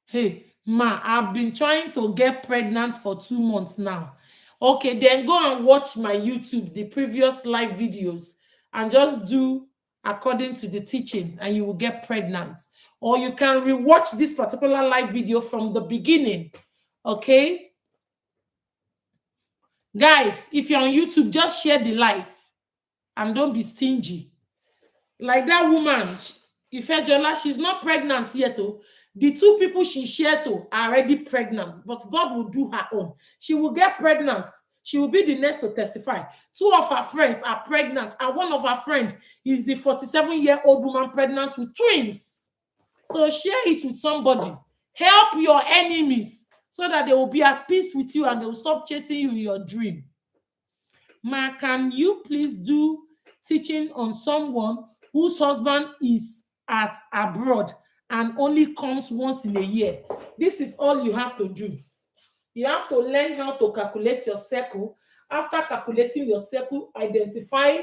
Hey, ma, I've been trying to get pregnant for 2 months now. Okay, then go and watch my YouTube, the previous live videos, and just do according to the teaching, and you will get pregnant. Or you can rewatch this particular live video from the beginning. Okay? Guys, if you're on YouTube, just share the live and don't be stingy. Like that woman, Ifejola, she's not pregnant yet. Oh. The two people she shared to are already pregnant, but God will do her own. She will get pregnant. She will be the next to testify. Two of her friends are pregnant, and one of her friends is the 47-year-old woman pregnant with twins. So share it with somebody. Help your enemies so that they will be at peace with you and they will stop chasing you in your dream. Ma, can you please do teaching on someone whose husband is at abroad and only comes once in a year? This is all you have to do. You have to learn how to calculate your cycle. After calculating your cycle, identify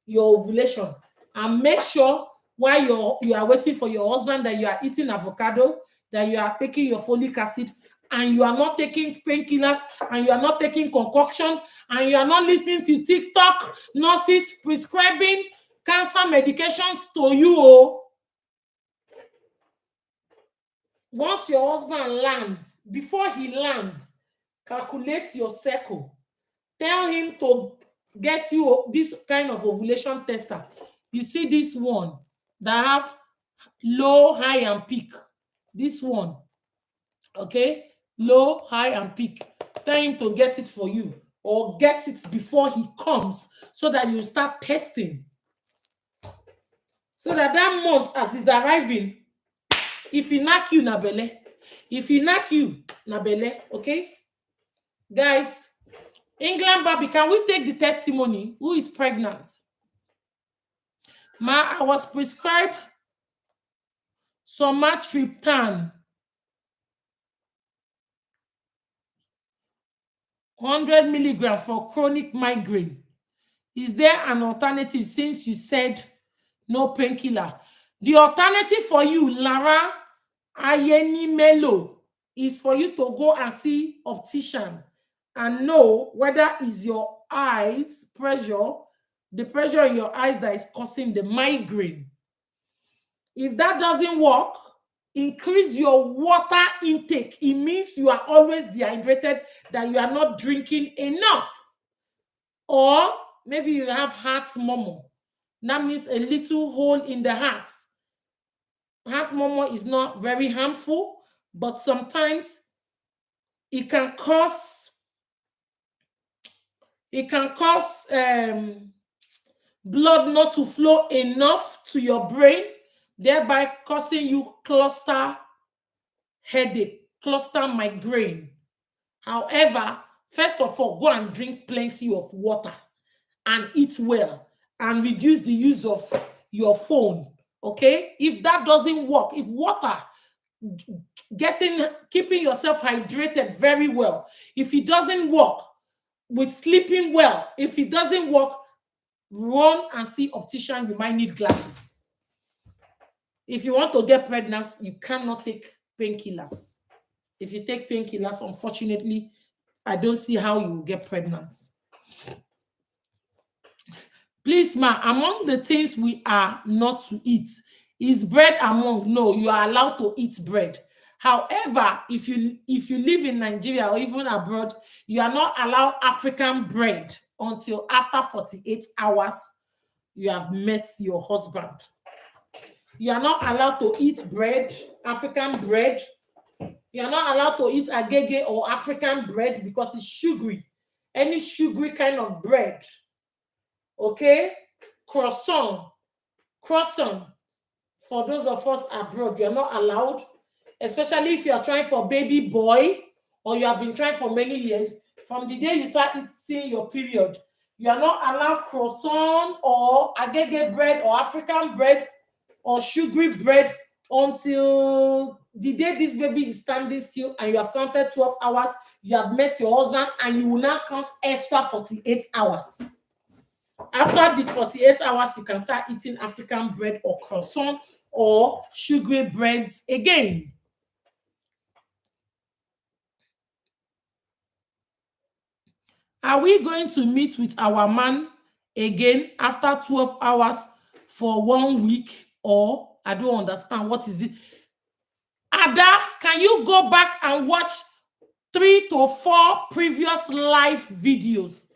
your ovulation and make sure while you are waiting for your husband that you are eating avocado, that you are taking your folic acid, and you are not taking painkillers, and you are not taking concoction, and you are not listening to TikTok nurses prescribing cancer medications to you. Oh. Once your husband lands, before he lands, calculate your cycle. Tell him to get you this kind of ovulation tester. You see this one that have low, high, and peak. This one, okay? Low, high, and peak. Tell him to get it for you or get it before he comes so that you start testing. So that month as he's arriving, if he knock you, na belle. If he knock you, na belle, okay? Guys, England Barbie, can we take the testimony? Who is pregnant? Ma, I was prescribed somatriptan 100 milligrams for chronic migraine. Is there an alternative since you said no painkiller? The alternative for you, Lara Ayenimelo, is for you to go and see optician and know whether it's your eyes pressure, the pressure in your eyes that is causing the migraine. If that doesn't work, increase your water intake. It means you are always dehydrated, that you are not drinking enough. Or maybe you have heart murmur. That means a little hole in the heart. Heart murmur is not very harmful, but sometimes it can cause blood not to flow enough to your brain, thereby causing you cluster headache, cluster migraine. However, first of all, go and drink plenty of water and eat well and reduce the use of your phone. Okay? If that doesn't work, if water, keeping yourself hydrated very well, if it doesn't work, with sleeping well, if it doesn't work, run and see optician. You might need glasses. If you want to get pregnant, you cannot take painkillers. If you take painkillers, unfortunately, I don't see how you will get pregnant. Please, ma, among the things we are not to eat, is bread among? No, you are allowed to eat bread. However, if you live in Nigeria or even abroad, you are not allowed African bread until after 48 hours you have met your husband. You are not allowed to eat bread, African bread. You are not allowed to eat agege or African bread because it's sugary. Any sugary kind of bread. Okay? Croissant. For those of us abroad, you are not allowed, especially if you are trying for baby boy or you have been trying for many years. From the day you start seeing your period, you are not allowed croissant or agege bread or African bread or sugary bread until the day this baby is standing still and you have counted 12 hours, you have met your husband, and you will now count extra 48 hours. After the 48 hours, you can start eating African bread or croissant or sugary breads again. Are we going to meet with our man again after 12 hours for 1 week? Or I don't understand. What is it? Ada, can you go back and watch 3 to 4 previous live videos?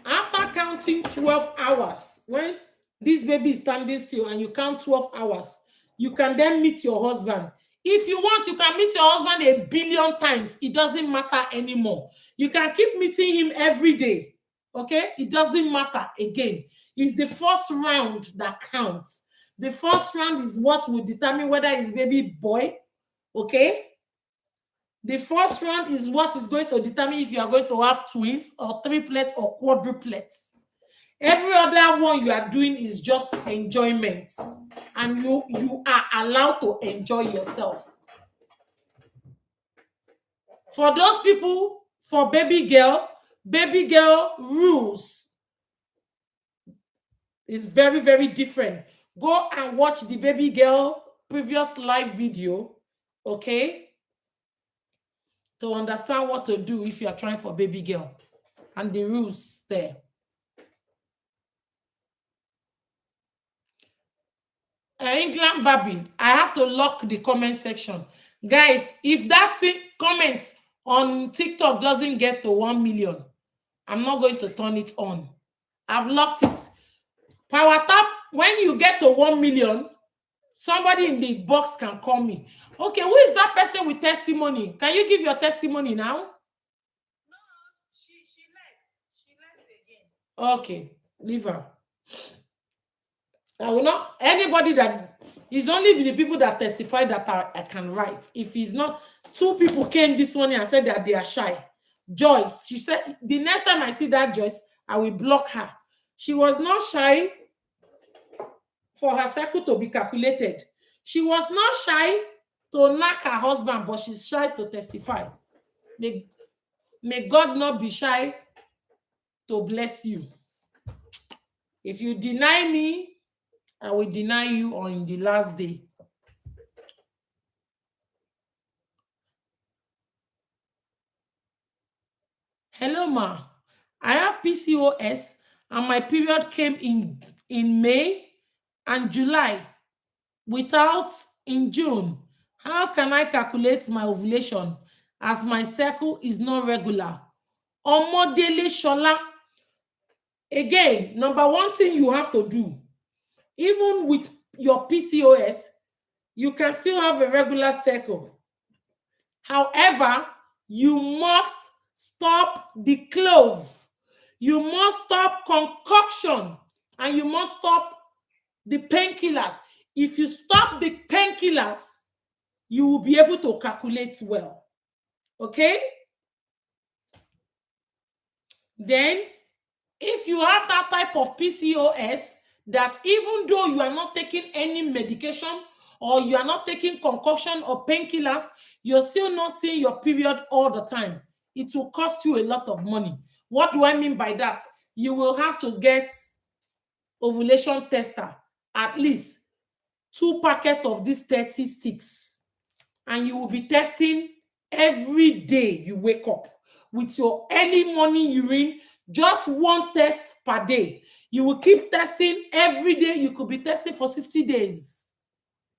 After counting 12 hours, when this baby is standing still and you count 12 hours, you can then meet your husband. If you want, you can meet your husband a billion times. It doesn't matter anymore. You can keep meeting him every day. Okay? It doesn't matter again. It's the first round that counts. The first round is what will determine whether it's baby boy. Okay? The first round is what is going to determine if you are going to have twins or triplets or quadruplets. Every other one you are doing is just enjoyment, and you are allowed to enjoy yourself. For those people, for baby girl rules is very, very different. Go and watch the baby girl previous live video, okay, to understand what to do if you are trying for baby girl and the rules there. England Barbie, I have to lock the comment section. Guys, if that comment on TikTok doesn't get to 1 million, I'm not going to turn it on. I've locked it. Power tap, when you get to 1 million, somebody in the box can call me. Okay, who is that person with testimony? Can you give your testimony now? No, she left. She left again. Okay, leave her. I will not, anybody that is only the people that testify that I can write. If it's not, 2 people came this morning and said that they are shy. Joyce, she said, the next time I see that Joyce, I will block her. She was not shy for her cycle to be calculated. She was not shy to knock her husband, but she's shy to testify. May God not be shy to bless you. If you deny me, I will deny you on the last day. Hello, ma. I have PCOS and my period came in May and July without in June. How can I calculate my ovulation as my cycle is not regular? Omodele Shola. Again, number 1 thing you have to do, even with your PCOS, you can still have a regular cycle. However, you must stop the clove. You must stop concoction, and you must stop the painkillers. If you stop the painkillers, you will be able to calculate well. Okay? Then, if you have that type of PCOS, that even though you are not taking any medication or you are not taking concoction or painkillers, you're still not seeing your period all the time, it will cost you a lot of money. What do I mean by that? You will have to get ovulation tester, at least 2 packets of these 30 sticks, and you will be testing every day you wake up with your early morning urine Just one test per day. You will keep testing every day. You could be testing for 60 days.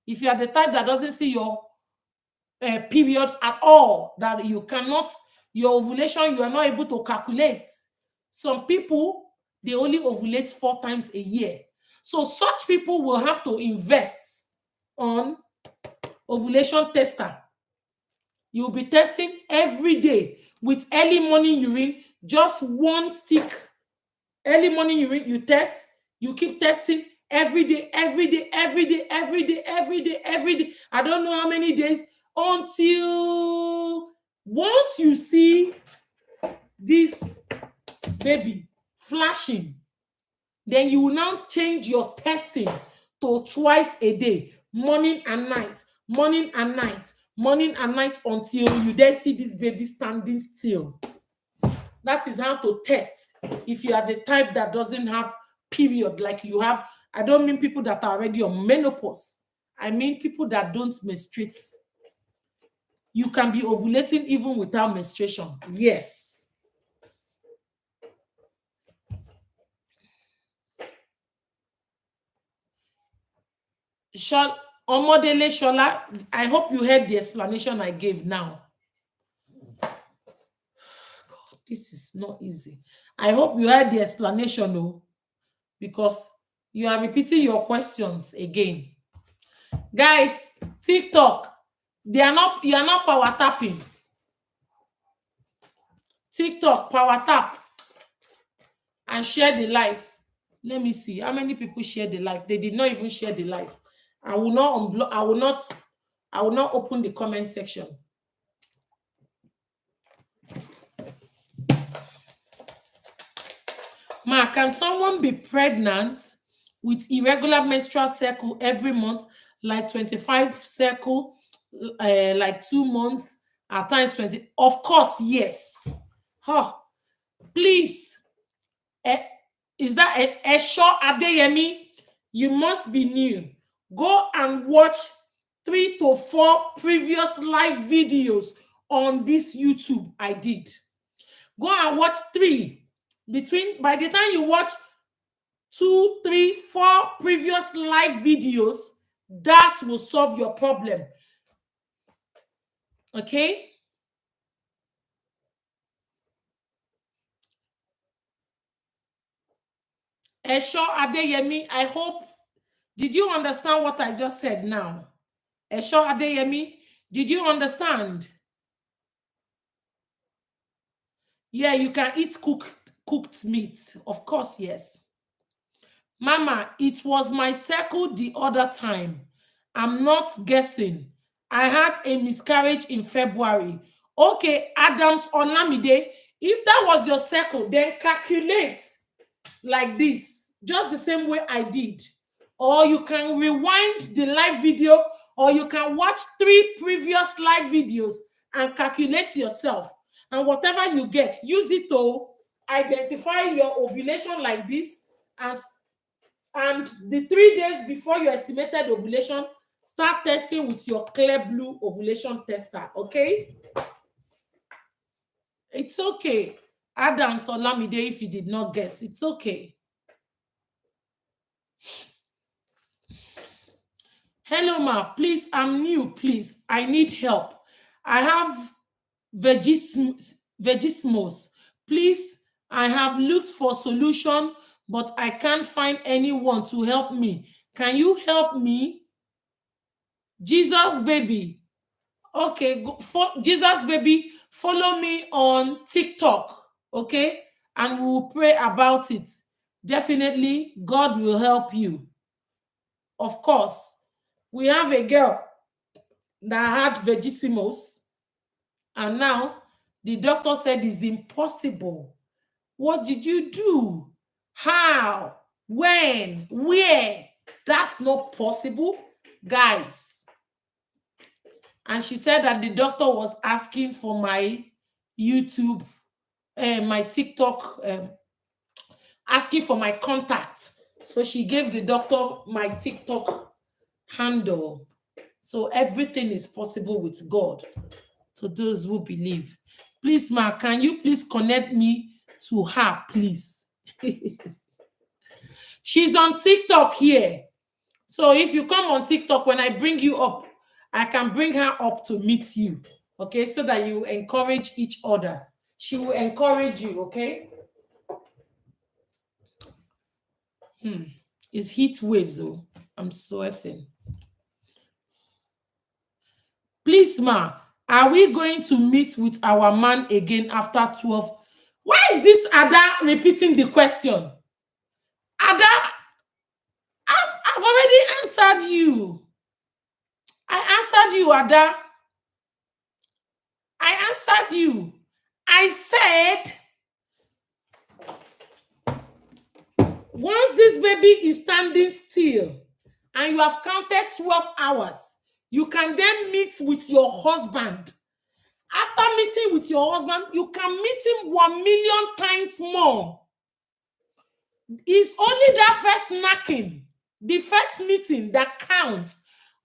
If you are the type that doesn't see your period at all, that you cannot, your ovulation, you are not able to calculate. Some people, they only ovulate 4 times a year. So such people will have to invest on ovulation tester. You'll be testing every day with early morning urine, just one stick. Early morning urine, you test, you keep testing every day, every day, every day, every day, every day, every day. I don't know how many days, until once you see this baby flashing, then you will now change your testing to twice a day, morning and night, morning and night, morning and night, until you then see this baby standing still. That is how to test if you are the type that doesn't have period like you have. I don't mean people that are already on menopause. I mean people that don't menstruate. You can be ovulating even without menstruation. Yes. Omodele Shola, I hope you heard the explanation I gave now. God, this is not easy. I hope you heard the explanation, though, because you are repeating your questions again. Guys, TikTok, you are not power tapping. TikTok, power tap and share the live. Let me see how many people share the live. They did not even share the live. I will not open the comment section. Ma, can someone be pregnant with irregular menstrual cycle every month, like 25 cycle, like 2 months, at times 20? Of course, yes. Please, is that Esho Adeyemi? You must be new. Go and watch 3 to 4 previous live videos on this YouTube I did. Go and watch 3. By the time you watch 2, 3, 4 previous live videos, that will solve your problem. Okay? Esho Adeyemi, I hope, did you understand what I just said now? Esho Adeyemi, did you understand? Yeah, you can eat cooked meat. Of course, yes. Mama, it was my cycle the other time. I'm not guessing. I had a miscarriage in February. Okay, Adams Olamide, if that was your cycle, then calculate like this, just the same way I did. Or you can rewind the live video, or you can watch 3 previous live videos and calculate yourself. And whatever you get, use it to identify your ovulation like this. And the 3 days before your estimated ovulation, start testing with your clear blue ovulation tester, okay? It's okay. Adams Olamide, if you did not guess, it's okay. Hello, ma. Please, I'm new. Please, I need help. I have vagismos. Please, I have looked for solution, but I can't find anyone to help me. Can you help me? Jesus Baby. Okay, Jesus Baby, follow me on TikTok, okay? And we will pray about it. Definitely, God will help you. Of course, we have a girl that had vagismos, and now the doctor said it's impossible. What did you do? How? When? Where? That's not possible, guys. And she said that the doctor was asking for my YouTube, my TikTok, asking for my contact. So she gave the doctor my TikTok handle. So everything is possible with God, to those who believe. Please, ma, can you please connect me to her, please. She's on TikTok here. So if you come on TikTok, when I bring you up, I can bring her up to meet you. Okay, so that you encourage each other. She will encourage you, okay? It's heat waves, oh. I'm sweating. Please, ma, are we going to meet with our man again after 12? Why is this Ada repeating the question? Ada, I've already answered you. I answered you, Ada. I answered you. I said, once this baby is standing still and you have counted 12 hours, you can then meet with your husband. After meeting with your husband, you can meet him 1,000,000 times more. It's only that first knocking, the first meeting that counts.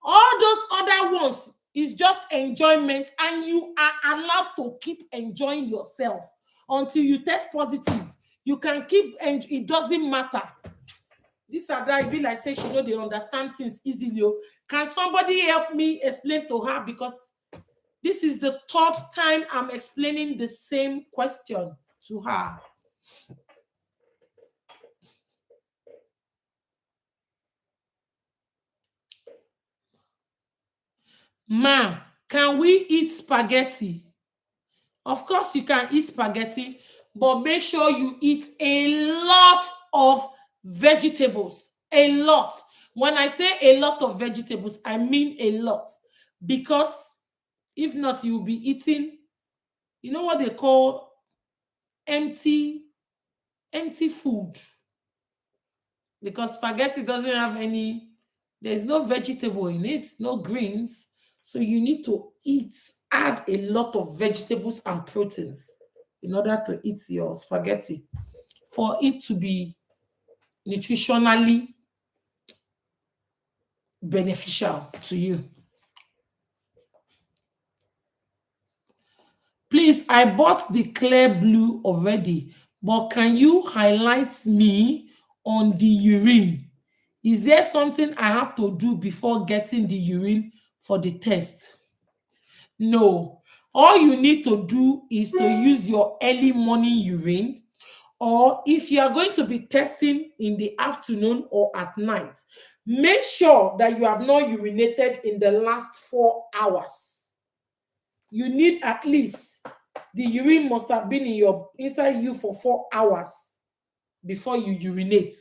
All those other ones is just enjoyment, and you are allowed to keep enjoying yourself until you test positive. You can keep, and it doesn't matter. This Ada, it be like say she know they understand things easily. Can somebody help me explain to her? Because this is the third time I'm explaining the same question to her. Ma, can we eat spaghetti? Of course you can eat spaghetti, but make sure you eat a lot of vegetables. A lot. When I say a lot of vegetables, I mean a lot. Because if not, you'll be eating, you know what they call empty food. Because spaghetti doesn't have any, there's no vegetable in it, no greens. So you need to add a lot of vegetables and proteins in order to eat your spaghetti for it to be nutritionally beneficial to you. Please, I bought the clear blue already, but can you highlight me on the urine? Is there something I have to do before getting the urine for the test? No. All you need to do is to use your early morning urine, or if you are going to be testing in the afternoon or at night, make sure that you have not urinated in the last 4 hours. You need at least, the urine must have been inside you for 4 hours before you urinate.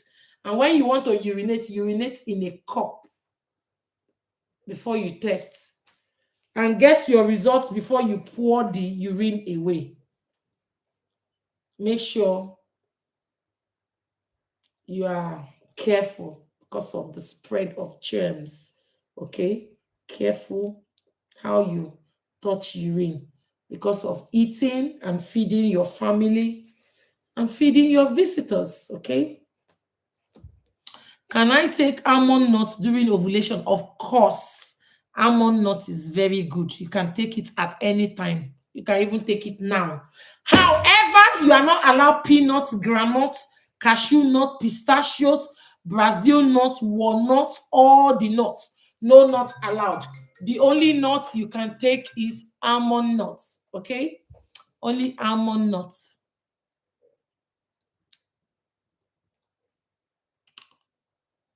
And when you want to urinate in a cup before you test. And get your results before you pour the urine away. Make sure you are careful because of the spread of germs. Okay? Careful how you touch urine because of eating and feeding your family and feeding your visitors. Okay? Can I take almond nuts during ovulation? Of course. Almond nuts is very good. You can take it at any time. You can even take it now. However, you are not allowed peanuts, granules, cashew nut, pistachios, Brazil nuts, walnuts, all the nuts. No nuts allowed. The only nuts you can take is almond nuts. Okay? Only almond nuts.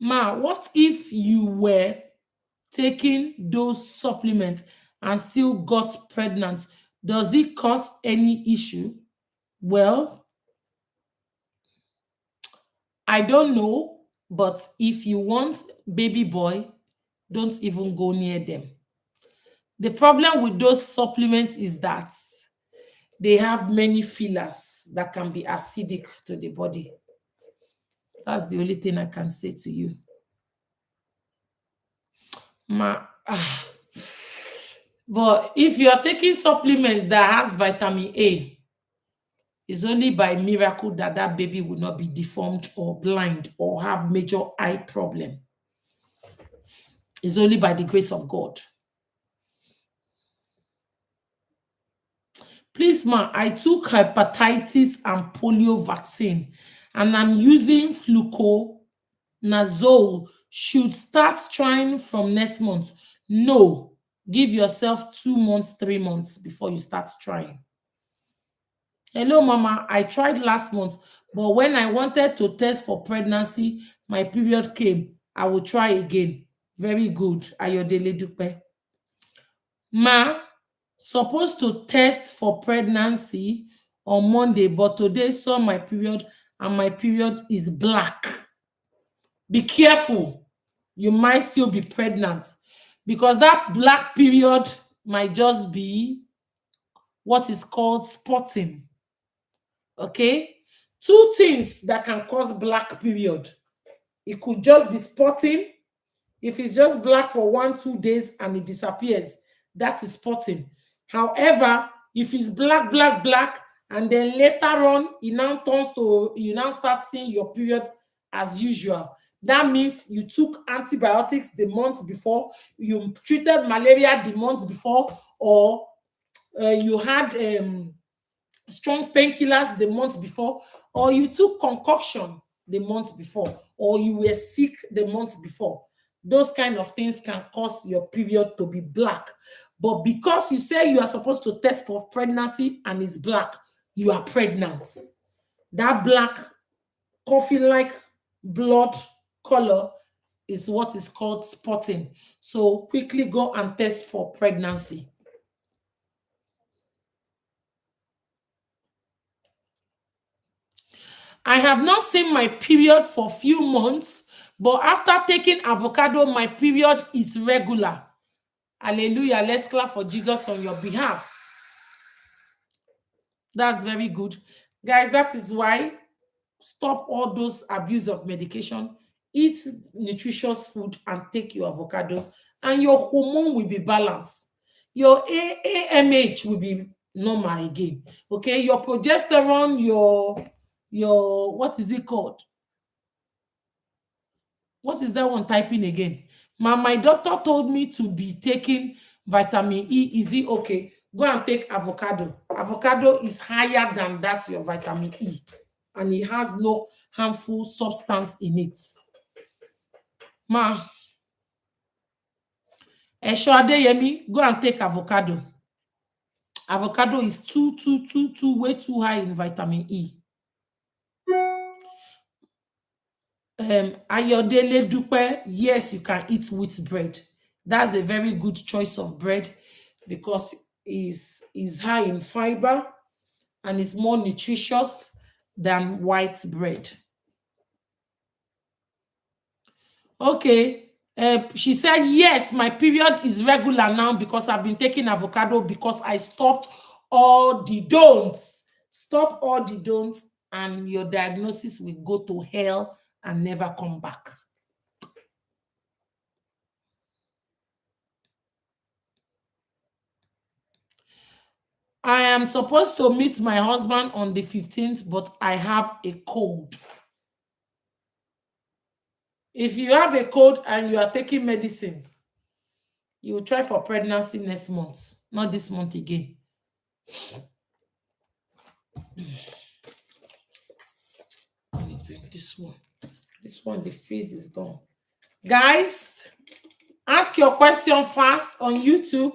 Ma, what if you were taking those supplements and still got pregnant? Does it cause any issue? Well, I don't know, but if you want baby boy, don't even go near them. The problem with those supplements is that they have many fillers that can be acidic to the body. That's the only thing I can say to you. But if you are taking supplement that has vitamin A, it's only by miracle that that baby will not be deformed or blind or have major eye problem. It's only by the grace of God. Please, ma, I took hepatitis and polio vaccine and I'm using fluconazole. Should start trying from next month. No, give yourself 2 months, 3 months before you start trying. Hello, mama. I tried last month, but when I wanted to test for pregnancy, my period came. I will try again. Very good. Ayodele Dupe. Ma, supposed to test for pregnancy on Monday, but today saw my period and my period is black. Be careful. You might still be pregnant because that black period might just be what is called spotting. Okay? Two things that can cause black period. It could just be spotting. If it's just black for 1-2 days and it disappears, that is spotting. However, if it's black, black, black, and then later on, it now turns to, you now start seeing your period as usual. That means you took antibiotics the month before, you treated malaria the month before, or you had strong painkillers the month before, or you took concoction the month before, or you were sick the month before. Those kind of things can cause your period to be black. But because you say you are supposed to test for pregnancy and it's black, you are pregnant. That black, coffee like blood color is what is called spotting. So quickly go and test for pregnancy. I have not seen my period for few months, but after taking avocado, my period is regular. Hallelujah. Let's clap for Jesus on your behalf. That's very good. Guys, that is why stop all those abuse of medication. Eat nutritious food and take your avocado, and your hormone will be balanced. Your AMH will be normal again. Okay, your progesterone, your what is it called? What is that one typing again? My doctor told me to be taking vitamin E. Is it okay? Go and take avocado. Avocado is higher than that your vitamin E, and it has no harmful substance in it. Ma, Esho Adeyemi, go and take avocado. Avocado is way too high in vitamin E. Ayodele Dupe, yes, you can eat wheat bread. That's a very good choice of bread because is high in fiber and is more nutritious than white bread. Okay. She said, yes, my period is regular now because I've been taking avocado because I stopped all the don'ts. Stop all the don'ts, and your diagnosis will go to hell and never come back. I am supposed to meet my husband on the 15th, but I have a cold. If you have a cold and you are taking medicine, you will try for pregnancy next month, not this month again. Let me drink this one. This one, the freeze is gone. Guys, ask your question fast on YouTube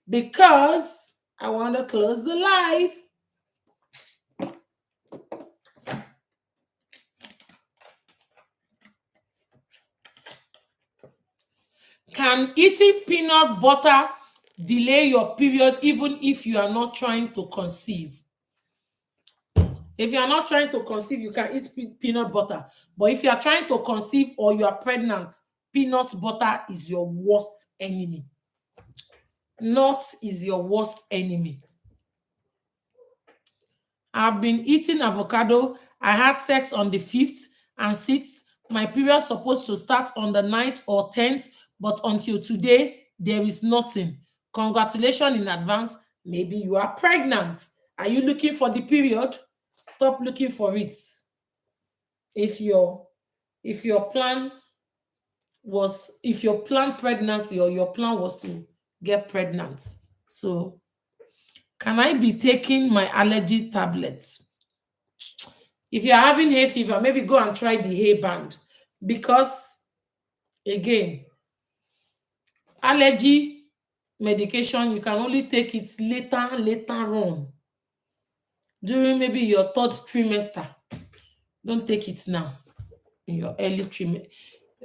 because I want to close the live. Can eating peanut butter delay your period even if you are not trying to conceive? If you are not trying to conceive, you can eat peanut butter. But if you are trying to conceive or you are pregnant, peanut butter is your worst enemy. Nut is your worst enemy. I've been eating avocado. I had sex on the 5th and 6th. My period supposed to start on the 9th or 10th, but until today, there is nothing. Congratulations in advance. Maybe you are pregnant. Are you looking for the period? Stop looking for it. If your plan pregnancy or your plan was to get pregnant, so Can I be taking my allergy tablets? If you're having hay fever, maybe go and try the hay band. Because, again, allergy medication, you can only take it later on. During maybe your third trimester. Don't take it now. In your early trimester.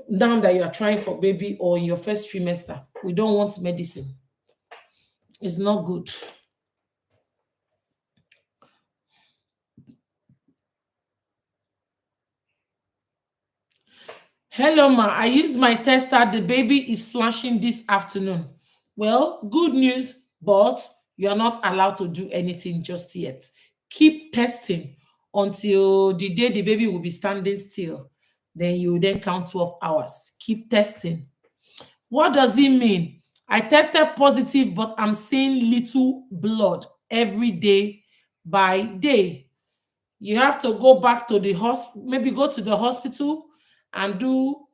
Now that you are trying for baby, or in your first trimester. We don't want medicine. It's not good. Hello, ma. I used my tester. The baby is flashing this afternoon. Well, good news, but you are not allowed to do anything just yet. Keep testing until the day the baby will be standing still. Then you will then count 12 hours. Keep testing. What does it mean? I tested positive, but I'm seeing little blood every day by day. You have to go back to the hospital, maybe go to the hospital and do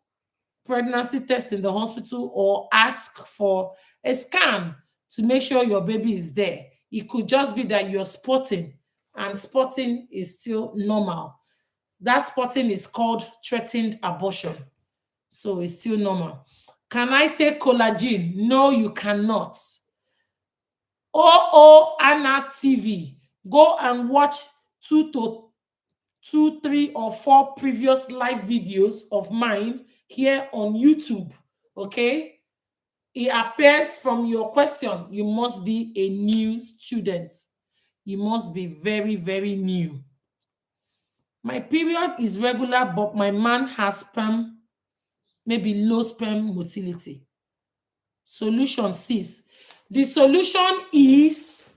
pregnancy test in the hospital, or ask for a scan to make sure your baby is there. It could just be that you're spotting, and spotting is still normal. That spotting is called threatened abortion. So it's still normal. Can I take collagen? No, you cannot. Anna TV. Go and watch 3 or 4 previous live videos of mine here on YouTube. Okay? It appears from your question, you must be a new student. You must be very, very new. My period is regular, but my man has sperm, maybe low sperm motility. Solution 6. The solution is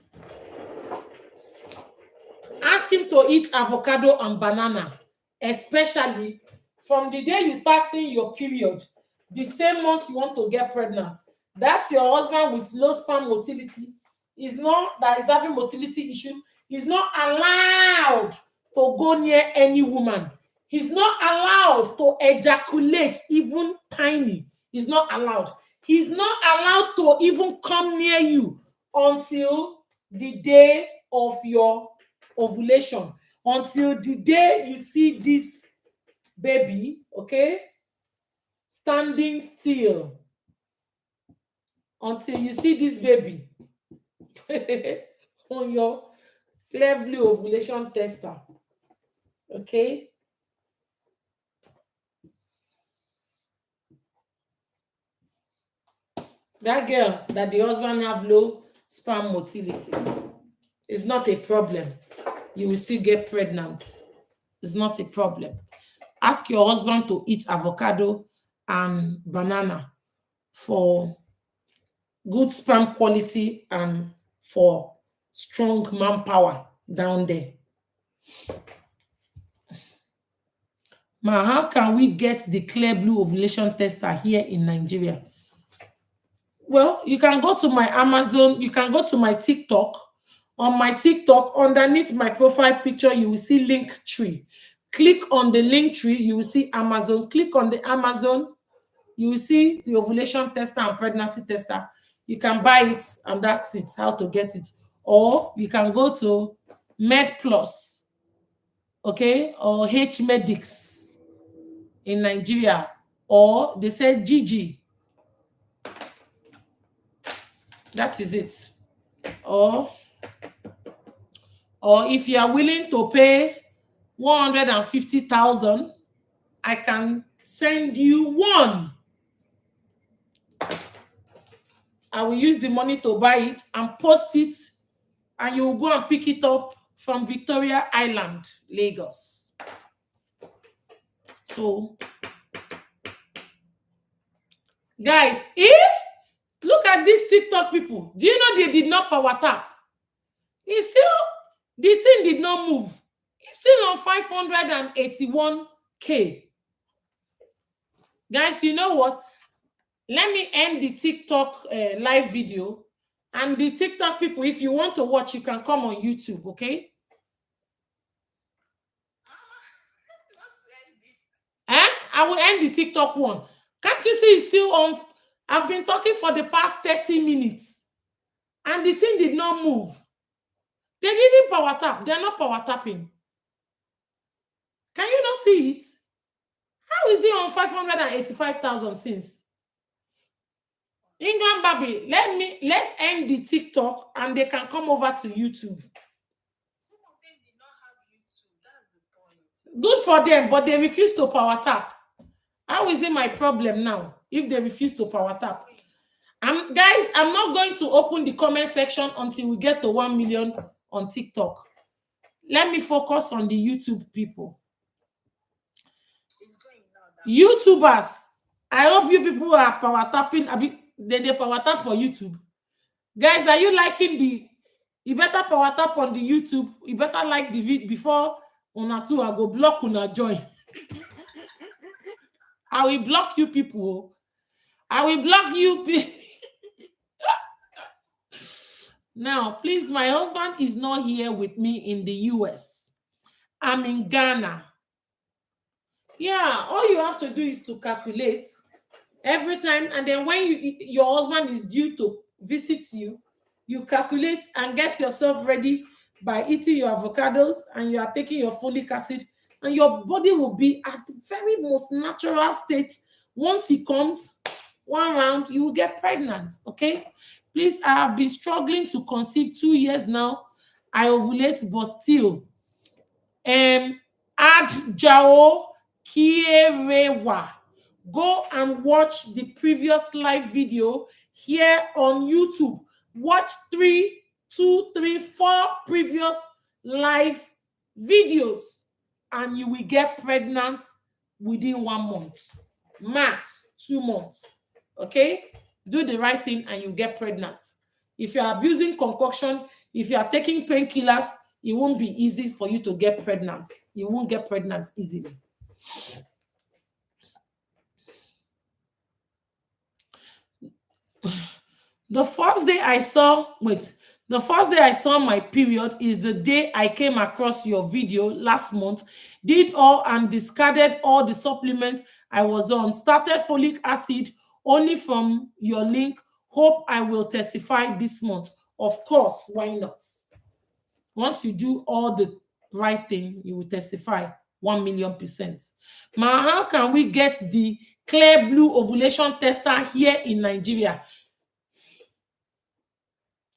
ask him to eat avocado and banana, especially from the day you start seeing your period, the same month you want to get pregnant. That's your husband with low sperm motility. Is not that is having motility issue. He's not allowed to go near any woman. He's not allowed to ejaculate, even tiny. He's not allowed. He's not allowed to even come near you until the day of your ovulation, until the day you see this baby, okay, standing still, until you see this baby on your clear blue ovulation tester. Okay, that girl that the husband have low sperm motility is not a problem. You will still get pregnant. It's not a problem. Ask your husband to eat avocado and banana for good sperm quality and for strong manpower down there. Ma, how can we get the clear blue ovulation tester here in Nigeria? Well, you can go to my Amazon, you can go to my TikTok. On my TikTok, underneath my profile picture, you will see link tree. Click on the link tree, you will see Amazon. Click on the Amazon, you will see the ovulation tester and pregnancy tester. You can buy it, and that's it, how to get it. Or you can go to Med Plus, okay, or H Medics in Nigeria, or they say Gigi. That is it. Or if you are willing to pay 150,000, I can send you one. I will use the money to buy it and post it, and you will go and pick it up from Victoria Island, Lagos. So, guys, look at these TikTok people. Do you know they did not power tap? It's still, the thing did not move. It's still on 581K. Guys, you know what? Let me end the TikTok live video. And the TikTok people, if you want to watch, you can come on YouTube, okay? I will end the TikTok one. Can't you see it's still on? I've been talking for the past 30 minutes. And the thing did not move. They didn't power tap. They're not power tapping. Can you not see it? How is it on 585,000 since? England Baby, let's end the TikTok and they can come over to YouTube. Some of them did not have YouTube. That's the point. Good for them, but they refuse to power tap. How is it my problem now if they refuse to power tap? Guys, I'm not going to open the comment section until we get to 1 million on TikTok. Let me focus on the YouTube people. It's going now. YouTubers, I hope you people are power tapping. They power tap for YouTube. Guys, are you liking you better power tap on the YouTube. You better like the video before una two I go block una join. I will block you people. I will block you people. Now, please, my husband is not here with me in the US. I'm in Ghana. Yeah, all you have to do is to calculate every time, and then when your husband is due to visit you, you calculate and get yourself ready by eating your avocados, and you are taking your folic acid, and your body will be at the very most natural state. Once he comes one round, you will get pregnant. Okay, please, I have been struggling to conceive 2 years now. I ovulate, but still add Jao Kierewa. Go and watch the previous live video here on YouTube. Watch 3, 2, 3, 4 previous live videos, and you will get pregnant within 1 month, max 2 months. Okay, do the right thing and you get pregnant. If you are abusing concoction, if you are taking painkillers, it won't be easy for you to get pregnant. You won't get pregnant easily. The first day I saw my period is the day I came across your video last month, did all and discarded all the supplements I was on, started folic acid only from your link. Hope I will testify this month. Of course, why not? Once you do all the right thing, you will testify 1,000,000%. Now, how can we get the clear blue ovulation tester here in Nigeria?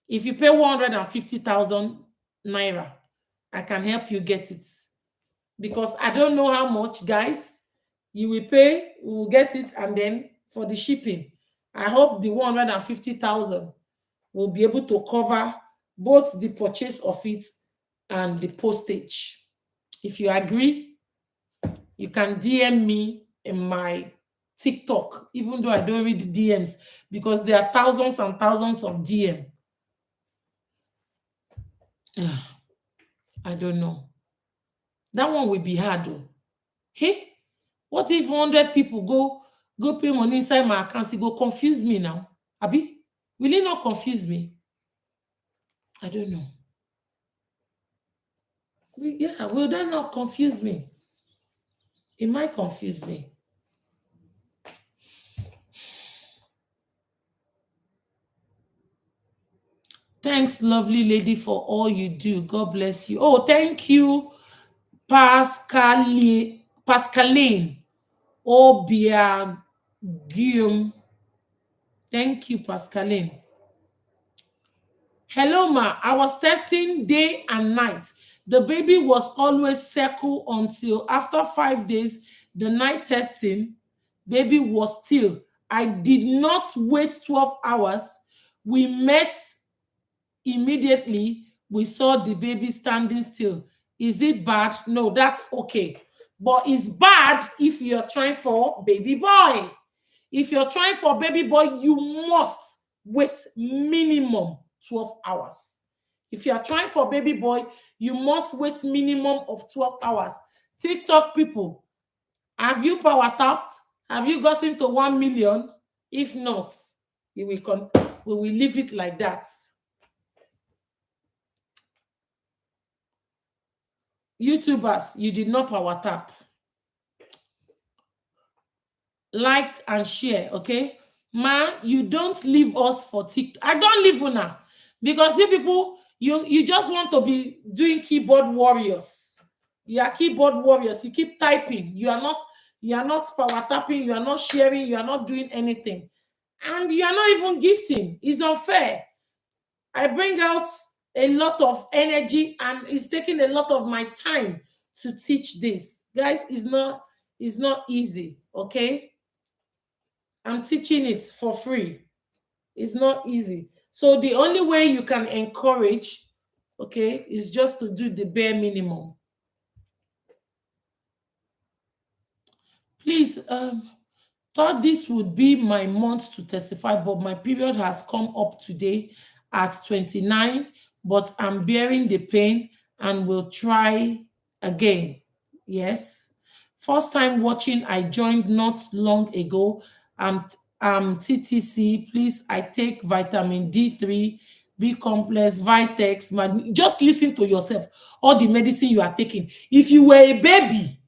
If you pay 150,000 naira, I can help you get it. Because I don't know how much, guys, you will pay, we will get it, and then for the shipping, I hope the 150,000 will be able to cover both the purchase of it and the postage. If you agree, you can DM me in my TikTok, even though I don't read DMs, because there are thousands and thousands of DM. I don't know. That one will be hard though. Hey, what if 100 people go pay money inside my account? It go confuse me now. Abi, will it not confuse me? I don't know. Will that not confuse me? It might confuse me. Thanks, lovely lady, for all you do. God bless you. Oh, thank you, Pascaline Obiagium. Thank you, Pascaline. Hello, ma. I was testing day and night. The baby was always circle until after 5 days, the night testing, baby was still. I did not wait 12 hours. We met immediately. We saw the baby standing still. Is it bad? No, that's okay. But it's bad if you're trying for baby boy. If you're trying for baby boy, you must wait minimum 12 hours. If you are trying for baby boy, you must wait minimum of 12 hours. TikTok people, have you power tapped? Have you gotten to 1 million? If not, we will leave it like that. YouTubers, you did not power tap. Like and share, okay? Ma, you don't leave us for TikTok. I don't leave una. Because you people, You just want to be doing keyboard warriors. You are keyboard warriors. You keep typing. You are not power tapping. You are not sharing. You are not doing anything, and you are not even gifting. It's unfair. I bring out a lot of energy, and it's taking a lot of my time to teach this, guys. It's not easy. Okay, I'm teaching it for free. It's not easy. So the only way you can encourage, okay, is just to do the bare minimum. Please, thought this would be my month to testify, but my period has come up today at 29, but I'm bearing the pain and will try again. Yes. First time watching, I joined not long ago. I'm TTC. Please, I take vitamin D3, B complex, Vitex. Just listen to yourself. All the medicine you are taking. If you were a baby,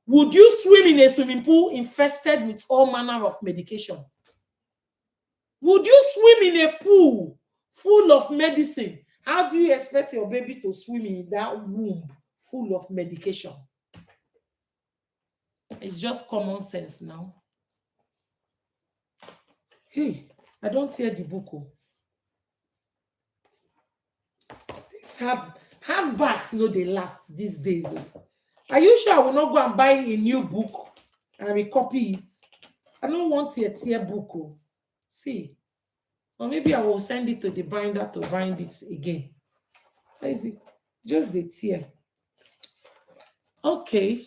would you swim in a swimming pool infested with all manner of medication? Would you swim in a pool full of medicine? How do you expect your baby to swim in that womb full of medication? It's just common sense now. Hey, I don't hear the book. Oh. These hardbacks, they last these days. Oh. Are you sure I will not go and buy a new book and recopy it? I don't want a tear book. Oh. See. Or maybe I will send it to the binder to bind it again. How is it? Just the tear. Okay.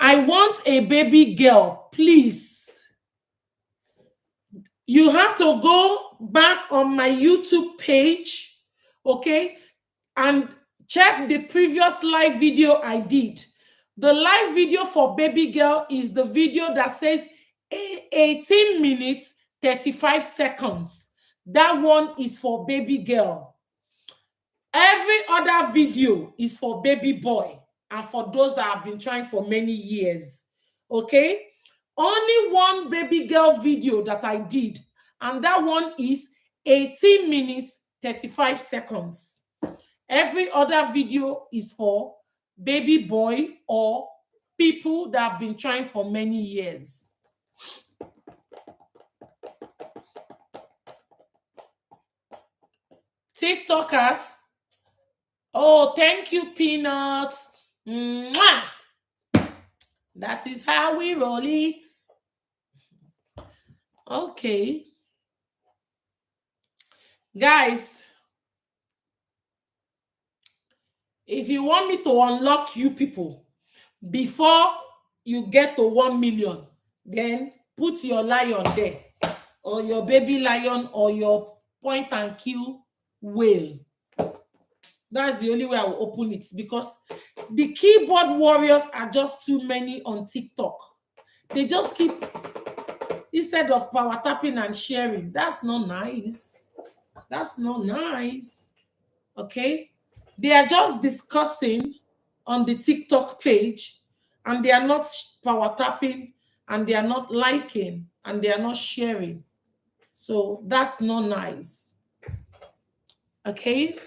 I want a baby girl, please. You have to go back on my YouTube page, okay, and check the previous live video I did. The live video for baby girl is the video that says 18 minutes, 35 seconds. That one is for baby girl. Every other video is for baby boy and for those that have been trying for many years. Okay? Only one baby girl video that I did, and that one is 18 minutes, 35 seconds. Every other video is for baby boy or people that have been trying for many years. TikTokers. Oh, thank you, Peanuts. Mwah! That is how we roll it. Okay. Guys, if you want me to unlock you people before you get to 1 million, then put your lion there, or your baby lion, or your point and kill whale. That's the only way I will open it, because the keyboard warriors are just too many on TikTok. They just keep, instead of power tapping and sharing. That's not nice. That's not nice. Okay? They are just discussing on the TikTok page, and they are not power tapping, and they are not liking, and they are not sharing. So that's not nice. Okay?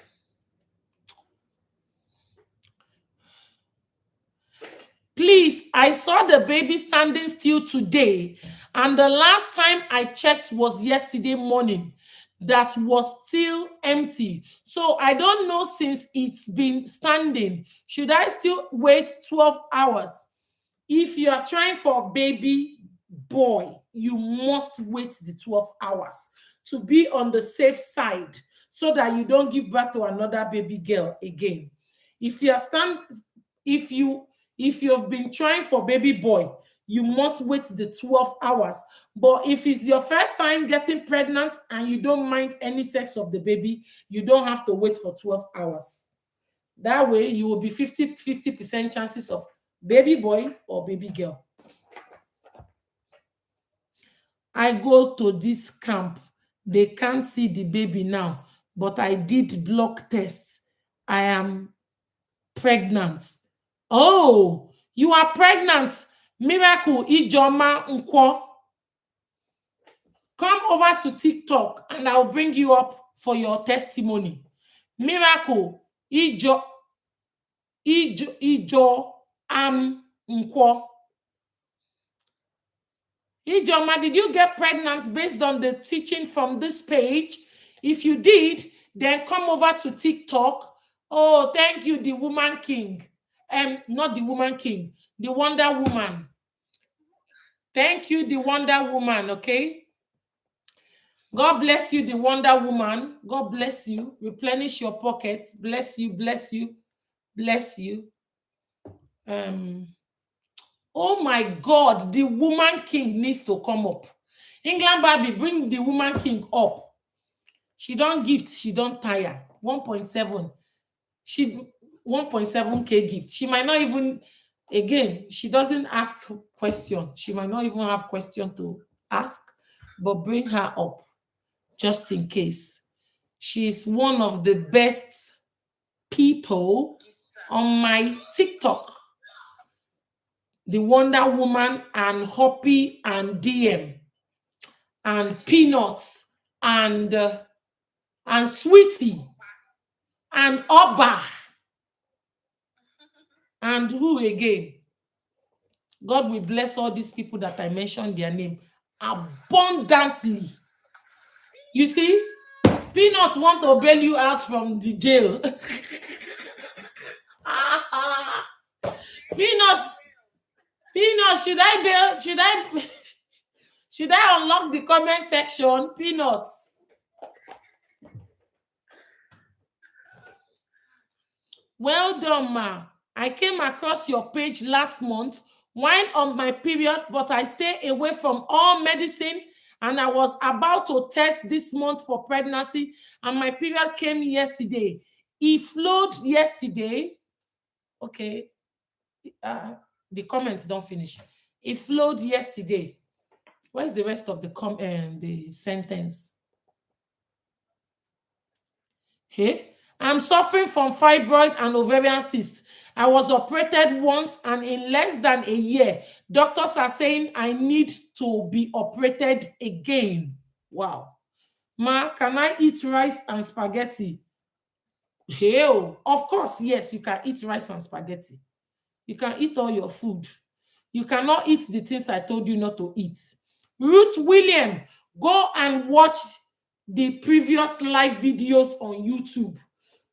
Please, I saw the baby standing still today, and the last time I checked was yesterday morning. That was still empty. So I don't know, since it's been standing, should I still wait 12 hours? If you are trying for a baby boy, you must wait the 12 hours to be on the safe side, so that you don't give birth to another baby girl again. If you are if you've been trying for baby boy, you must wait the 12 hours. But if it's your first time getting pregnant and you don't mind any sex of the baby, you don't have to wait for 12 hours. That way, you will be 50% chances of baby boy or baby girl. I go to this camp. They can't see the baby now, but I did block tests. I am pregnant. Oh, you are pregnant. Miracle Ijoma Nkwo. Come over to TikTok and I'll bring you up for your testimony. Miracle. Ijo Nkwo. Ijoma, did you get pregnant based on the teaching from this page? If you did, then come over to TikTok. Oh, thank you, the Woman King. Not the Woman King, the Wonder Woman. Thank you, the Wonder Woman, okay? God bless you, the Wonder Woman. God bless you. Replenish your pockets. Bless you, bless you, bless you. Oh my God, the Woman King needs to come up. England Barbie, bring the Woman King up. She don't gift, she don't tire. 1.7. She 1.7K gift. She might not even, again, she doesn't ask question. She might not even have question to ask, but bring her up just in case. She's one of the best people on my TikTok. The Wonder Woman and Hoppy and DM and Peanuts and Sweetie and Oba and who again? God will bless all these people that I mentioned their name abundantly. You see, Peanuts want to bail you out from the jail. Peanuts, should I unlock the comment section? Peanuts. Well done, ma. I came across your page last month while on my period, but I stay away from all medicine and I was about to test this month for pregnancy and my period came yesterday. It flowed yesterday. Okay. The comments don't finish. It flowed yesterday. Where's the rest of the sentence? Hey, I'm suffering from fibroid and ovarian cysts. I was operated once and in less than a year, doctors are saying I need to be operated again. Wow. Ma, can I eat rice and spaghetti? Hell, of course, yes, you can eat rice and spaghetti. You can eat all your food. You cannot eat the things I told you not to eat. Ruth William, go and watch the previous live videos on YouTube.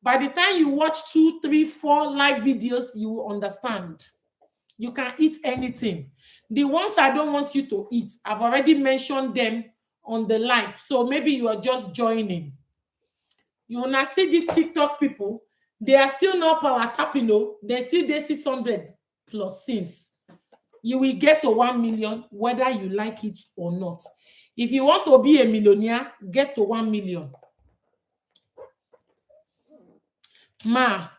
By the time you watch 2, 3, 4 live videos, you will understand. You can eat anything. The ones I don't want you to eat, I've already mentioned them on the live. So maybe you are just joining. You will not see these TikTok people. They are still not power tapping. They still 600 plus since. You will get to 1 million whether you like it or not. If you want to be a millionaire, get to 1 million. Ma,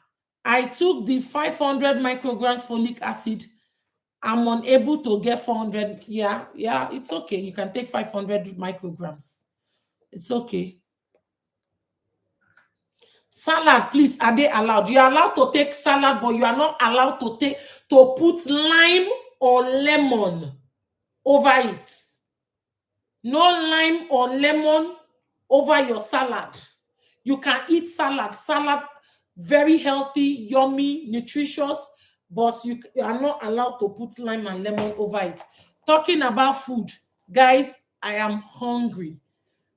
I took the 500 micrograms folic acid. I'm unable to get 400. Yeah, it's okay. You can take 500 micrograms. It's okay. Salad, please, are they allowed? You are allowed to take salad, but you are not allowed to put lime or lemon over it. No lime or lemon over your salad. You can eat salad. Salad, very healthy, yummy, nutritious, but you are not allowed to put lime and lemon over it. Talking about food, guys, I am hungry.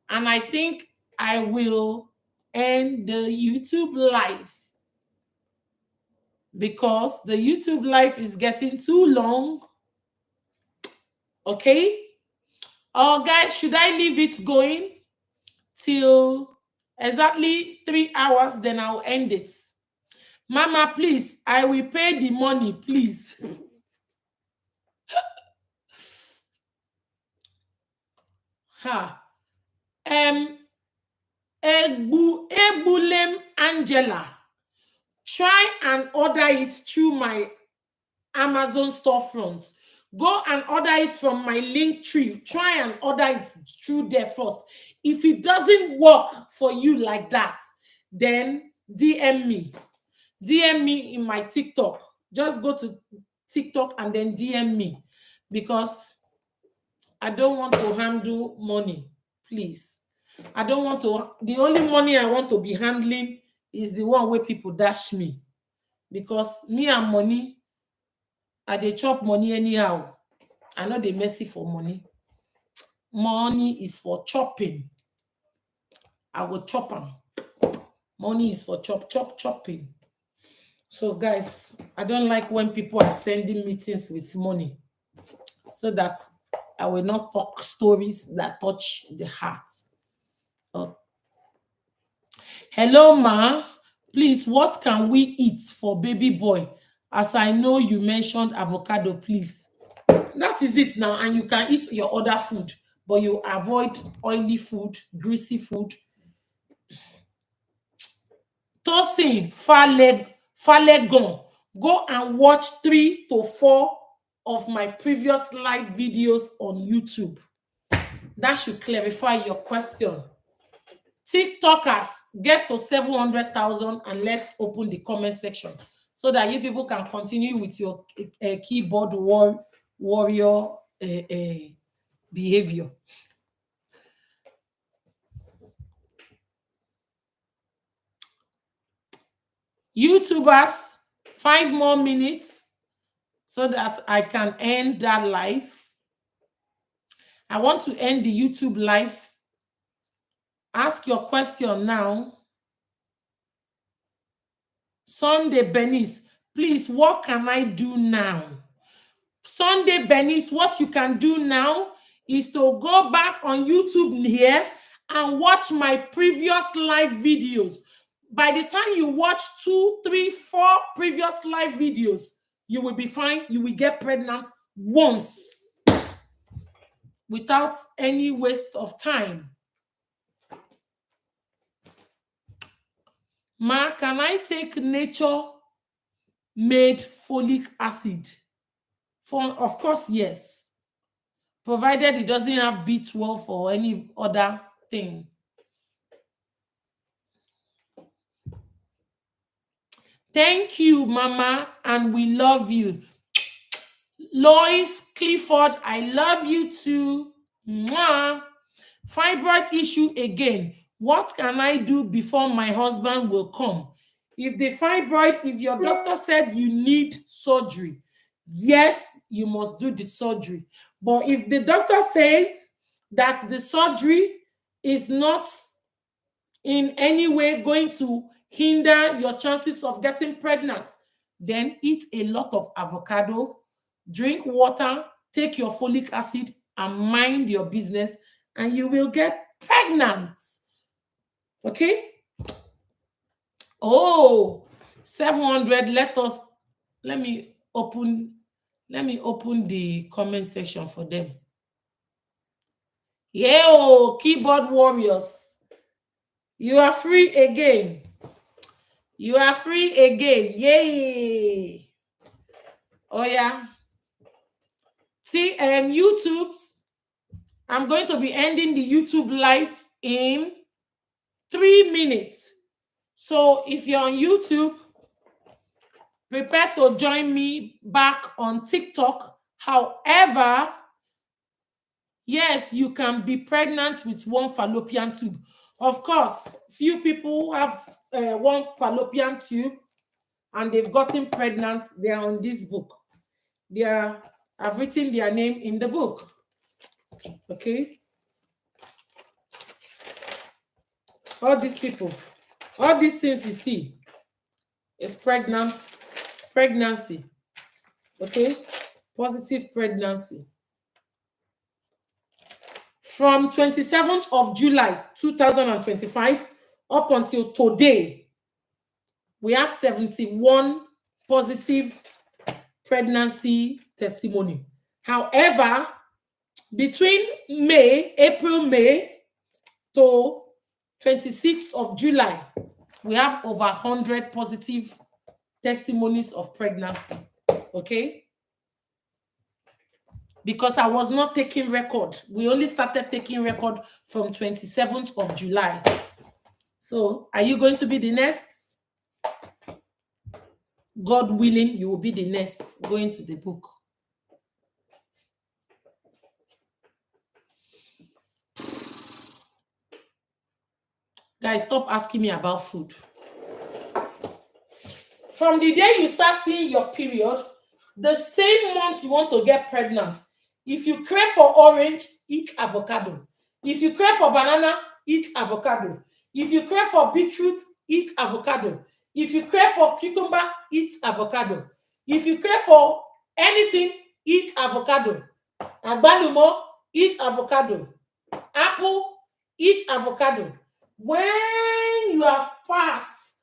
And I think I will end the YouTube live because the YouTube live is getting too long. Okay? Oh, guys, should I leave it going till exactly 3 hours? Then I'll end it. Mama, please, I will pay the money, please. Ha. Ebulem Angela. Try and order it through my Amazon storefront. Go and order it from my link tree. Try and order it through there first. If it doesn't work for you like that, then DM me. DM me in my TikTok. Just go to TikTok and then DM me because I don't want to handle money, please. I don't want to. The only money I want to be handling is the one where people dash me, because me and money, I dey chop money anyhow. I know they messy for money. Money is for chopping. I will chop am. Money is for chopping. So guys, I don't like when people are sending meetings with money, so that I will not talk stories that touch the heart. Oh. Hello, ma. Please, what can we eat for baby boy? As I know you mentioned avocado, please. That is it now, and you can eat your other food, but you avoid oily food, greasy food. Tosin Falegon, go and watch 3 to 4 of my previous live videos on YouTube. That should clarify your question. TikTokers, get to 700,000 and let's open the comment section so that you people can continue with your keyboard warrior behavior. YouTubers, 5 more minutes so that I can end that live. I want to end the YouTube live. Ask your question now. Sunday Benis, please, what can I do now? Sunday Benis, what you can do now is to go back on YouTube here and watch my previous live videos. By the time you watch 2, 3, 4 previous live videos, you will be fine. You will get pregnant once without any waste of time. Ma, can I take nature-made folic acid? Of course, yes. Provided it doesn't have B12 or any other thing. Thank you, Mama, and we love you. Lois Clifford, I love you too. Mwah. Fibroid issue again. What can I do before my husband will come? If the fibroid, if your doctor said you need surgery, yes, you must do the surgery. But if the doctor says that the surgery is not in any way going to hinder your chances of getting pregnant, then eat a lot of avocado, drink water, take your folic acid, and mind your business, and you will get pregnant. Okay? Oh, 700. Let me open the comment section for them. Yo, keyboard warriors, you are free again. You are free again. Yay. Oh yeah. YouTube's, I'm going to be ending the YouTube live in 3 minutes. So if you're on YouTube, prepare to join me back on TikTok. However, yes, you can be pregnant with 1 fallopian tube. Of course, few people have 1 fallopian tube and they've gotten pregnant. They are on this book. I've written their name in the book. Okay? All these people, all these things you see is pregnancy. Okay? Positive pregnancy. From 27th of July 2025 up until today, we have 71 positive pregnancy testimony. However, between April, May to 26th of July, we have over 100 positive testimonies of pregnancy. Okay? Because I was not taking record. We only started taking record from 27th of July. So, are you going to be the next? God willing, you will be the next going to the book. Guys, stop asking me about food. From the day you start seeing your period, the same month you want to get pregnant. If you crave for orange, eat avocado. If you crave for banana, eat avocado. If you crave for beetroot, eat avocado. If you crave for cucumber, eat avocado. If you crave for anything, eat avocado. Agbalumo, eat avocado. Apple, eat avocado. When you have passed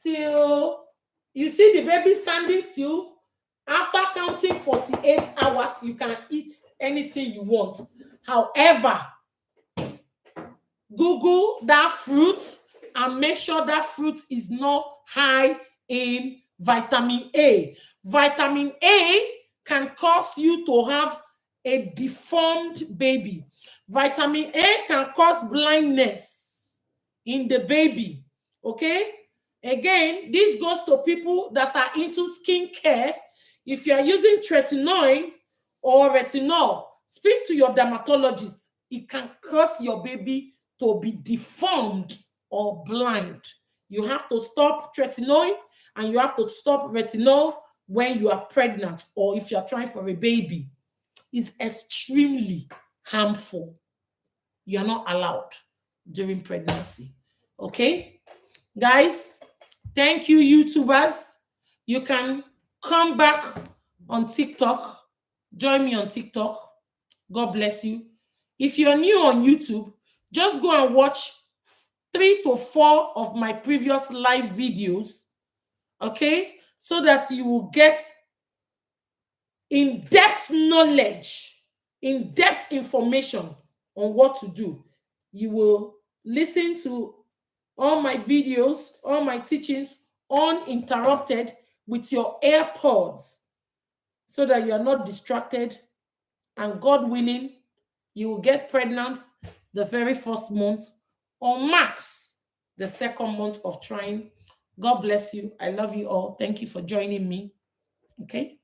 till you see the baby standing still, after counting 48 hours, you can eat anything you want. However, Google that fruit and make sure that fruit is not high in vitamin A. Vitamin A can cause you to have a deformed baby. Vitamin A can cause blindness in the baby. Okay? Again, this goes to people that are into skincare. If you are using tretinoin or retinol, speak to your dermatologist. It can cause your baby to be deformed or blind. You have to stop tretinoin and you have to stop retinol when you are pregnant or if you are trying for a baby. It's extremely harmful. You are not allowed during pregnancy. Okay? Guys, thank you, YouTubers. You can come back on TikTok. Join me on TikTok. God bless you. If you're new on YouTube, just go and watch 3 to 4 of my previous live videos, okay? So that you will get in-depth knowledge, in-depth information on what to do. You will listen to all my videos, all my teachings uninterrupted with your AirPods so that you are not distracted, and God willing, you will get pregnant the very first month or max the second month of trying. God bless you. I love you all. Thank you for joining me. Okay.